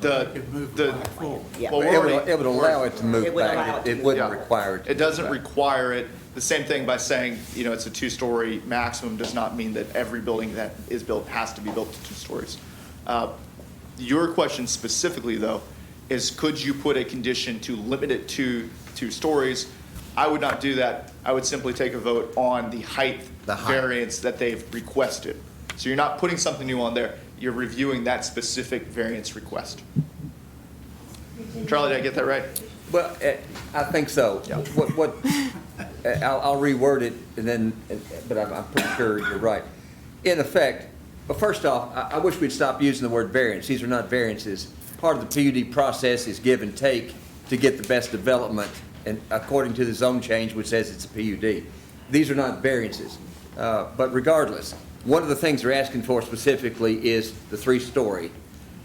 Yeah. Well, It would allow it to move It would allow back. it It to wouldn't move. require it. It doesn't require it. The same thing by saying, it's a 2-story maximum does not mean that every building that is built has to be built to 2 stories. Your question specifically, though, is could you put a condition to limit it to 2 stories? I would not do that. I would simply take a vote on the height variance that they've requested. So you're not putting something new on there. you're reviewing that specific variance request. Charlie, did I get that right? Well, I think so. I'll reword it and then, but I'm pretty sure you're right. In effect, but first off, I wish we'd stop using the word variance. These are not variances. Part of the PUD process is give and take to get the best development, and according to the zone change, which says it's a PUD. These are not variances. But regardless, one of the things they're asking for specifically is the 3-story.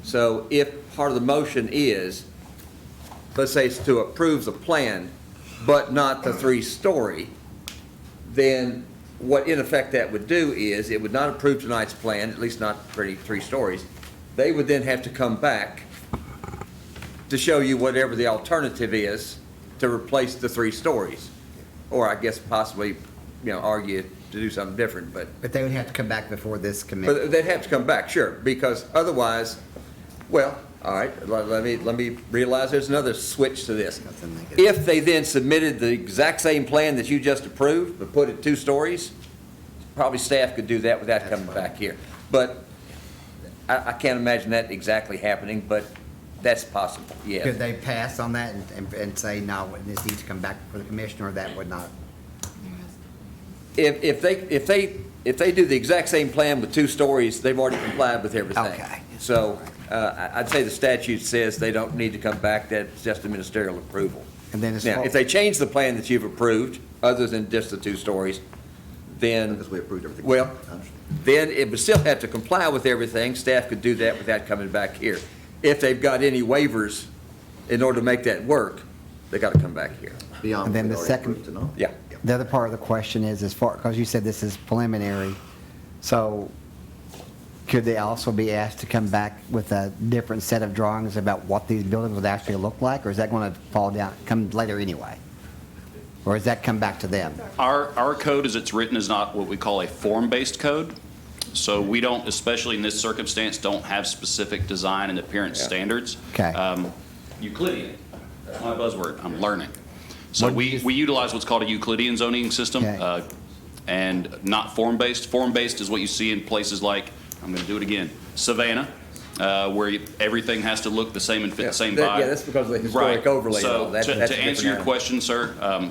So if part of the motion is, let's say it's to approve the plan, but not the 3-story, then what in effect that would do is it would not approve tonight's plan, at least not for any 3 stories. They would then have to come back to show you whatever the alternative is to replace the 3 stories. Or I guess possibly, argue to do something different, but. But they would have to come back before this committee. But they'd have to come back, sure, because otherwise, well, all right, let me realize there's another switch to this. If they then submitted the exact same plan that you just approved, but put it 2 stories, probably staff could do that without coming back here. But I can't imagine that exactly happening, but that's possible, yeah. Could they pass on that and say, no, this needs to come back for the commissioner, or that would not? If they do the exact same plan with 2 stories, they've already complied with everything. Okay. So I'd say the statute says they don't need to come back, that's just a ministerial approval. And then Now, if they change the plan that you've approved, other than just the 2 stories, then. Because we approved everything. Well, then it would still have to comply with everything. Staff could do that without coming back here. If they've got any waivers in order to make that work, they got to come back here. Beyond. And then what the we already second- approved tonight. Yeah. The other part of the question is, as far, because you said this is preliminary, so could they also be asked to come back with a different set of drawings about what these buildings would actually look like, or is that going to come later anyway? Or does that come back to them? Our code as it's written is not what we call a form-based code. So we don't, especially in this circumstance, don't have specific design and appearance standards. Okay. Euclidean, that's my buzzword, I'm learning. So we utilize what's called a Euclidean zoning system, Okay. and not form-based. Form-based is what you see in places like, I'm going to do it again, Savannah, where everything has to look the same and fit the same vibe. Yeah, that's because of the historic Right. overlay. and all So that. to That's a answer different your animal. question, sir,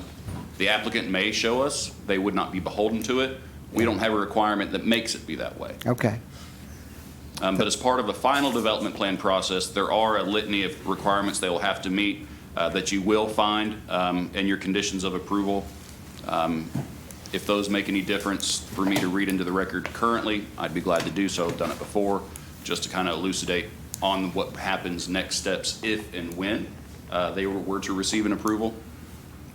the applicant may show us, they would not be beholden to it. We don't have a requirement that makes it be that way. Okay. But as part of the final development plan process, there are a litany of requirements they will have to meet that you will find in your conditions of approval. If those make any difference for me to read into the record currently, I'd be glad to do so. I've done it before, just to kind of elucidate on what happens next steps if and when they were to receive an approval.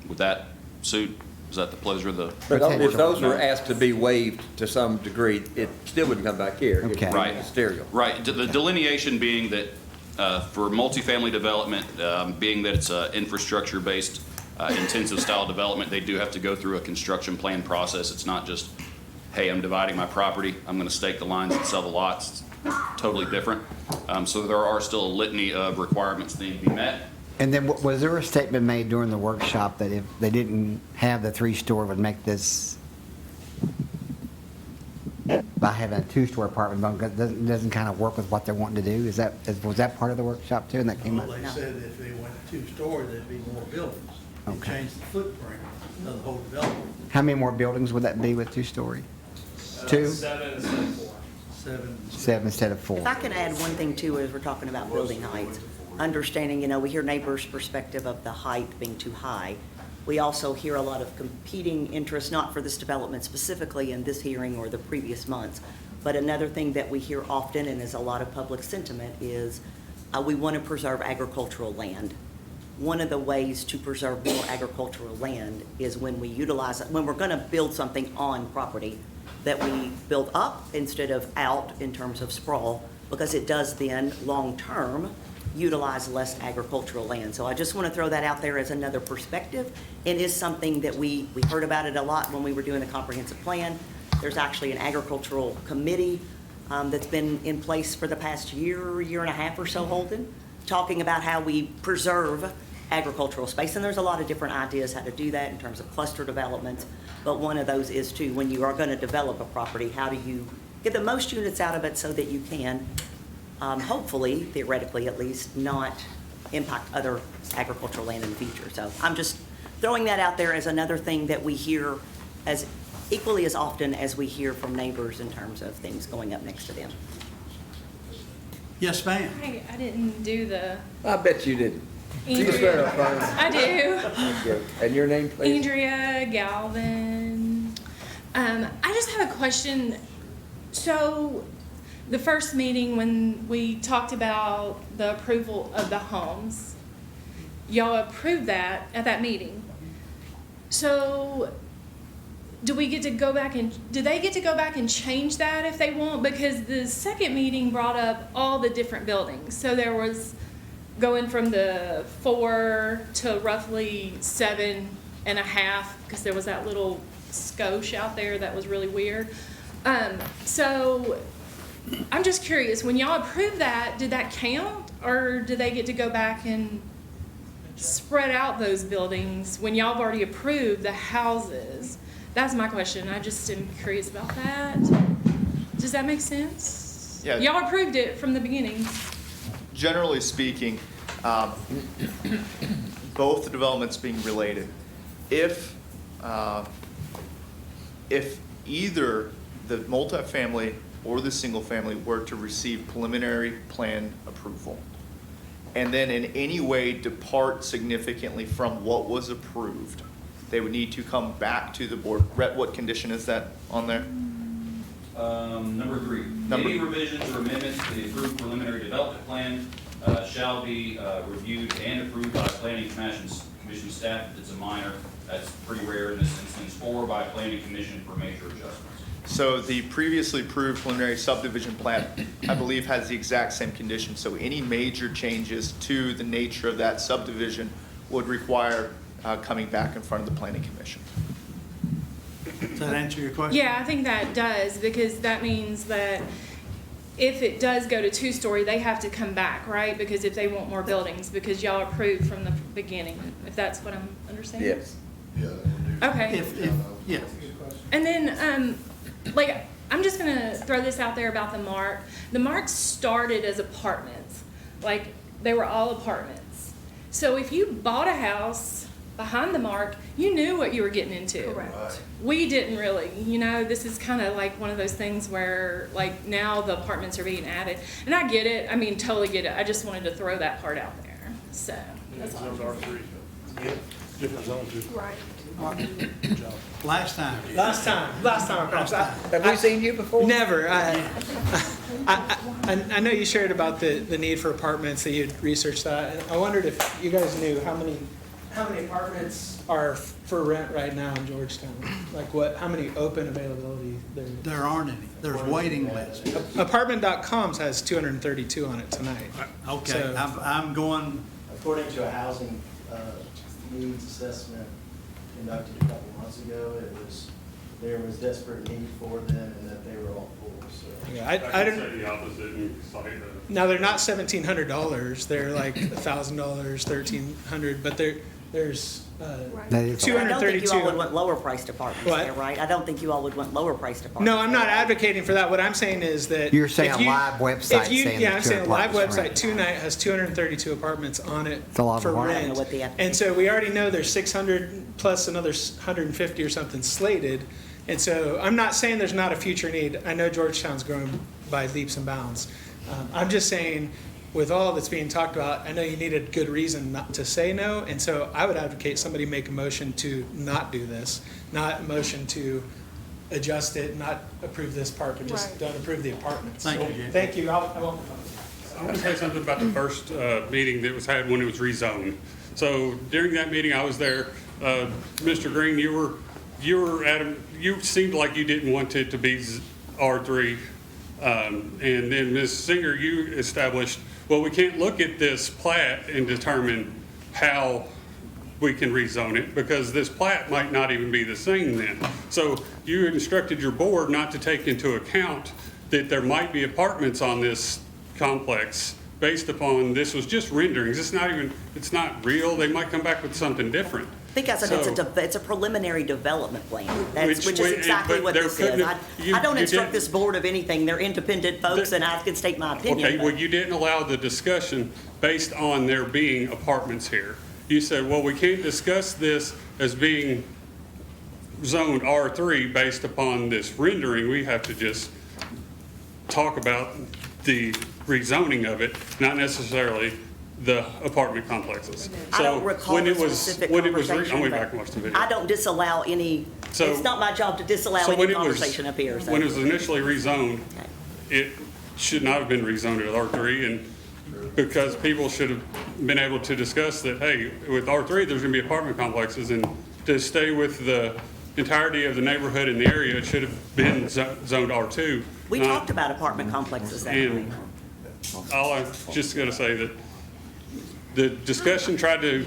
Would that suit? Is that the pleasure of the? But if those were asked to be waived to some degree, it still wouldn't come back here. It would be Okay. Right. ministerial. Right. The delineation being that for multifamily development, being that it's an infrastructure-based intensive style development, they do have to go through a construction plan process. It's not just, hey, I'm dividing my property, I'm going to stake the lines and sell the lots. It's totally different. So there are still a litany of requirements that need to be met. And then was there a statement made during the workshop that if they didn't have the 3-story would make this, by having a 2-story apartment, doesn't kind of work with what they're wanting to do? Was that part of the workshop too, and that came up? Well, they said that if they went 2-story, there'd be more buildings. And Okay. change the footprint of the whole development. How many more buildings would that be with 2-story? 2? 7 instead of 4. 7 instead of 4. If I can add one thing too, as we're talking about building heights, understanding, we hear neighbors' perspective of the height being too high. We also hear a lot of competing interests, not for this development specifically in this hearing or the previous months, but another thing that we hear often and is a lot of public sentiment is we want to preserve agricultural land. One of the ways to preserve more agricultural land is when we utilize it, when we're going to build something on property, that we build up instead of out in terms of sprawl, because it does then, long-term, utilize less agricultural land. So I just want to throw that out there as another perspective. It is something that we heard about it a lot when we were doing the comprehensive plan. There's actually an agricultural committee that's been in place for the past year and a half or so, Holden, talking about how we preserve agricultural space. And there's a lot of different ideas how to do that in terms of cluster developments. But one of those is too, when you are going to develop a property, how do you get the most units out of it so that you can, hopefully, theoretically at least, not impact other agricultural land in the future. So I'm just throwing that out there as another thing that we hear as equally as often as we hear from neighbors in terms of things going up next to them. Yes, ma'am. I didn't do the. I bet you didn't. Andrea. Please verify. I do. Okay. And your name, please? Andrea Galvin. I just have a question. So, the first meeting when we talked about the approval of the homes, y'all approved that at that meeting. So, do they get to go back and change that if they want? Because the second meeting brought up all the different buildings. So there was going from the 4 to roughly 7.5, because there was that little skosh out there that was really weird. So I'm just curious, when y'all approved that, did that count? Or do they get to go back and spread out those buildings when y'all have already approved the houses? That's my question. I just am curious about that. Does that make sense? Yeah. Y'all approved it from the beginning. Generally speaking, both the developments being related, if either the multifamily or the single family were to receive preliminary plan approval, and then in any way depart significantly from what was approved, they would need to come back to the board. Rhett, what condition is that on there? Number 3, any revisions or amendments to the approved preliminary development plan shall be reviewed and approved by planning commission staff if it's a minor. That's pretty rare in this instance, or by planning commission for major adjustments. So the previously approved preliminary subdivision plan, I believe, has the exact same condition. So any major changes to the nature of that subdivision would require coming back in front of the planning commission. Does that answer your question? Yeah, I think that does, because that means that if it does go to 2-story, they have to come back, right? Because if they want more buildings, because y'all approved from the beginning, if that's what I'm understanding? Yes. Okay. Yes. And then, like, I'm just gonna throw this out there about the Mark. The Mark started as apartments. Like, they were all apartments. So if you bought a house behind the Mark, you knew what you were getting into. Correct. We didn't really, this is kind of like one of those things where, like, now the apartments are being added. And I get it, totally get it. I just wanted to throw that part out there, so. That's all. Different zones too. Right. Last time. Across. Have we seen you before? Never. I know you shared about the need for apartments, that you'd researched that. And I wondered if you guys knew how many apartments are for rent right now in Georgetown? Like how many open availability There aren't any. There's waiting lists. Apartment.com has 232 on it tonight. Okay, So- I'm going, According to a housing needs assessment conducted a couple months ago, there was desperate need for them and that they were all full, so. Yeah, I I can don't. say the opposite and cite the. Now they're not $1,700. They're like $1,000, $1,300, but there's That is- I don't think you all would 232. want lower priced apartments What? there, right? I don't think you all would want lower priced apartments. No, I'm not advocating for that. What I'm saying is that You're saying if a live website saying yeah, there's I'm two saying a live apartments for website. rent. Tonight has 232 apartments on it It's a lot of for apartments. I don't rent, know what the application- and so we already know there's 600 plus another 150 or something slated. And so I'm not saying there's not a future need. I know Georgetown's growing by leaps and bounds. I'm just saying, with all that's being talked about, I know you need a good reason not to say no, and so I would advocate somebody make a motion to not do this, not a motion to adjust it, not approve this part, but just Right. don't approve the apartments. Thank So, you, Jay. Thank you. I won't. I want to say something about the first meeting that was had when it was rezoned. So during that meeting, I was there. Mr. Green, you were adamant. You seemed like you didn't want it to be R3, and then Ms. Singer, you established, well, we can't look at this plat and determine how we can rezone it because this plat might not even be the same then. So you instructed your board not to take into account that there might be apartments on this complex based upon, this was just renderings. It's not real. They might come back with something different. I think I said it's a preliminary development plan, which is Which exactly but what there this is. couldn't have- I don't you instruct didn't- this board of anything. They're independent folks, and I can state my opinion. Okay, but- well, you didn't allow the discussion based on there being apartments here. You said, well, we can't discuss this as being zoned R3 based upon this rendering. We have to just talk about the rezoning of it, not necessarily the apartment complexes. I don't So recall when the it was- specific when it was re- conversation, I'm way but back and watch the video. I don't disallow any, So- it's not my job to disallow So any when it was- conversation up here, so. When it was initially rezoned, it should not have been rezoned as R3, and because people should have been able to discuss that, hey, with R3, there's gonna be apartment complexes, and to stay with the entirety of the neighborhood in the area, it should have been zoned R2. We not- talked about apartment complexes that night. And all I'm just gonna say that the discussion tried to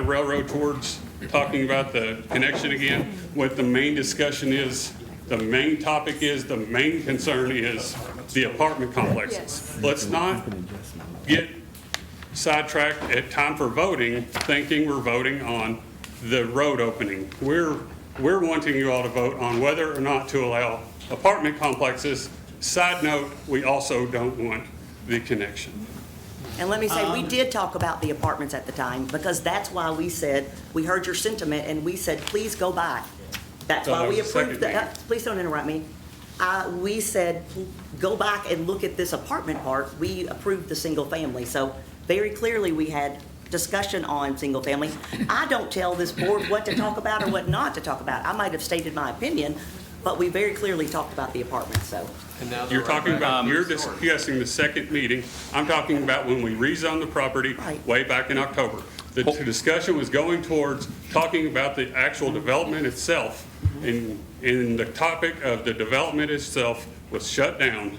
railroad towards talking about the connection again. What the main discussion is, the main topic is, the main concern is the apartment complexes. Let's not get sidetracked at time for voting, thinking we're voting on the road opening. We're wanting you all to vote on whether or not to allow apartment complexes. Side note, we also don't want the connection. And let me say, we did talk about the apartments at the time, because that's why we said, we heard your sentiment, and we said, please go back. That's why that we was the approved, second please don't interrupt me. We said, go back and look at this apartment part. We approved the single family, so very clearly we had discussion on single family. I don't tell this board what to talk about or what not to talk about. I might have stated my opinion, but we very clearly talked about the apartments, so. You're talking about, you're discussing the second meeting. I'm talking about when we rezoned the property way back in October. The discussion was going towards talking about the actual development itself. And the topic of the development itself was shut down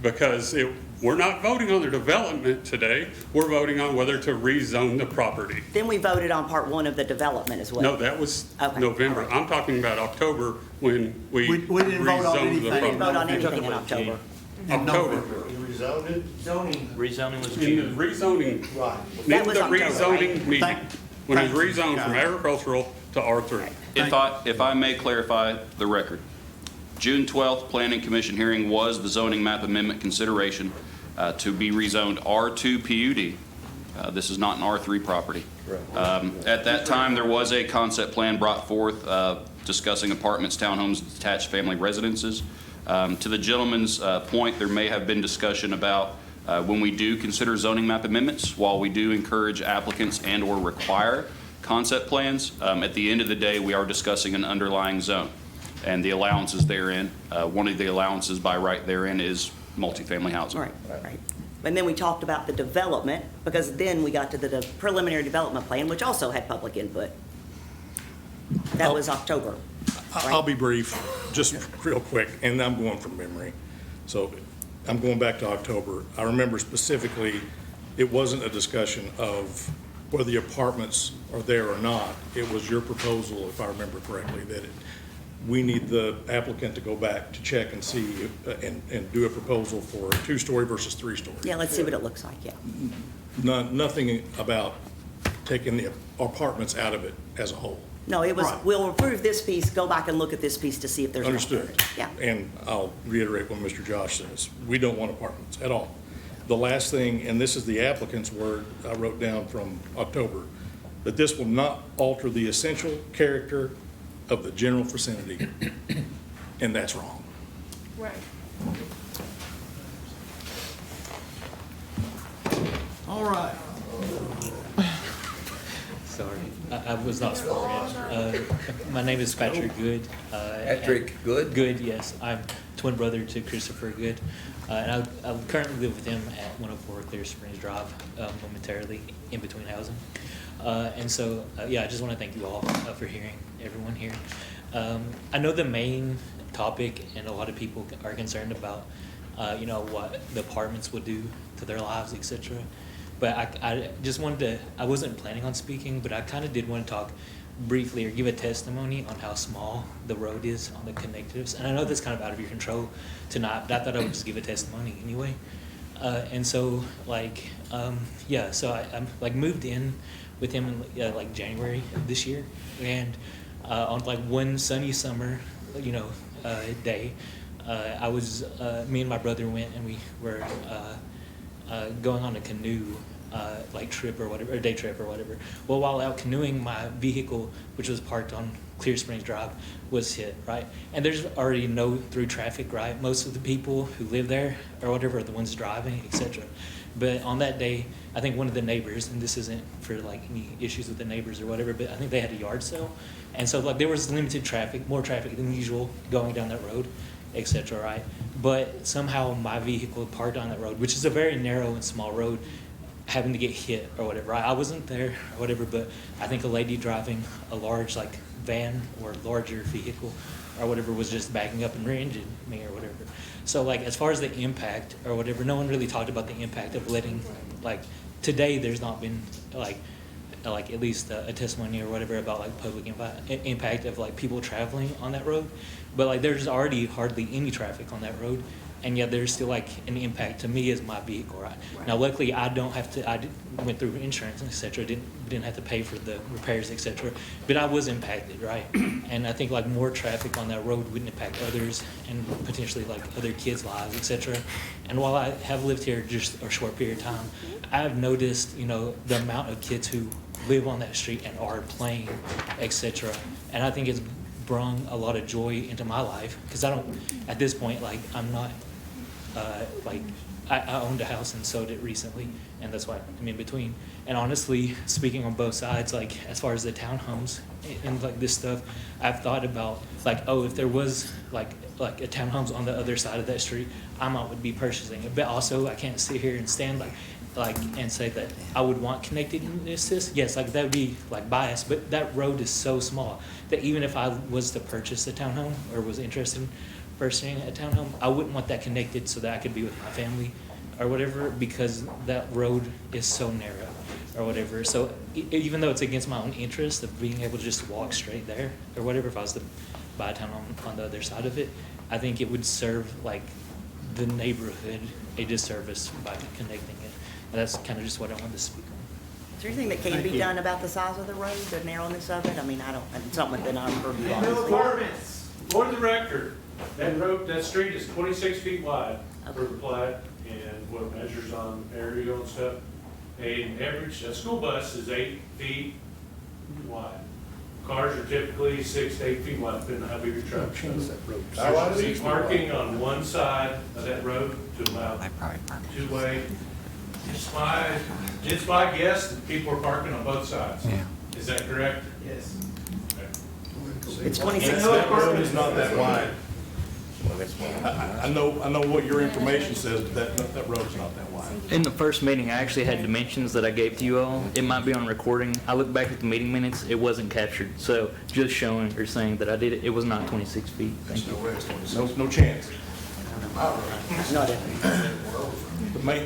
because we're not voting on the development today. We're voting on whether to rezone the property. Then we voted on part one of the development as well. No, that was Okay, November. all right. I'm talking about October when we We didn't vote on rezoned anything. the We didn't vote property. on anything in October. October. Rezoning was In the June. rezoning, That in was the October, rezoning right? meeting, when it was Thank you. rezoned from agricultural to R3. If I may clarify the record, June 12th Planning Commission hearing was the zoning map amendment consideration to be rezoned R2 PUD. This is not an R3 property. At that time, there was a concept plan brought forth discussing apartments, townhomes, detached family residences. To the gentleman's point, there may have been discussion about when we do consider zoning map amendments, while we do encourage applicants and/or require concept plans, at the end of the day, we are discussing an underlying zone and the allowances therein. One of the allowances by right therein is multifamily housing. Right, right. And then we talked about the development, because then we got to the preliminary development plan, which also had public input. That was October. I'll be brief, just real quick, and I'm going from memory. So I'm going back to October. I remember specifically, it wasn't a discussion of whether the apartments are there or not. It was your proposal, if I remember correctly, that we need the applicant to go back to check and see, and do a proposal for a two-story versus three-story. Yeah, let's see what it looks like, yeah. Nothing about taking the apartments out of it as a whole. No, it was, we'll approve this piece, go back and look at this piece to see if there's. Understood. Yeah. And I'll reiterate what Mr. Josh says. We don't want apartments at all. The last thing, and this is the applicant's word I wrote down from October, that this will not alter the essential character of the general vicinity, and that's wrong. Right. All right. Sorry, I was not sworn in. My name is Patrick Good. Patrick Good? Good, yes. I'm twin brother to Christopher Good. And I currently live with him at 104 Clear Springs Drive, momentarily in between housing. And so, yeah, I just want to thank you all for hearing everyone here. I know the main topic, and a lot of people are concerned about, what the apartments would do to their lives, etc. But I just wanted to, I wasn't planning on speaking, but I kind of did want to talk briefly or give a testimony on how small the road is on the connectives. And I know that's kind of out of your control tonight, but I thought I would just give a testimony anyway. And so like, yeah, so I'm like moved in with him in like January of this year. And on like one sunny summer, day, I was, me and my brother went and we were going on a canoe like trip or whatever, or day trip or whatever. Well, while out canoeing, my vehicle, which was parked on Clear Springs Drive, was hit, right? And there's already no through traffic, right? Most of the people who live there or whatever are the ones driving, etc. But on that day, I think one of the neighbors, and this isn't for like any issues with the neighbors or whatever, but I think they had a yard sale. And so like there was limited traffic, more traffic than usual going down that road, etc., right? But somehow my vehicle parked on that road, which is a very narrow and small road, having to get hit or whatever. I wasn't there or whatever, but I think a lady driving a large like van or larger vehicle or whatever was just backing up and rear-ended me or whatever. So like as far as the impact or whatever, no one really talked about the impact of letting, like today there's not been like at least a testimony or whatever about like public impact of like people traveling on that road. But like there's already hardly any traffic on that road. And yet there's still like an impact to me as my vehicle, right? Now, luckily, I don't have to. Went through insurance, et cetera. Didn't have to pay for the repairs, et cetera. But I was impacted, right? And I think like more traffic on that road wouldn't impact others and potentially like other kids' lives, et cetera. And while I have lived here just a short period of time, I've noticed, the amount of kids who live on that street and are playing, et cetera. And I think it's brought a lot of joy into my life because I don't. At this point, like I'm not. I owned a house and sold it recently, and that's why I'm in between. And honestly, speaking on both sides, like as far as the townhomes and like this stuff, I've thought about like, oh, if there was like a townhomes on the other side of that street, I might would be purchasing it. But also, I can't sit here and stand like and say that I would want connectedness. Yes, like that would be like biased, but that road is so small that even if I was to purchase a townhome or was interested in purchasing a townhome, I wouldn't want that connected so that I could be with my family or whatever, because that road is so narrow or whatever. So even though it's against my own interest of being able to just walk straight there or whatever, if I was to buy a townhome on the other side of it, I think it would serve like the neighborhood a disservice by connecting it. And that's kind of just what I wanted to speak on. Is there anything that can be done about the size of the road, the narrowness of it? I mean, it's something that I'm purview on. No apartments. For the record, that street is 26 feet wide for the plat, and what measures on aerial and stuff. An average, a school bus is 8 feet wide. Cars are typically 6 to 8 feet wide, depending on how big your truck is. There's parking on one side of that road to allow two-way. It's my guess that people are parking on both sides. Yeah. Is that correct? Yes. It's 26 feet. That road is not that wide. I know what your information says, but that road's not that wide. In the first meeting, I actually had dimensions that I gave to you all. It might be on recording. I looked back at the meeting minutes, it wasn't captured. So just showing or saying that I did it, it was not 26 feet. Thank you. No chance. Not it.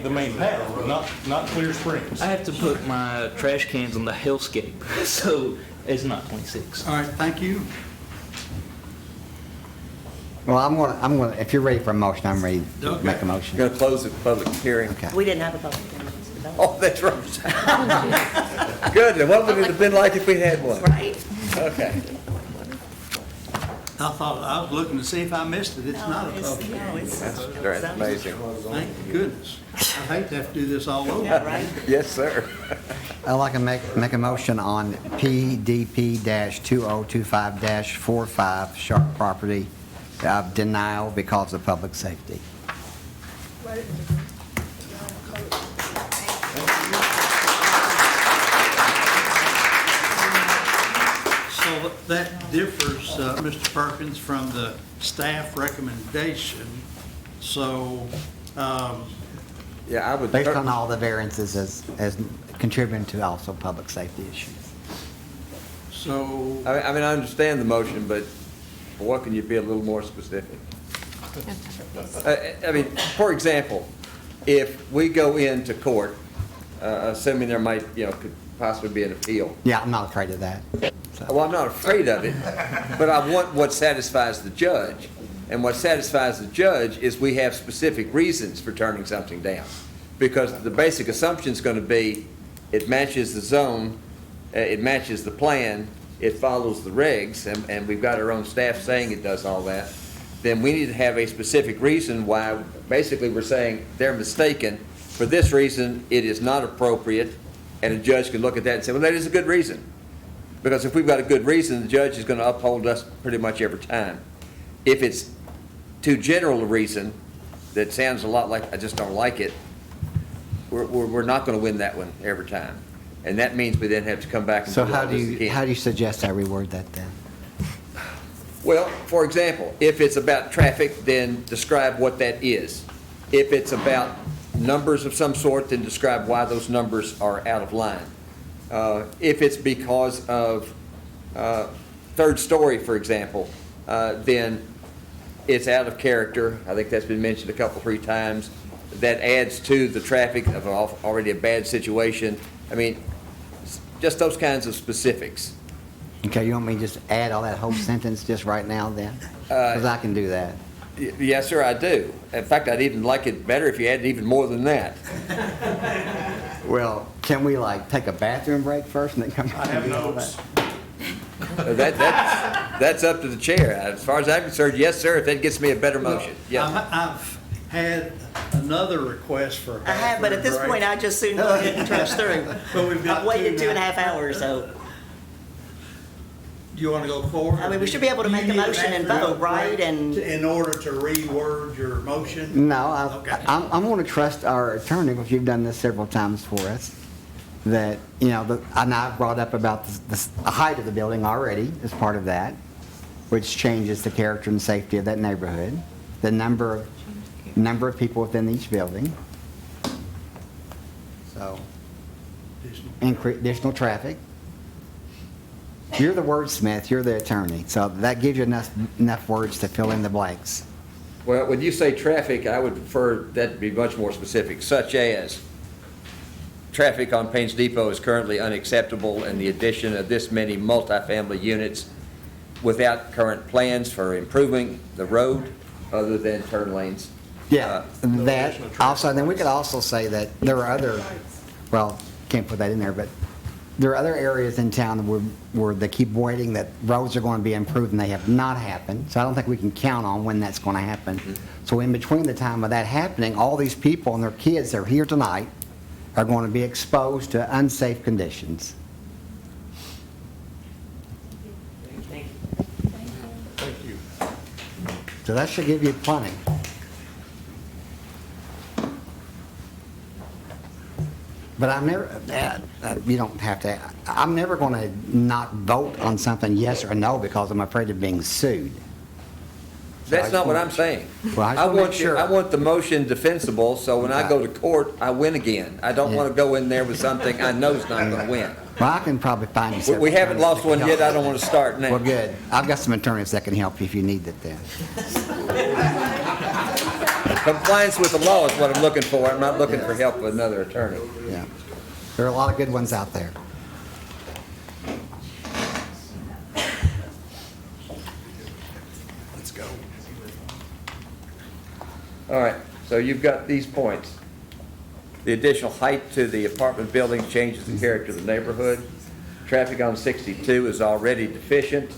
The main path, not Clear Springs. I have to put my trash cans on the hellscape, so it's not 26. All right, thank you. Well, I'm gonna, if you're ready for a motion, I'm ready to make a motion. Going to close the public hearing. Okay. We didn't have a public hearing. Oh, that's right. Good. Then what would it have been like if we had one? Right. Okay. I thought, I was looking to see if I missed it. It's not a public hearing. That's amazing. Thank goodness. I hate to have to do this all over. Yeah, right. Yes, sir. I'd like to make a motion on PDP-2025-45 Sharp property of denial because of public safety. So that differs, Mr. Perkins, from the staff recommendation. So, Yeah, I would. Based on all the variances as contributing to also public safety issues. so, I mean, I understand the motion, but what can you be a little more specific? I mean, for example, if we go into court, assuming there might, could possibly be an appeal. Yeah, I'm not afraid of that. So. Well, I'm not afraid of it, but I want what satisfies the judge. And what satisfies the judge is we have specific reasons for turning something down. Because the basic assumption is going to be, it matches the zone, it matches the plan, it follows the regs, and we've got our own staff saying it does all that. Then we need to have a specific reason why, basically we're saying they're mistaken. For this reason, it is not appropriate, and a judge can look at that and say, well, that is a good reason. Because if we've got a good reason, the judge is going to uphold us pretty much every time. If it's too general a reason that sounds a lot like, I just don't like it, we're not going to win that one every time. And that means we then have to come back and So do all this again. how do you suggest I reword that then? Well, for example, if it's about traffic, then describe what that is. If it's about numbers of some sort, then describe why those numbers are out of line. If it's because of third story, for example, then it's out of character. I think that's been mentioned a couple, 3 times. That adds to the traffic of already a bad situation. I mean, just those kinds of specifics. Okay, you want me to just add all that whole sentence just right now then? Because I can do that. Yes, sir, I do. In fact, I'd even like it better if you added even more than that. Well, can we like take a bathroom break first and then come back? I have notes. That's up to the chair. As far as I'm concerned, yes, sir, if that gets me a better motion. Yeah. I've had another request for a I have, but at this bathroom point, break. I just soon go ahead and trudge through. But we've got I've waited 2 2.5 hours, so. Do you want to go forward? I mean, we should be able to Do you make a need motion and bathroom vote, right? break And in order to reword your motion? No, Okay. I'm going to trust our attorney, because you've done this several times for us, that, you know, and I brought up about the height of the building already as part of that, which changes the character and safety of that neighborhood, the number of people within each building. So, additional traffic. You're the wordsmith, you're the attorney, so that gives you enough words to fill in the blanks. Well, when you say traffic, I would prefer that to be much more specific, such as traffic on Payne's Depot is currently unacceptable, and the addition of this many multifamily units without current plans for improving the road other than turn lanes. Yeah, that, also, then we could also say that there are other, well, can't put that in there, but there are other areas in town where they keep waiting that roads are going to be improved and they have not happened. So I don't think we can count on when that's going to happen. So in between the time of that happening, all these people and their kids that are here tonight are going to be exposed to unsafe conditions. Thank you. So that should give you plenty. But I'm never, you don't have to, I'm never going to not vote on something yes or no because I'm afraid of being sued. That's not what I'm saying. Well, I just wanna make sure. I want the motion defensible, so when I go to court, I win again. I don't want to go in there with something I know is not going to win. Well, I can probably find you several We haven't attorneys lost that one can yet, help I don't want to start now. you. Well, good. I've got some attorneys that can help you if you need it then. Compliance with the law is what I'm looking for. I'm not looking for help with another attorney. Yeah. There are a lot of good ones out there. Let's go. All right, so you've got these points. The additional height to the apartment building changes the character of the neighborhood. Traffic on 62 is already deficient.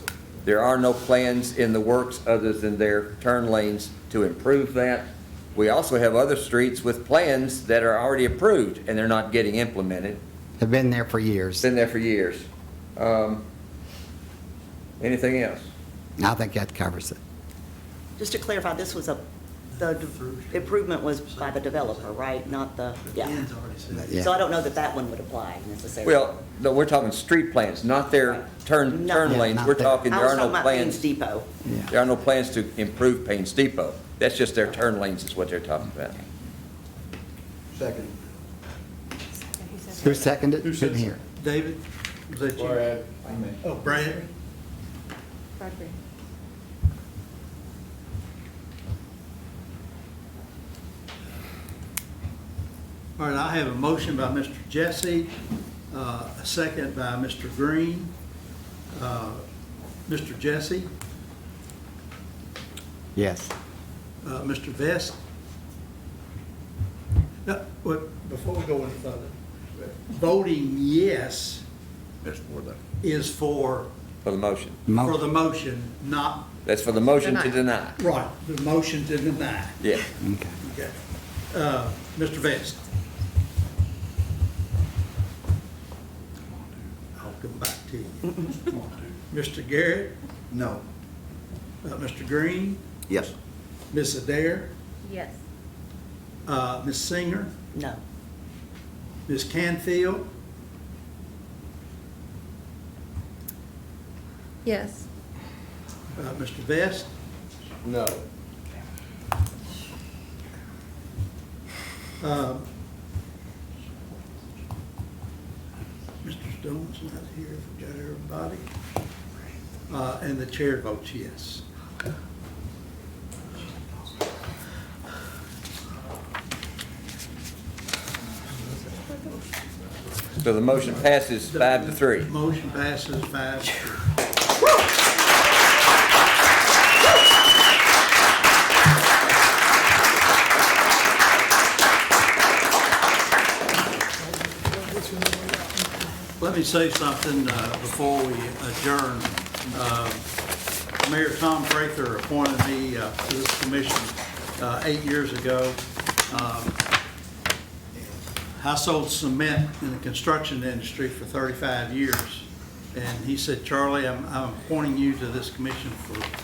There are no plans in the works other than their turn lanes to improve that. We also have other streets with plans that are already approved and they're not getting implemented. Have been there for years. Been there for years. Anything else? I think that covers it. just to clarify, this was the improvement was by the developer, right? Not the, yeah. Yeah. So I don't know that that one would apply necessarily. Well, no, we're talking street plans, not their turn lanes. We're talking, there are no plans. Depot. There are no plans to improve Payne's Depot. That's just their turn lanes is what they're talking about. Second. Who seconded? Who Couldn't hear. David, was that you? Brad. Oh, Brad. All right, I have a motion by Mr. Jesse, a second by Mr. Green. Mr. Jesse? Yes. Mr. Vest? No, before we go any further, voting yes is for For the motion. the motion, not, That's for the motion to deny. right, the motion to deny. Yeah. Okay. Okay. Mr. Vest? I'll come back to you. Mr. Garrett? No. Mr. Green? Yes. Ms. Adair? Yes. Ms. Singer? No. Ms. Canfield? Yes. Mr. Vest? No. Mr. Stone's not here, if we got everybody. And the chair votes yes. So the motion passes 5-3. Motion passes 5-3. Let me say something before we adjourn. Mayor Tom Prather appointed me to this commission 8 years ago. I sold cement in the construction industry for 35 years. And he said, Charlie, I'm appointing you to this commission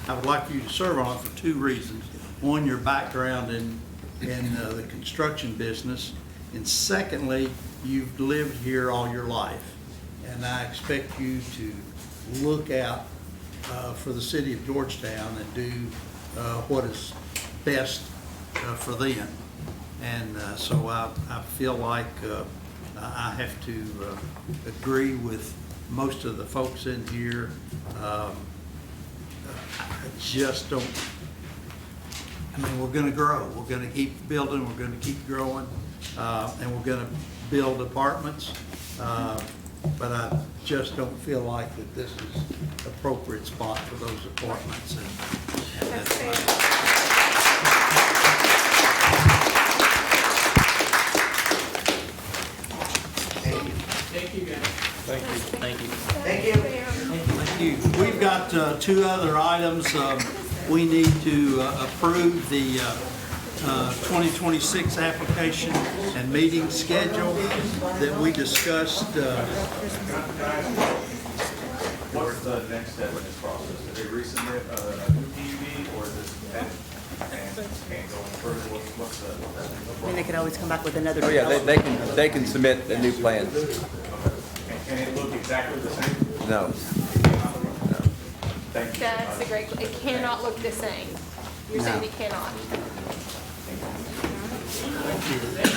I would like you to serve on it for 2 reasons. One, your background in the construction business. And secondly, you've lived here all your life. And I expect you to look out for the city of Georgetown and do what is best for them. And so I feel like I have to agree with most of the folks in here. I just don't, I mean, we're gonna grow. We're gonna keep building, we're gonna keep growing, and we're gonna build apartments. But I just don't feel like that this is appropriate spot for those apartments. And that's Thank you, guys. Thank you. Thank you. Thank you. We've got 2 other items. We need to approve the 2026 application and meeting schedule that we discussed. What's the next step in this process? Do they resubmit a new PUD or is this can't go further? What's the? I mean, they could always come back with another. Oh, yeah, they can submit a new plan. Can it look exactly the same? No. Thank you. That's the great, it cannot look the same. You're saying it cannot.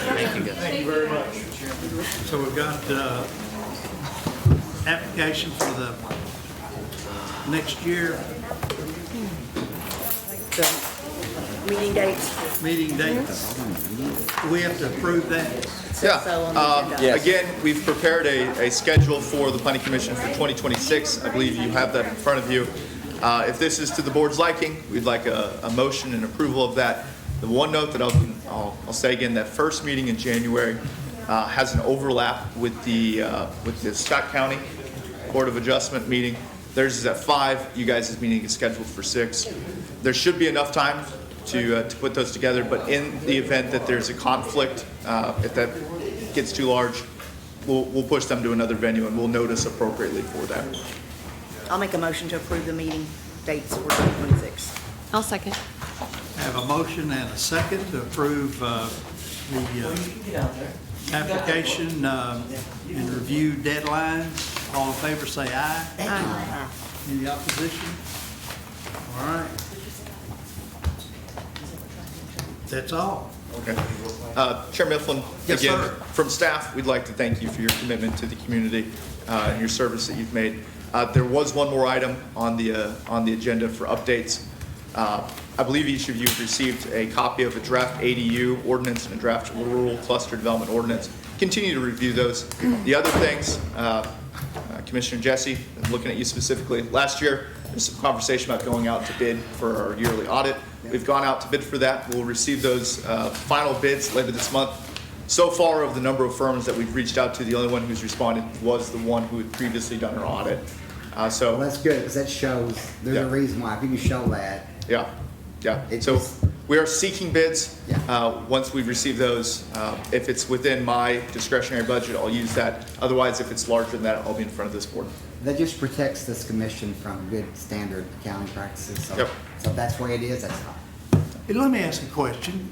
Thank you very much. So we've got application for the next year. Meeting dates. Meeting dates. We have to approve that. Yeah. Again, we've prepared a schedule for the planning commission for 2026. I believe you have that in front of you. If this is to the board's liking, we'd like a motion and approval of that. The one note that I'll say again, that first meeting in January has an overlap with the Scott County Board of Adjustment meeting. Theirs is at 5. You guys' meeting is scheduled for 6. There should be enough time to put those together, but in the event that there's a conflict, if that gets too large, we'll push them to another venue and we'll notice appropriately for that. I'll make a motion to approve the meeting dates for 2026. I'll second. I have a motion and a second to approve the application and review deadlines. All in favor say aye. Aye. Any opposition? All right. That's all. Okay. Chair Mifflin, Yes, again, sir. from staff, we'd like to thank you for your commitment to the community and your service that you've made. There was one more item on the agenda for updates. I believe each of you have received a copy of a draft ADU ordinance and a draft rural cluster development ordinance. Continue to review those. The other things, Commissioner Jesse, I'm looking at you specifically. Last year, there's some conversation about going out to bid for our yearly audit. We've gone out to bid for that. We'll receive those final bids later this month. So far, of the number of firms that we've reached out to, the only one who's responded was the one who had previously done our audit. Well, that's good, because that shows, there's Yeah. a reason why, if you can show that. Yeah, yeah. It So just- we are seeking bids. Yeah. Once we receive those, if it's within my discretionary budget, I'll use that. Otherwise, if it's larger than that, I'll be in front of this board. That just protects this commission from good standard accounting practices. So, Yep. so if that's the way it is, that's fine. Hey, let me ask a question.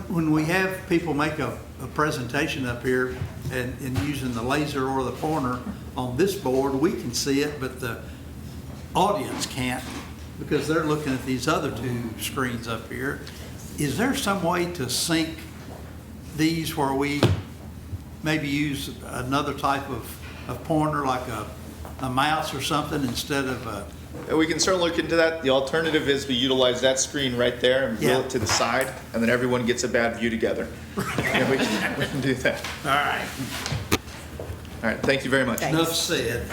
When we have people make a presentation up here and using the laser or the pointer on this board, we can see it, but the audience can't because they're looking at these other two screens up here. Is there some way to sync these where we maybe use another type of pointer, like a mouse or something, instead of a... We can certainly look into that. The alternative is we utilize that screen right there and wheel it to the side, and then everyone gets a bad view together. Yeah, we can do that. All right. All right, thank you very much. Enough said.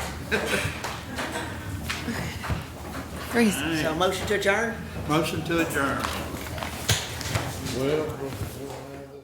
So motion to adjourn? Motion to adjourn. Well, before I have this